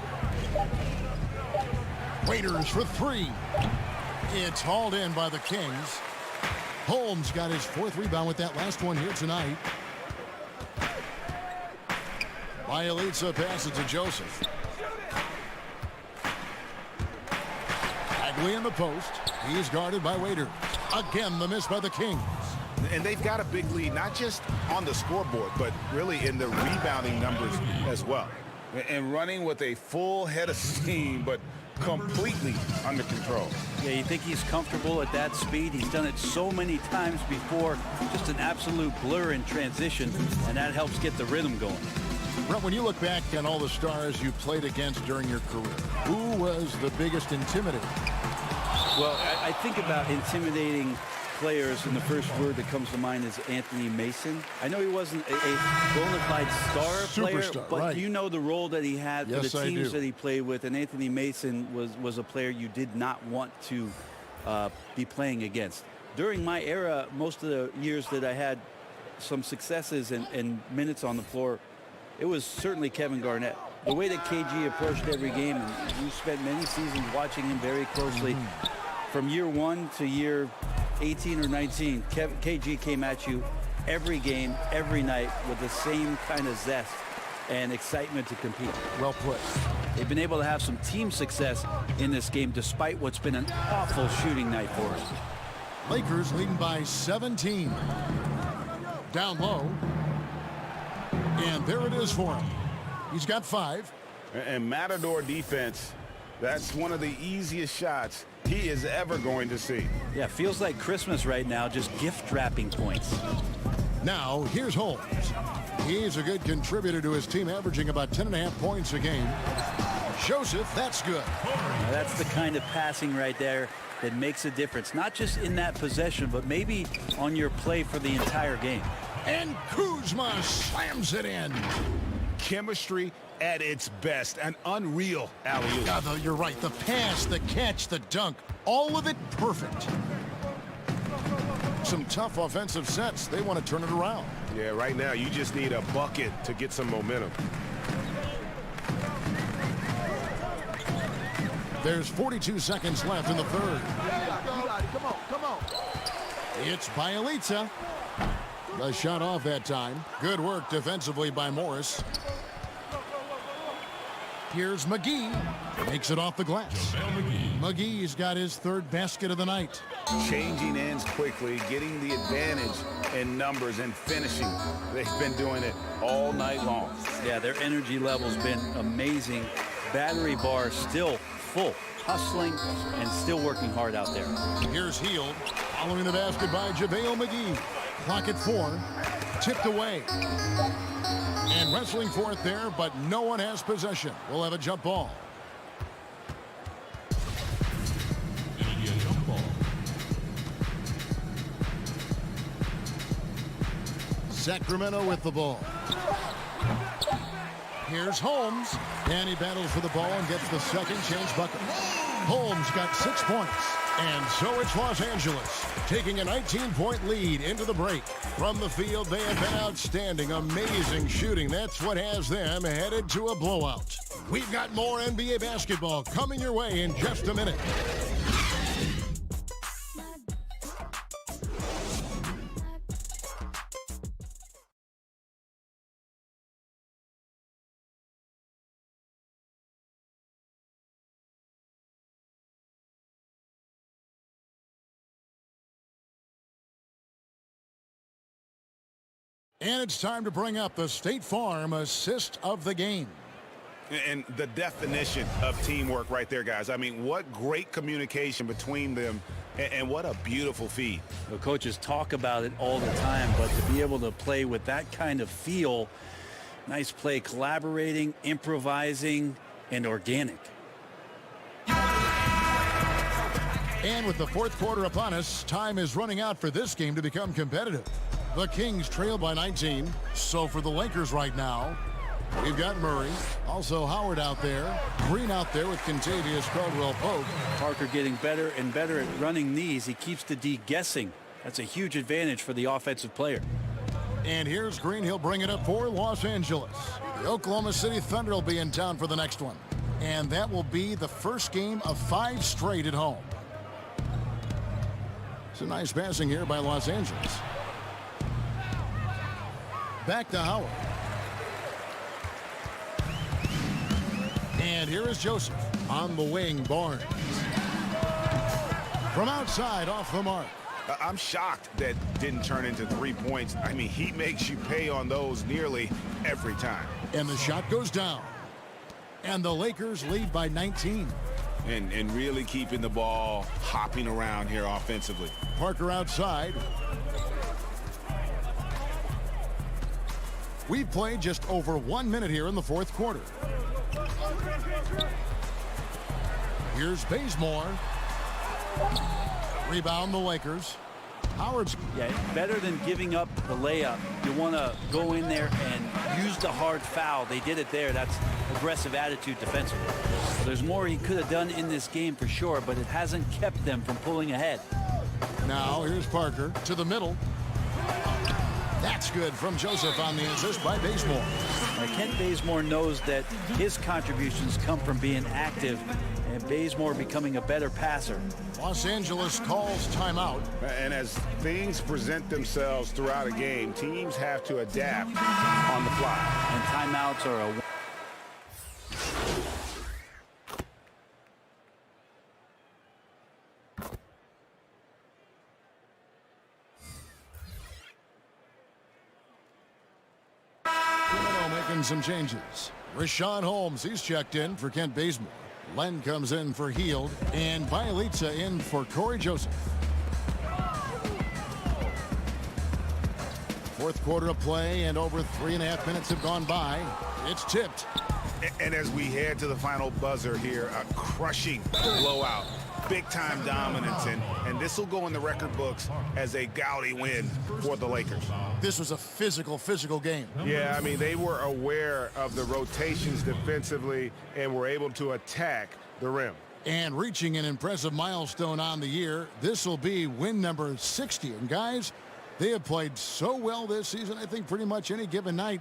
Waiters for 3. It's hauled in by the Kings. Holmes got his 4th rebound with that last one here tonight. Bielitsa passes to Joseph. Bagley in the post. He's guarded by Waiters. Again, the miss by the Kings. And they've got a big lead, not just on the scoreboard, but really in the rebounding numbers as well. And running with a full head of steam, but completely under control. Yeah, you think he's comfortable at that speed? He's done it so many times before. Just an absolute blur in transition, and that helps get the rhythm going. Brett, when you look back on all the stars you played against during your career, who was the biggest intimidator? Well, I think about intimidating players, and the first word that comes to mind is Anthony Mason. I know he wasn't a bona fide star player, but right. You know the role that he had for the teams that he played with, and Anthony Mason was a player you did not want to be playing against. During my era, most of the years that I had some successes and minutes on the floor, it was certainly Kevin Garnett. The way that KG approached every game, and you spent many seasons watching him very closely, from year 1 to year 18 or 19, KG came at you every game, every night with the same kind of zest and excitement to compete. Well put. They've been able to have some team success in this game despite what's been an awful shooting night for us. Lakers leading by 17. Down low. And there it is for him. He's got 5. And Matador defense, that's one of the easiest shots he is ever going to see. Yeah, feels like Christmas right now, just gift wrapping points. Now, here's Holmes. He's a good contributor to his team, averaging about 10.5 points a game. Joseph, that's good. Now, that's the kind of passing right there that makes a difference, not just in that possession, but maybe on your play for the entire game. And Kuzma slams it in. Chemistry at its best, an unreal alley-oop. Yeah, though, you're right. The pass, the catch, the dunk, all of it perfect. Some tough offensive sets. They want to turn it around. Yeah, right now you just need a bucket to get some momentum. There's 42 seconds left in the third. Come on. It's Bielitsa. The shot off that time. Good work defensively by Morris. Here's McGee. Makes it off the glass. McGee's got his 3rd basket of the night. Changing ends quickly, getting the advantage in numbers and finishing. They've been doing it all night long. Yeah, their energy level's been amazing. Battery bar still full, hustling and still working hard out there. Here's Hield. Following the basket by JaVale McGee. Clock at 4. Tipped away. And wrestling for it there, but no one has possession. We'll have a jump ball. Sacramento with the ball. Here's Holmes, and he battles for the ball and gets the second chance bucket. Holmes got 6 points, and so it's Los Angeles taking a 19-point lead into the break. From the field, they have been outstanding, amazing shooting. That's what has them headed to a blowout. We've got more NBA basketball coming your way in just a minute. And it's time to bring up the State Farm assist of the game. And the definition of teamwork right there, guys. I mean, what great communication between them, and what a beautiful feed. The coaches talk about it all the time, but to be able to play with that kind of feel, nice play, collaborating, improvising, and organic. And with the fourth quarter upon us, time is running out for this game to become competitive. The Kings trail by 19. So for the Lakers right now, we've got Murray, also Howard out there, Green out there with Contavious Caldwell-Pope. Parker getting better and better at running these. He keeps the D guessing. That's a huge advantage for the offensive player. And here's Green. He'll bring it up for Los Angeles. The Oklahoma City Thunder will be in town for the next one. And that will be the first game of 5 straight at home. It's a nice passing here by Los Angeles. Back to Howard. And here is Joseph on the wing. Barnes. From outside, off the mark. I'm shocked that didn't turn into 3 points. I mean, he makes you pay on those nearly every time. And the shot goes down. And the Lakers lead by 19. And really keeping the ball hopping around here offensively. Parker outside. We've played just over 1 minute here in the fourth quarter. Here's Bazemore. Rebound the Lakers. Howard's. Yeah, better than giving up the layup. You want to go in there and use the hard foul. They did it there. That's aggressive attitude defensively. There's more he could have done in this game for sure, but it hasn't kept them from pulling ahead. Now here's Parker to the middle. That's good from Joseph on the assist by Bazemore. Kent Bazemore knows that his contributions come from being active and Bazemore becoming a better passer. Los Angeles calls timeout. And as things present themselves throughout a game, teams have to adapt on the fly. And timeouts are a... Making some changes. Rashawn Holmes, he's checked in for Kent Bazemore. Len comes in for Heald, and Bielitsa in for Corey Joseph. Fourth quarter of play, and over 3.5 minutes have gone by. It's tipped. And as we head to the final buzzer here, a crushing blowout. Big-time dominance, and this will go in the record books as a gaudy win for the Lakers. This was a physical game. Yeah, I mean, they were aware of the rotations defensively and were able to attack the rim. And reaching an impressive milestone on the year, this will be win number 60. And guys, they have played so well this season, I think pretty much any given night,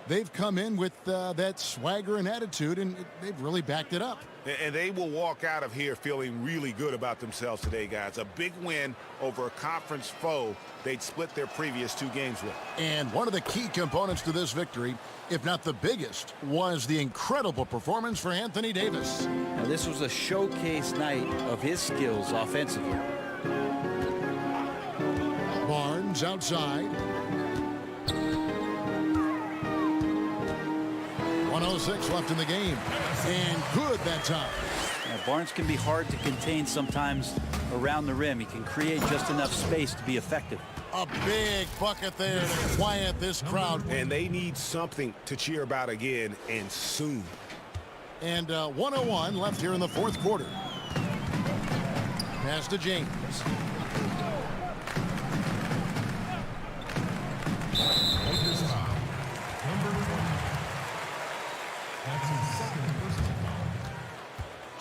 they've come in with that swagger and attitude, and they've really backed it up. And they will walk out of here feeling really good about themselves today, guys. A big win over a conference foe they'd split their previous 2 games with. And one of the key components to this victory, if not the biggest, was the incredible performance for Anthony Davis. Now, this was a showcase night of his skills offensively. Barnes outside. 1:06 left in the game. And good that time. Now, Barnes can be hard to contain sometimes around the rim. He can create just enough space to be effective. A big bucket there to quiet this crowd. And they need something to cheer about again, and soon. And 1:01 left here in the fourth quarter. Pass to James. Lakers foul. Number 20. That's his second personal foul.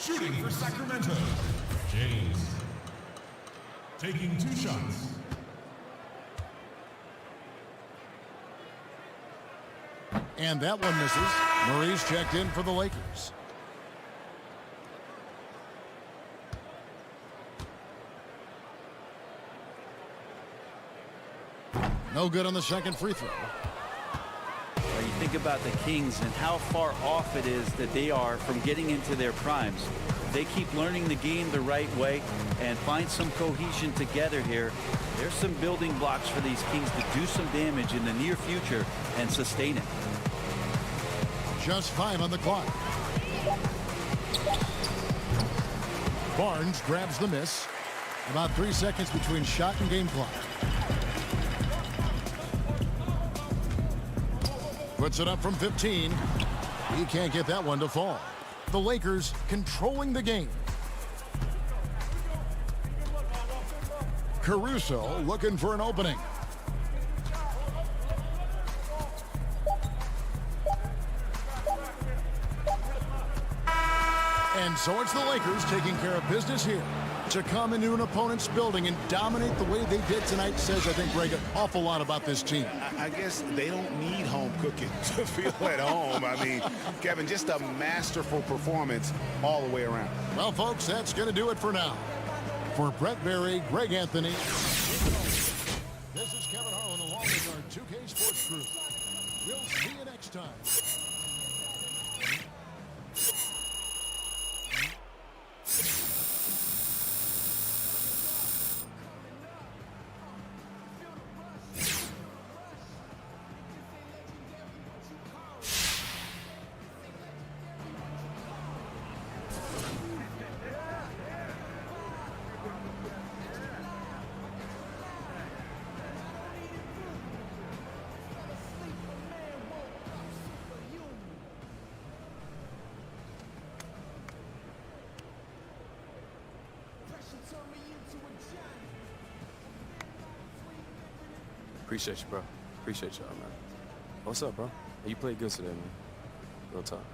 Shooting for Sacramento. James. Taking 2 shots. And that one misses. Murray's checked in for the Lakers. No good on the second free throw. Well, you think about the Kings and how far off it is that they are from getting into their primes. They keep learning the game the right way and find some cohesion together here. There's some building blocks for these Kings to do some damage in the near future and sustain it. Just 5 on the clock. Barnes grabs the miss. About 3 seconds between shot and game clock. Puts it up from 15. He can't get that one to fall. The Lakers controlling the game. Caruso looking for an opening. And so it's the Lakers taking care of business here. To come into an opponent's building and dominate the way they did tonight says, I think, Greg, an awful lot about this team. I guess they don't need home cooking to feel at home. I mean, Kevin, just a masterful performance all the way around. Well, folks, that's going to do it for now. For Brett Berry, Greg Anthony, this is Kevin Harlan along with our 2K Sports crew. We'll see you next time. Appreciate you, bro. Appreciate y'all, man. What's up, bro? You played good today, man. Real talk.